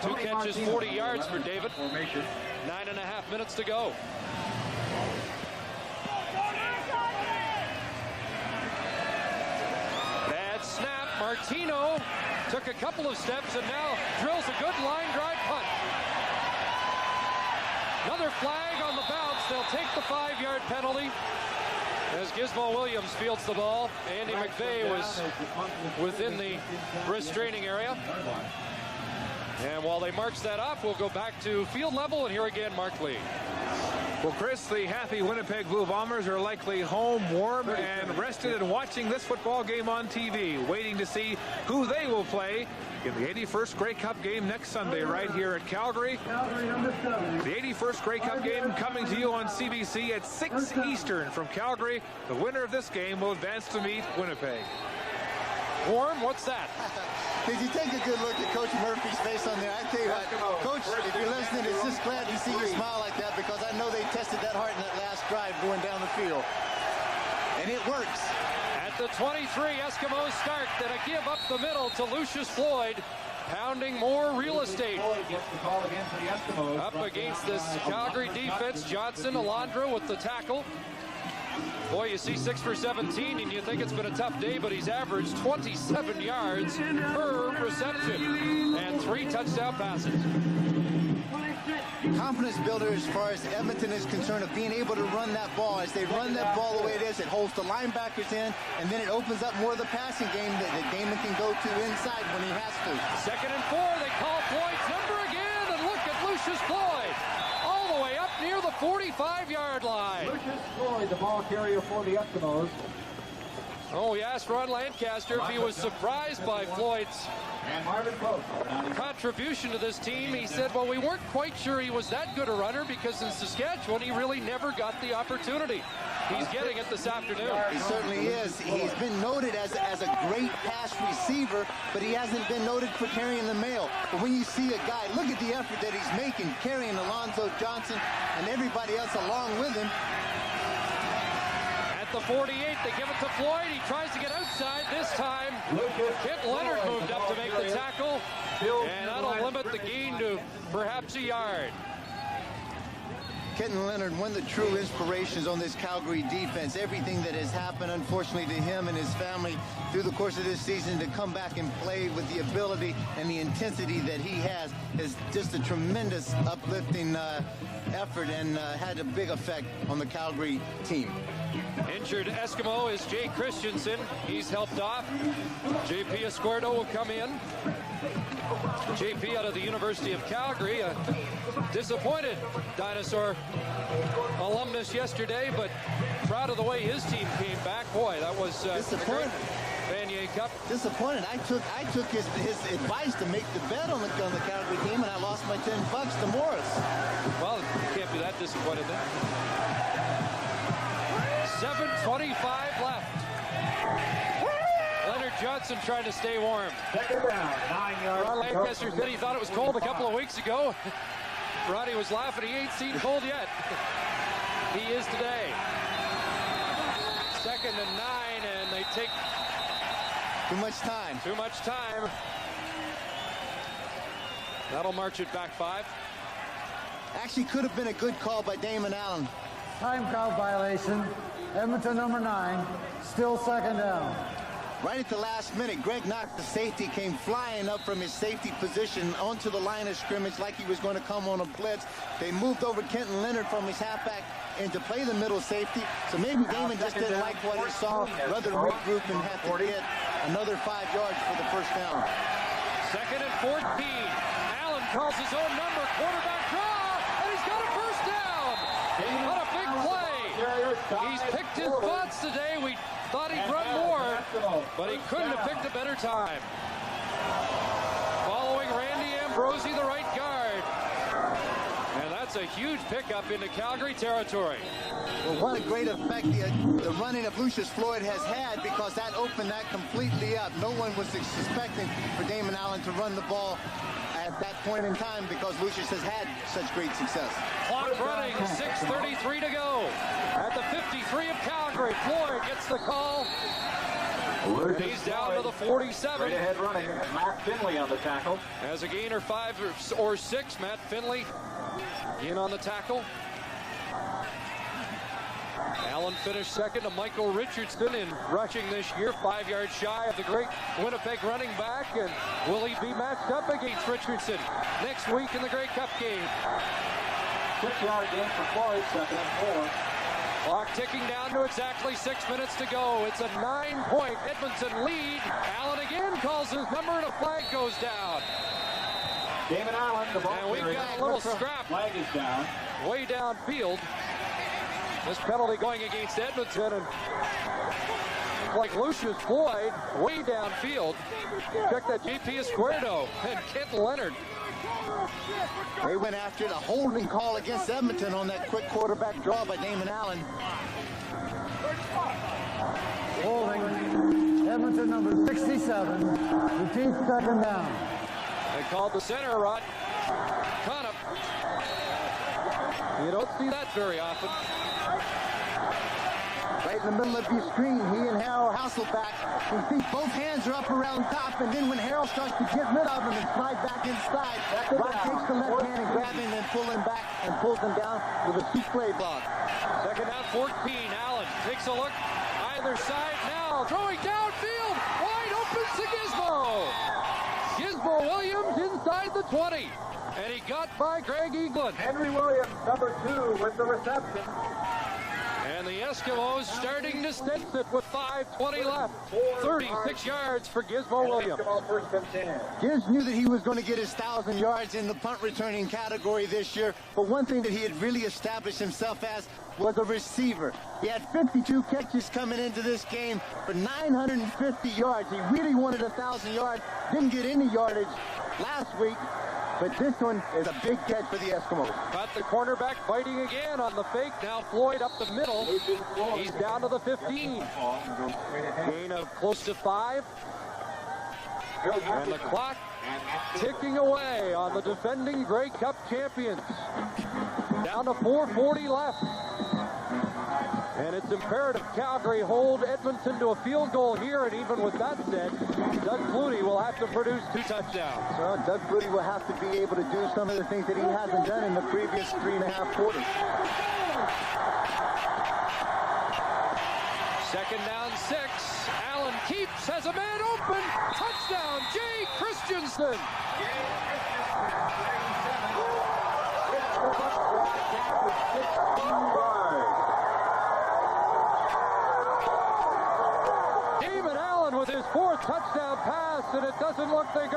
2 catches, 40 yards for David. 9.5 minutes to go. Bad snap. Martino took a couple of steps and now drills a good line drive punt. Another flag on the bounce. They'll take the 5-yard penalty as Gizmo Williams fields the ball. Andy McVeigh was within the restraining area. And while they march that off, we'll go back to field level, and here again, Mark Lee. Well, Chris, the happy Winnipeg Blue Bombers are likely home, warm, and rested and watching this football game on TV, waiting to see who they will play in the 81st Grey Cup game next Sunday right here at Calgary. The 81st Grey Cup game coming to you on CBC at 6 Eastern from Calgary. The winner of this game will advance to meet Winnipeg. Warm, what's that? Did you take a good look at Coach Murphy's face on there? I tell you what, Coach, if you're listening, it's just glad to see you smile like that, because I know they tested that hard in that last drive going down the field. And it works. At the 23, Eskimos start, then a give up the middle to Lucius Floyd, pounding more real estate. Up against this Calgary defense, Johnson, Alondra with the tackle. Boy, you see 6 for 17 and you think it's been a tough day, but he's averaged 27 yards per reception and 3 touchdown passes. Confidence builder as far as Edmonton is concerned of being able to run that ball. As they run that ball the way it is, it holds the linebackers in, and then it opens up more of the passing game that Damon can go to inside when he has to. 2nd and 4, they call Floyd's number again, and look at Lucius Floyd. All the way up near the 45-yard line. Lucius Floyd, the ball carrier for the Eskimos. Oh, we asked Ron Lancaster if he was surprised by Floyd's contribution to this team. He said, well, we weren't quite sure he was that good a runner because in Saskatchewan, he really never got the opportunity. He's getting it this afternoon. He certainly is. He's been noted as a great pass receiver, but he hasn't been noted for carrying the mail. But when you see a guy, look at the effort that he's making, carrying Alonzo Johnson and everybody else along with him. At the 48, they give it to Floyd. He tries to get outside this time. Kent Leonard moved up to make the tackle, and that'll limit the gain to perhaps a yard. Kenton Leonard, one of the true inspirations on this Calgary defense. Everything that has happened, unfortunately, to him and his family through the course of this season, to come back and play with the ability and the intensity that he has is just a tremendous uplifting effort and had a big effect on the Calgary team. Injured Eskimo is Jay Christensen. He's helped off. JP Escuerdo will come in. JP out of the University of Calgary, a disappointed Dinosaur alumnus yesterday, but proud of the way his team came back. Boy, that was disappointed. Vanier Cup. Disappointed. I took his advice to make the bet on the Calgary team, and I lost my $10 to Morris. Well, you can't be that disappointed then. 7:25 left. Leonard Johnson trying to stay warm. 2nd down, 9 yards. Ron Lancaster said he thought it was cold a couple of weeks ago. Ronnie was laughing. He ain't seen cold yet. He is today. 2nd and 9, and they take too much time. Too much time. That'll march it back 5. Actually, could have been a good call by Damon Allen. Time count violation. Edmonton number 9, still 2nd down. Right at the last minute, Greg Knox, the safety, came flying up from his safety position onto the line of scrimmage like he was going to come on a blitz. They moved over Kenton Leonard from his halfback and to play the middle safety. So maybe Damon just didn't like what he saw, rather regroup and have to get another 5 yards for the 1st down. 2nd and 14. Allen calls his own number, quarterback draw, and he's got a 1st down. What a big play. He's picked his spots today. We thought he'd run more, but he couldn't have picked a better time. Following Randy Ambrosi, the right guard. And that's a huge pickup into Calgary territory. Well, what a great effect the running of Lucius Floyd has had, because that opened that completely up. No one was expecting for Damon Allen to run the ball at that point in time because Lucius has had such great success. Clock running, 6:33 to go. At the 53 of Calgary, Floyd gets the call. He's down to the 47. Straight ahead running. Matt Finley on the tackle. As a gainer 5 or 6, Matt Finley in on the tackle. Allen finished 2nd to Michael Richardson in rushing this year, 5 yards shy of the great Winnipeg running back. And will he be matched up against Richardson next week in the Grey Cup game? 6-yard gain for Floyd, 2nd and 4. Clock ticking down to exactly 6 minutes to go. It's a 9-point Edmonton lead. Allen again calls his number and a flag goes down. Damon Allen, the ball. And we've got a little scrap. Flag is down. Way downfield. This penalty going against Edmonton, and like Lucius Floyd, way downfield. Check that JP Escuerdo and Kent Leonard. They went after the holding call against Edmonton on that quick quarterback draw by Damon Allen. Holding. Edmonton number 67. Repeat 2nd down. They called the center, Rod. Caught him. You don't see that very often. Right in the middle of your screen, he and Harold Hasselback. You see both hands are up around top, and then when Harold starts to get rid of him and slide back inside, Rod takes the left hand and grabs him and pull him back and pulls him down with a souffle block. 2nd down, 14. Allen Takes a look either side now. Throwing downfield. Wide open to Gizmo. Gizmo Williams inside the 20. And he got by Greg Eaglin. Henry Williams, number 2, with the reception. And the Eskimos starting to sense it with 5:20 left. 36 yards for Gizmo Williams. Giz knew that he was going to get his 1,000 yards in the punt returning category this year, but one thing that he had really established himself as was a receiver. He had 52 catches coming into this game for 950 yards. He really wanted 1,000 yards, didn't get any yardage last week. But this one is a big catch for the Eskimos. Got the cornerback fighting again on the fake. Now Floyd up the middle. He's down to the 15. Gain of close to 5. And the clock ticking away on the defending Grey Cup champions. Down to 4:40 left. And it's imperative Calgary hold Edmonton to a field goal here. And even with that said, Doug Flutie will have to produce 2 touchdowns. Well, Doug Flutie will have to be able to do some of the things that he hasn't done in the previous 3.5 quarters. Second down 6. Allen keeps, has a man open. Touchdown, Jay Christensen. With his 4th touchdown pass, and it doesn't look like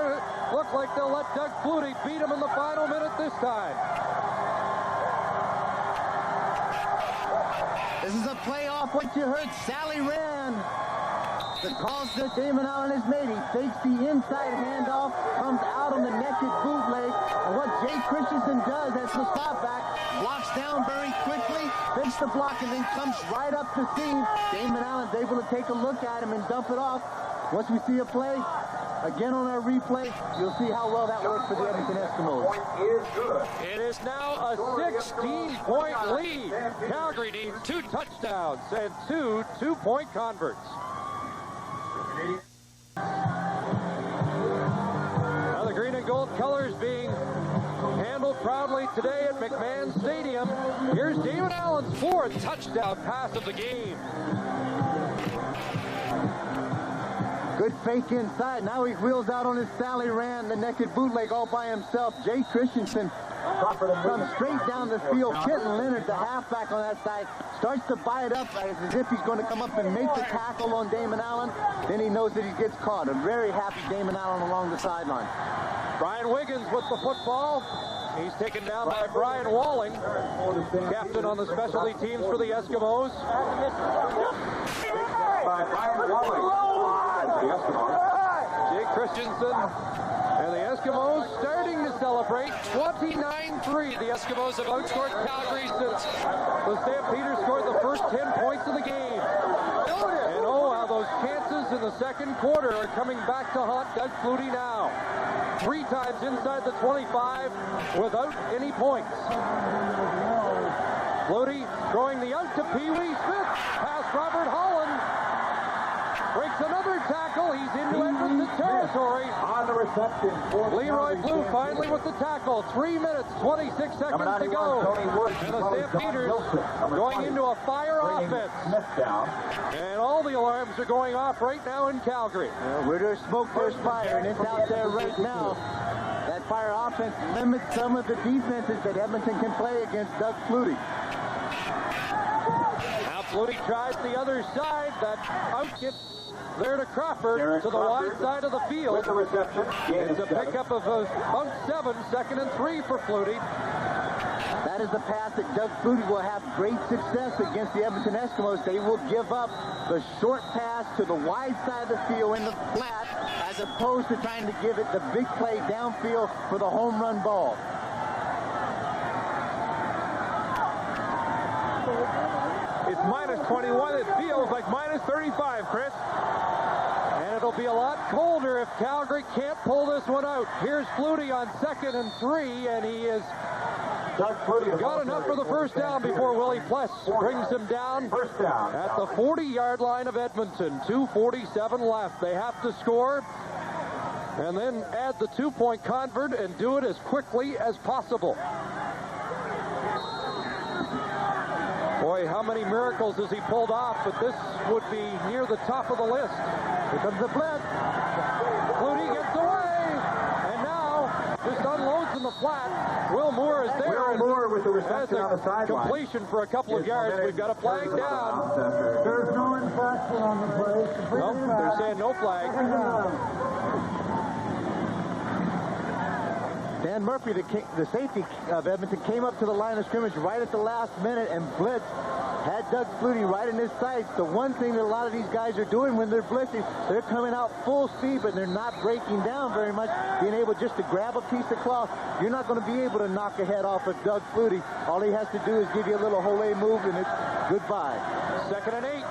they'll let Doug Flutie beat him in the final minute this time. This is a play off what you heard. Sally ran. The calls that Damon Allen has made. He takes the inside handoff, comes out on the naked bootleg, and what Jay Christensen does as the stopback, blocks down very quickly, fakes the block, and then comes right up the seam. Damon Allen's able to take a look at him and dump it off. Once we see a play, again on our replay, you'll see how well that works for the Edmonton Eskimos. It is now a 16-point lead. Calgary needs 2 touchdowns and 2 two-point converts. Now the green and gold colors being handled proudly today at McMahon Stadium. Here's Damon Allen's 4th touchdown pass of the game. Good fake inside. Now he wheels out on his Sally Rand, the naked bootleg all by himself. Jay Christensen comes straight down the field. Kenton Leonard, the halfback on that side, starts to buy it up as if he's going to come up and make the tackle on Damon Allen. Then he knows that he gets caught. A very happy Damon Allen along the sideline. Brian Wiggins with the football. He's taken down by Brian Walling, captain on the specialty teams for the Eskimos. By Brian Walling. Jake Christensen and the Eskimos starting to celebrate. 29-3. The Eskimos have outscored Calgary since the Stampeders scored the first 10 points of the game. And oh, how those chances in the second quarter are coming back to haunt Doug Flutie now. 3 times inside the 25 without any points. Flutie throwing the out to Pee Wee Smith. Past Robert Holland. Breaks another tackle. He's into Edmonton territory. On the reception. Leroy Blue finally with the tackle. 3 minutes, 26 seconds to go. And the Stampeders going into a fire offense. And all the alarms are going off right now in Calgary. Where there's smoke, there's fire, and it's out there right now. That fire offense limits some of the defenses that Edmonton can play against Doug Flutie. Now Flutie tries the other side. That out gets there to Crawford to the wide side of the field. With the reception. It's a pickup of bunk 7, 2nd and 3 for Flutie. That is the pass that Doug Flutie will have great success against the Edmonton Eskimos. They will give up the short pass to the wide side of the field in the flat as opposed to trying to give it the big play downfield for the home run ball. It's minus 21. It feels like minus 35, Chris. And it'll be a lot colder if Calgary can't pull this one out. Here's Flutie on 2nd and 3, and he is got enough for the first down before Willie Pless brings him down at the 40-yard line of Edmonton. 2:47 left. They have to score and then add the 2-point convert and do it as quickly as possible. Boy, boy, how many miracles has he pulled off, but this would be near the top of the list. Here comes the blitz. Flutie gets away, and now just unloads in the flat. Will Moore is there. Will Moore with the reception on the sideline. Completion for a couple of yards. We've got a flag down. There's no infraction on the play. Nope, they're saying no flag. Dan Murphy, the safety of Edmonton, came up to the line of scrimmage right at the last minute and blitzed. Had Doug Flutie right in his sights. The one thing that a lot of these guys are doing when they're blitzing, they're coming out full speed, but they're not breaking down very much, being able just to grab a piece of cloth. You're not going to be able to knock a head off of Doug Flutie. All he has to do is give you a little Hole move, and it's goodbye. 2nd and 8.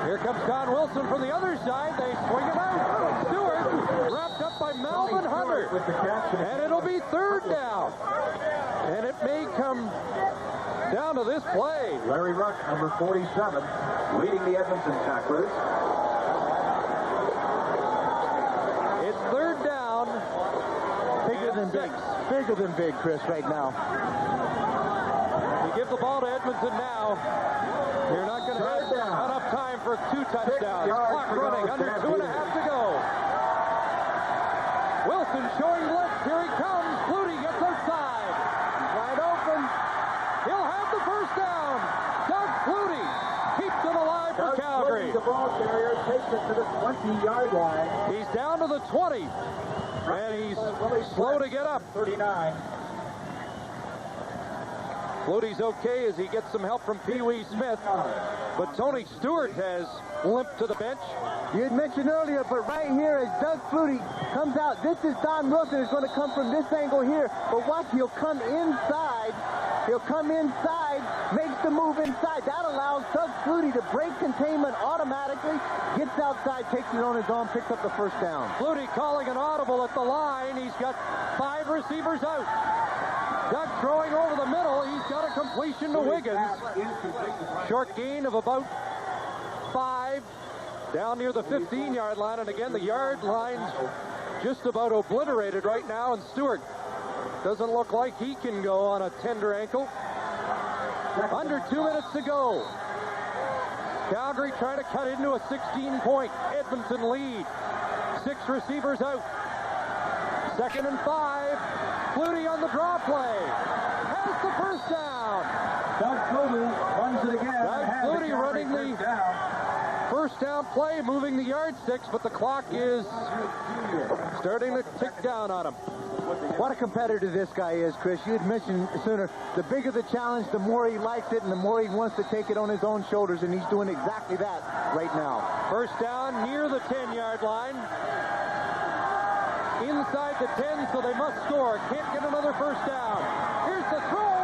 Here comes Don Wilson from the other side. They swing it out. Stewart wrapped up by Melvin Hunter. And it'll be 3rd down. And it may come down to this play. Larry Ruck, number 47, leading the Edmonton tacklers. It's 3rd down. Bigger than big. Bigger than big, Chris, right now. You give the ball to Edmonton now. You're not going to have enough time for 2 touchdowns. Clock running, under 2.5 to go. Wilson showing blitz. Here he comes. Flutie gets outside. He's wide open. He'll have the 1st down. Doug Flutie keeps it alive for Calgary. The ball carrier takes it to the 20-yard line. He's down to the 20. And he's slow to get up. 39. Flutie's okay as he gets some help from Pee Wee Smith. But Tony Stewart has limped to the bench. You had mentioned earlier, but right here as Doug Flutie comes out, this is Don Wilson is going to come from this angle here. But watch, he'll come inside. He'll come inside, makes the move inside. That allows Doug Flutie to break containment automatically, gets outside, takes it on his own, picks up the 1st down. Flutie calling an audible at the line. He's got 5 receivers out. Doug throwing over the middle. He's got a completion to Wiggins. Short gain of about 5 down near the 15-yard line. And again, the yard line's just about obliterated right now. And Stewart doesn't look like he can go on a tender ankle. Under 2 minutes to go. Calgary trying to cut into a 16-point Edmonton lead. 6 receivers out. 2nd and 5. Flutie on the draw play. Has the 1st down. Doug Flutie runs it again. Doug Flutie running the 1st down play, moving the yardsticks, but the clock is starting to tick down on him. What a competitor this guy is, Chris. You had mentioned sooner, the bigger the challenge, the more he likes it, and the more he wants to take it on his own shoulders, and he's doing exactly that right now. 1st down near the 10-yard line. Inside the 10, so they must score. Can't get another 1st down. Here's the throw,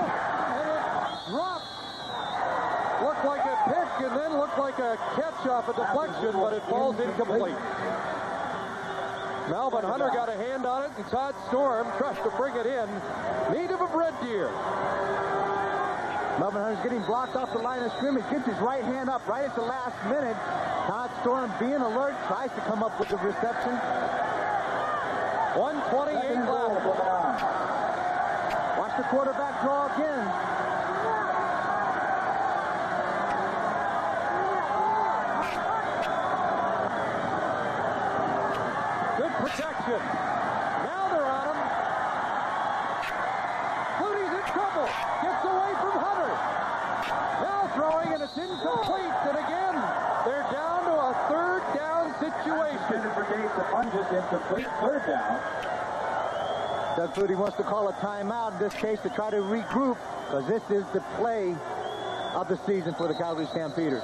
and it drops. Looked like a pick, and then looked like a catch off a deflection, but it falls incomplete. Melvin Hunter got a hand on it, and Todd Storm tries to bring it in. Native of Red Deer. Melvin Hunter's getting blocked off the line of scrimmage, gets his right hand up right at the last minute. Todd Storm being alert, tries to come up with the reception. 1:28 left. Watch the quarterback draw again. Good protection. Now they're on him. Flutie's in trouble. Gets away from Hunter. Now throwing, and it's incomplete. And again, they're down to a 3rd down situation. Incomplete 3rd down. Doug Flutie wants to call a timeout in this case to try to regroup, because this is the play of the season for the Calgary Stampeders.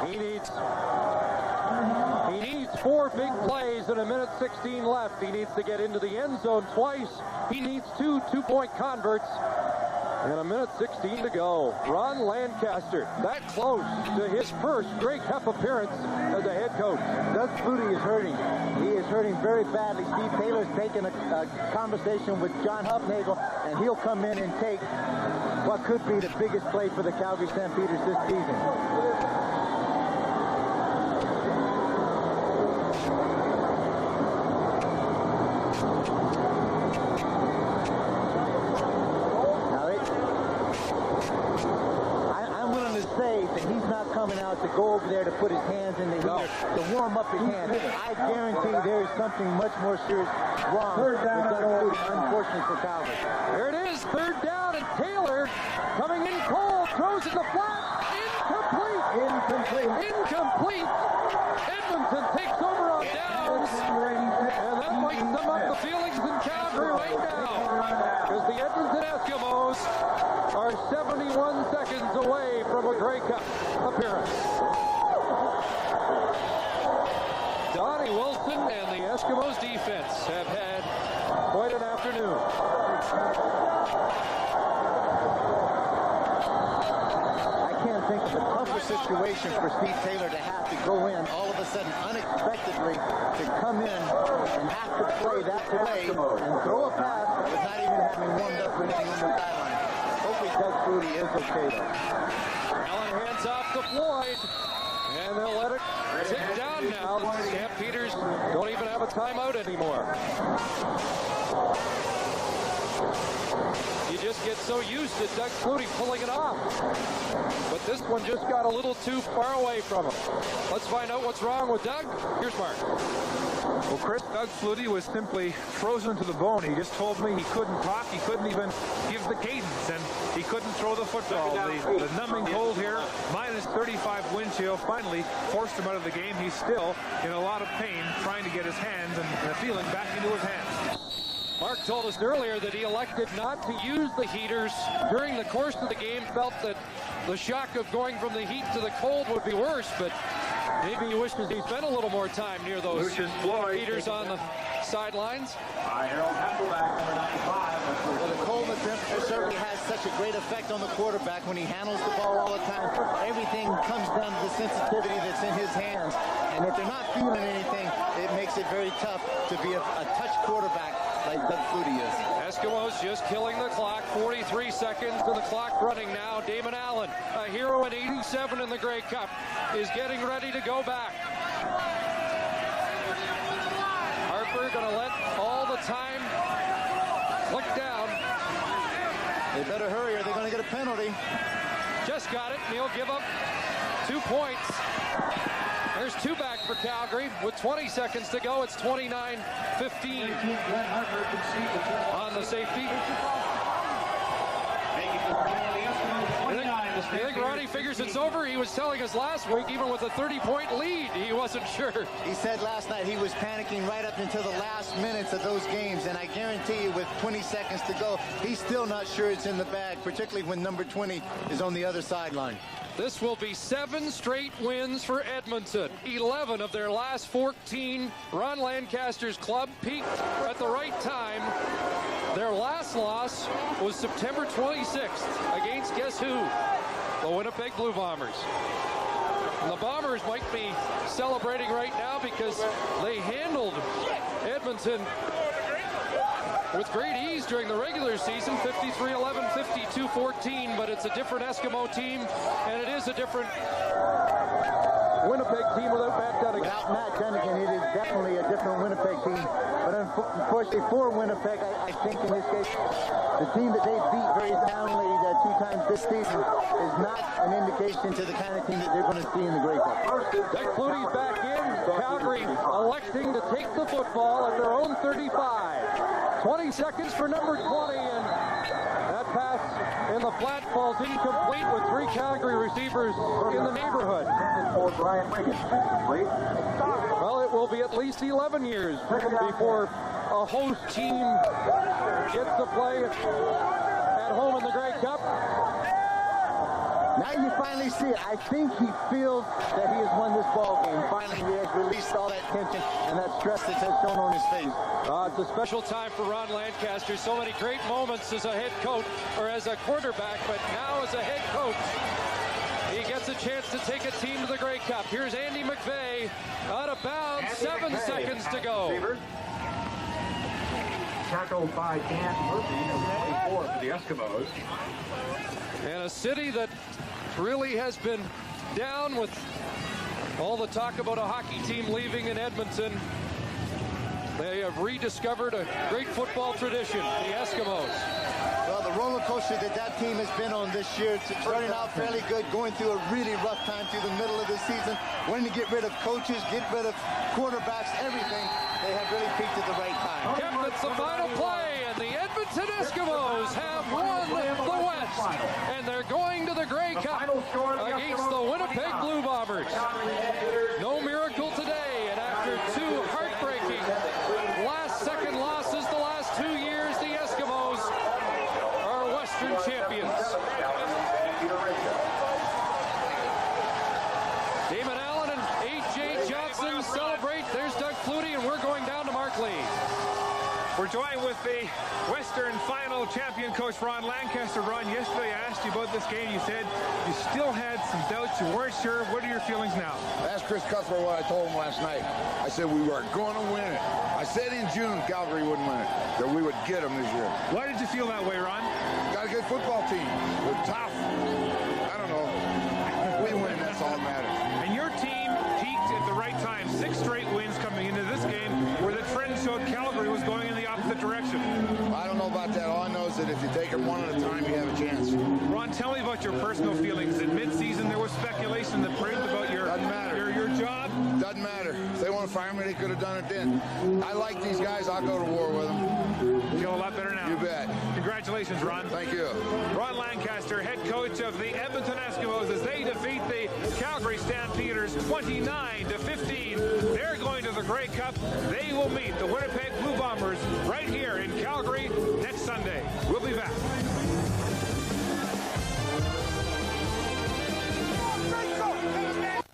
He needs 4 big plays in 1:16 left. He needs to get into the end zone twice. He needs 2 two-point converts. And 1:16 to go. Ron Lancaster, that close to his first Grey Cup appearance as a head coach. Doug Flutie is hurting. He is hurting very badly. Steve Taylor's taking a conversation with John Hufnagel, and he'll come in and take what could be the biggest play for the Calgary Stampeders this season. coming out to go over there to put his hands in the heater, to warm up his hands. I guarantee there is something much more serious wrong with Doug Flutie, unfortunately for Calgary. Here it is, third down, and Taylor coming in cold, throws it to flat, incomplete. Edmonton takes over on downs, and that might sum up the feelings in Calgary right now, because the Edmonton Eskimos are 71 seconds away from a Grey Cup appearance. Donnie Wilson and the Eskimos defense have had quite an afternoon. Think of a tougher situation for Steve Taylor to have to go in all of a sudden unexpectedly to come in and have to play that play and throw a pass with not even having warmed up or anything on the sideline. Hopefully Doug Flutie is okay though. Allen hands off to Floyd, and they'll let it tick down now. The Stampeders don't even have a timeout anymore. You just get so used to Doug Flutie pulling it off. But this one just got a little too far away from him. Let's find out what's wrong with Doug. Here's Mark. Well, Chris, Doug Flutie was simply frozen to the bone. He just told me he couldn't talk. He couldn't even give the cadence, and he couldn't throw the football. The numbing cold here, minus 35 wind chill, finally forced him out of the game. He's still in a lot of pain trying to get his hands and the feeling back into his hands. Mark told us earlier that he elected not to use the heaters during the course of the game, felt that the shock of going from the heat to the cold would be worse, but maybe he wishes he spent a little more time near those heaters on the sidelines. Well, the coldness certainly has such a great effect on the quarterback when he handles the ball all the time. Everything comes down to the sensitivity that's in his hands, and if they're not feeling anything, it makes it very tough to be a touch quarterback like Doug Flutie is. Eskimos just killing the clock. 43 seconds to the clock running now. Damon Allen, a hero in 87 in the Grey Cup, is getting ready to go back. Harper going to let all the time click down. They better hurry or they're going to get a penalty. Just got it, and he'll give up 2 points. There's two back for Calgary. With 20 seconds to go, it's 29-15 on the safety. I think Ronnie figures it's over. He was telling us last week, even with a 30-point lead, he wasn't sure. He said last night he was panicking right up until the last minutes of those games, and I guarantee you with 20 seconds to go, he's still not sure it's in the bag, particularly when number 20 is on the other sideline. This will be 7 straight wins for Edmonton. 11 of their last 14. Ron Lancaster's club peaked at the right time. Their last loss was September 26th against guess who? The Winnipeg Blue Bombers. And the Bombers might be celebrating right now because they handled Edmonton with great ease during the regular season, 53-11, 52-14, but it's a different Eskimo team, and it is a different Winnipeg team without Matt Dunnigan. Without Matt Dunnigan, it is definitely a different Winnipeg team. But unfortunately for Winnipeg, I think in this case, the team that they beat very soundly 2 times this season is not an indication to the kind of team that they're going to see in the Grey Cup. Doug Flutie's back in. Calgary electing to take the football at their own 35. 20 seconds for number 20, and that pass in the flat falls incomplete with 3 Calgary receivers in the neighborhood. Well, it will be at least 11 years before a host team gets to play at home in the Grey Cup. Now you finally see it. I think he feels that he has won this ball game. Finally, he has released all that tension and that stress that has shown on his face. It's a special time for Ron Lancaster. So many great moments as a head coach or as a quarterback, but now as a head coach, he gets a chance to take a team to the Grey Cup. Here's Andy McVeigh out of bounds. 7 seconds to go. Tackled by Dan Murphy, 24 for the Eskimos. And a city that really has been down with all the talk about a hockey team leaving in Edmonton. They have rediscovered a great football tradition, the Eskimos. Well, the roller coaster that team has been on this year, starting out fairly good, going through a really rough time through the middle of the season, wanting to get rid of coaches, get rid of quarterbacks, everything. They have really peaked at the right time. It's the final play, and the Edmonton Eskimos have won the West, and they're going to the Grey Cup against the Winnipeg Blue Bombers. No miracle today, and after two heartbreaking last-second losses the last 2 years, the Eskimos are Western champions. Damon Allen and A.J. Johnson celebrate. There's Doug Flutie, and we're going down to Markley. We're joined with the Western Final champion coach Ron Lancaster. Ron, yesterday I asked you about this game. You said you still had some doubts. You weren't sure. What are your feelings now? Ask Chris Cuthbert what I told him last night. I said we were going to win it. I said in June Calgary wouldn't win it, that we would get them this year. Why did you feel that way, Ron? Got a good football team. They're tough. I don't know. We win, that's all that matters. And your team peaked at the right time. 6 straight wins coming into this game where the trend showed Calgary was going in the opposite direction. I don't know about that. All I know is that if you take it one at a time, you have a chance. Ron, tell me about your personal feelings. In mid-season, there was speculation that proved about your job. Doesn't matter. If they want to fire me, they could have done it then. I like these guys. I'll go to war with them. Feel a lot better now. You bet. Congratulations, Ron. Thank you. Ron Lancaster, head coach of the Edmonton Eskimos, as they defeat the Calgary Stampeders 29-15. They're going to the Grey Cup. They will meet the Winnipeg Blue Bombers right here in Calgary.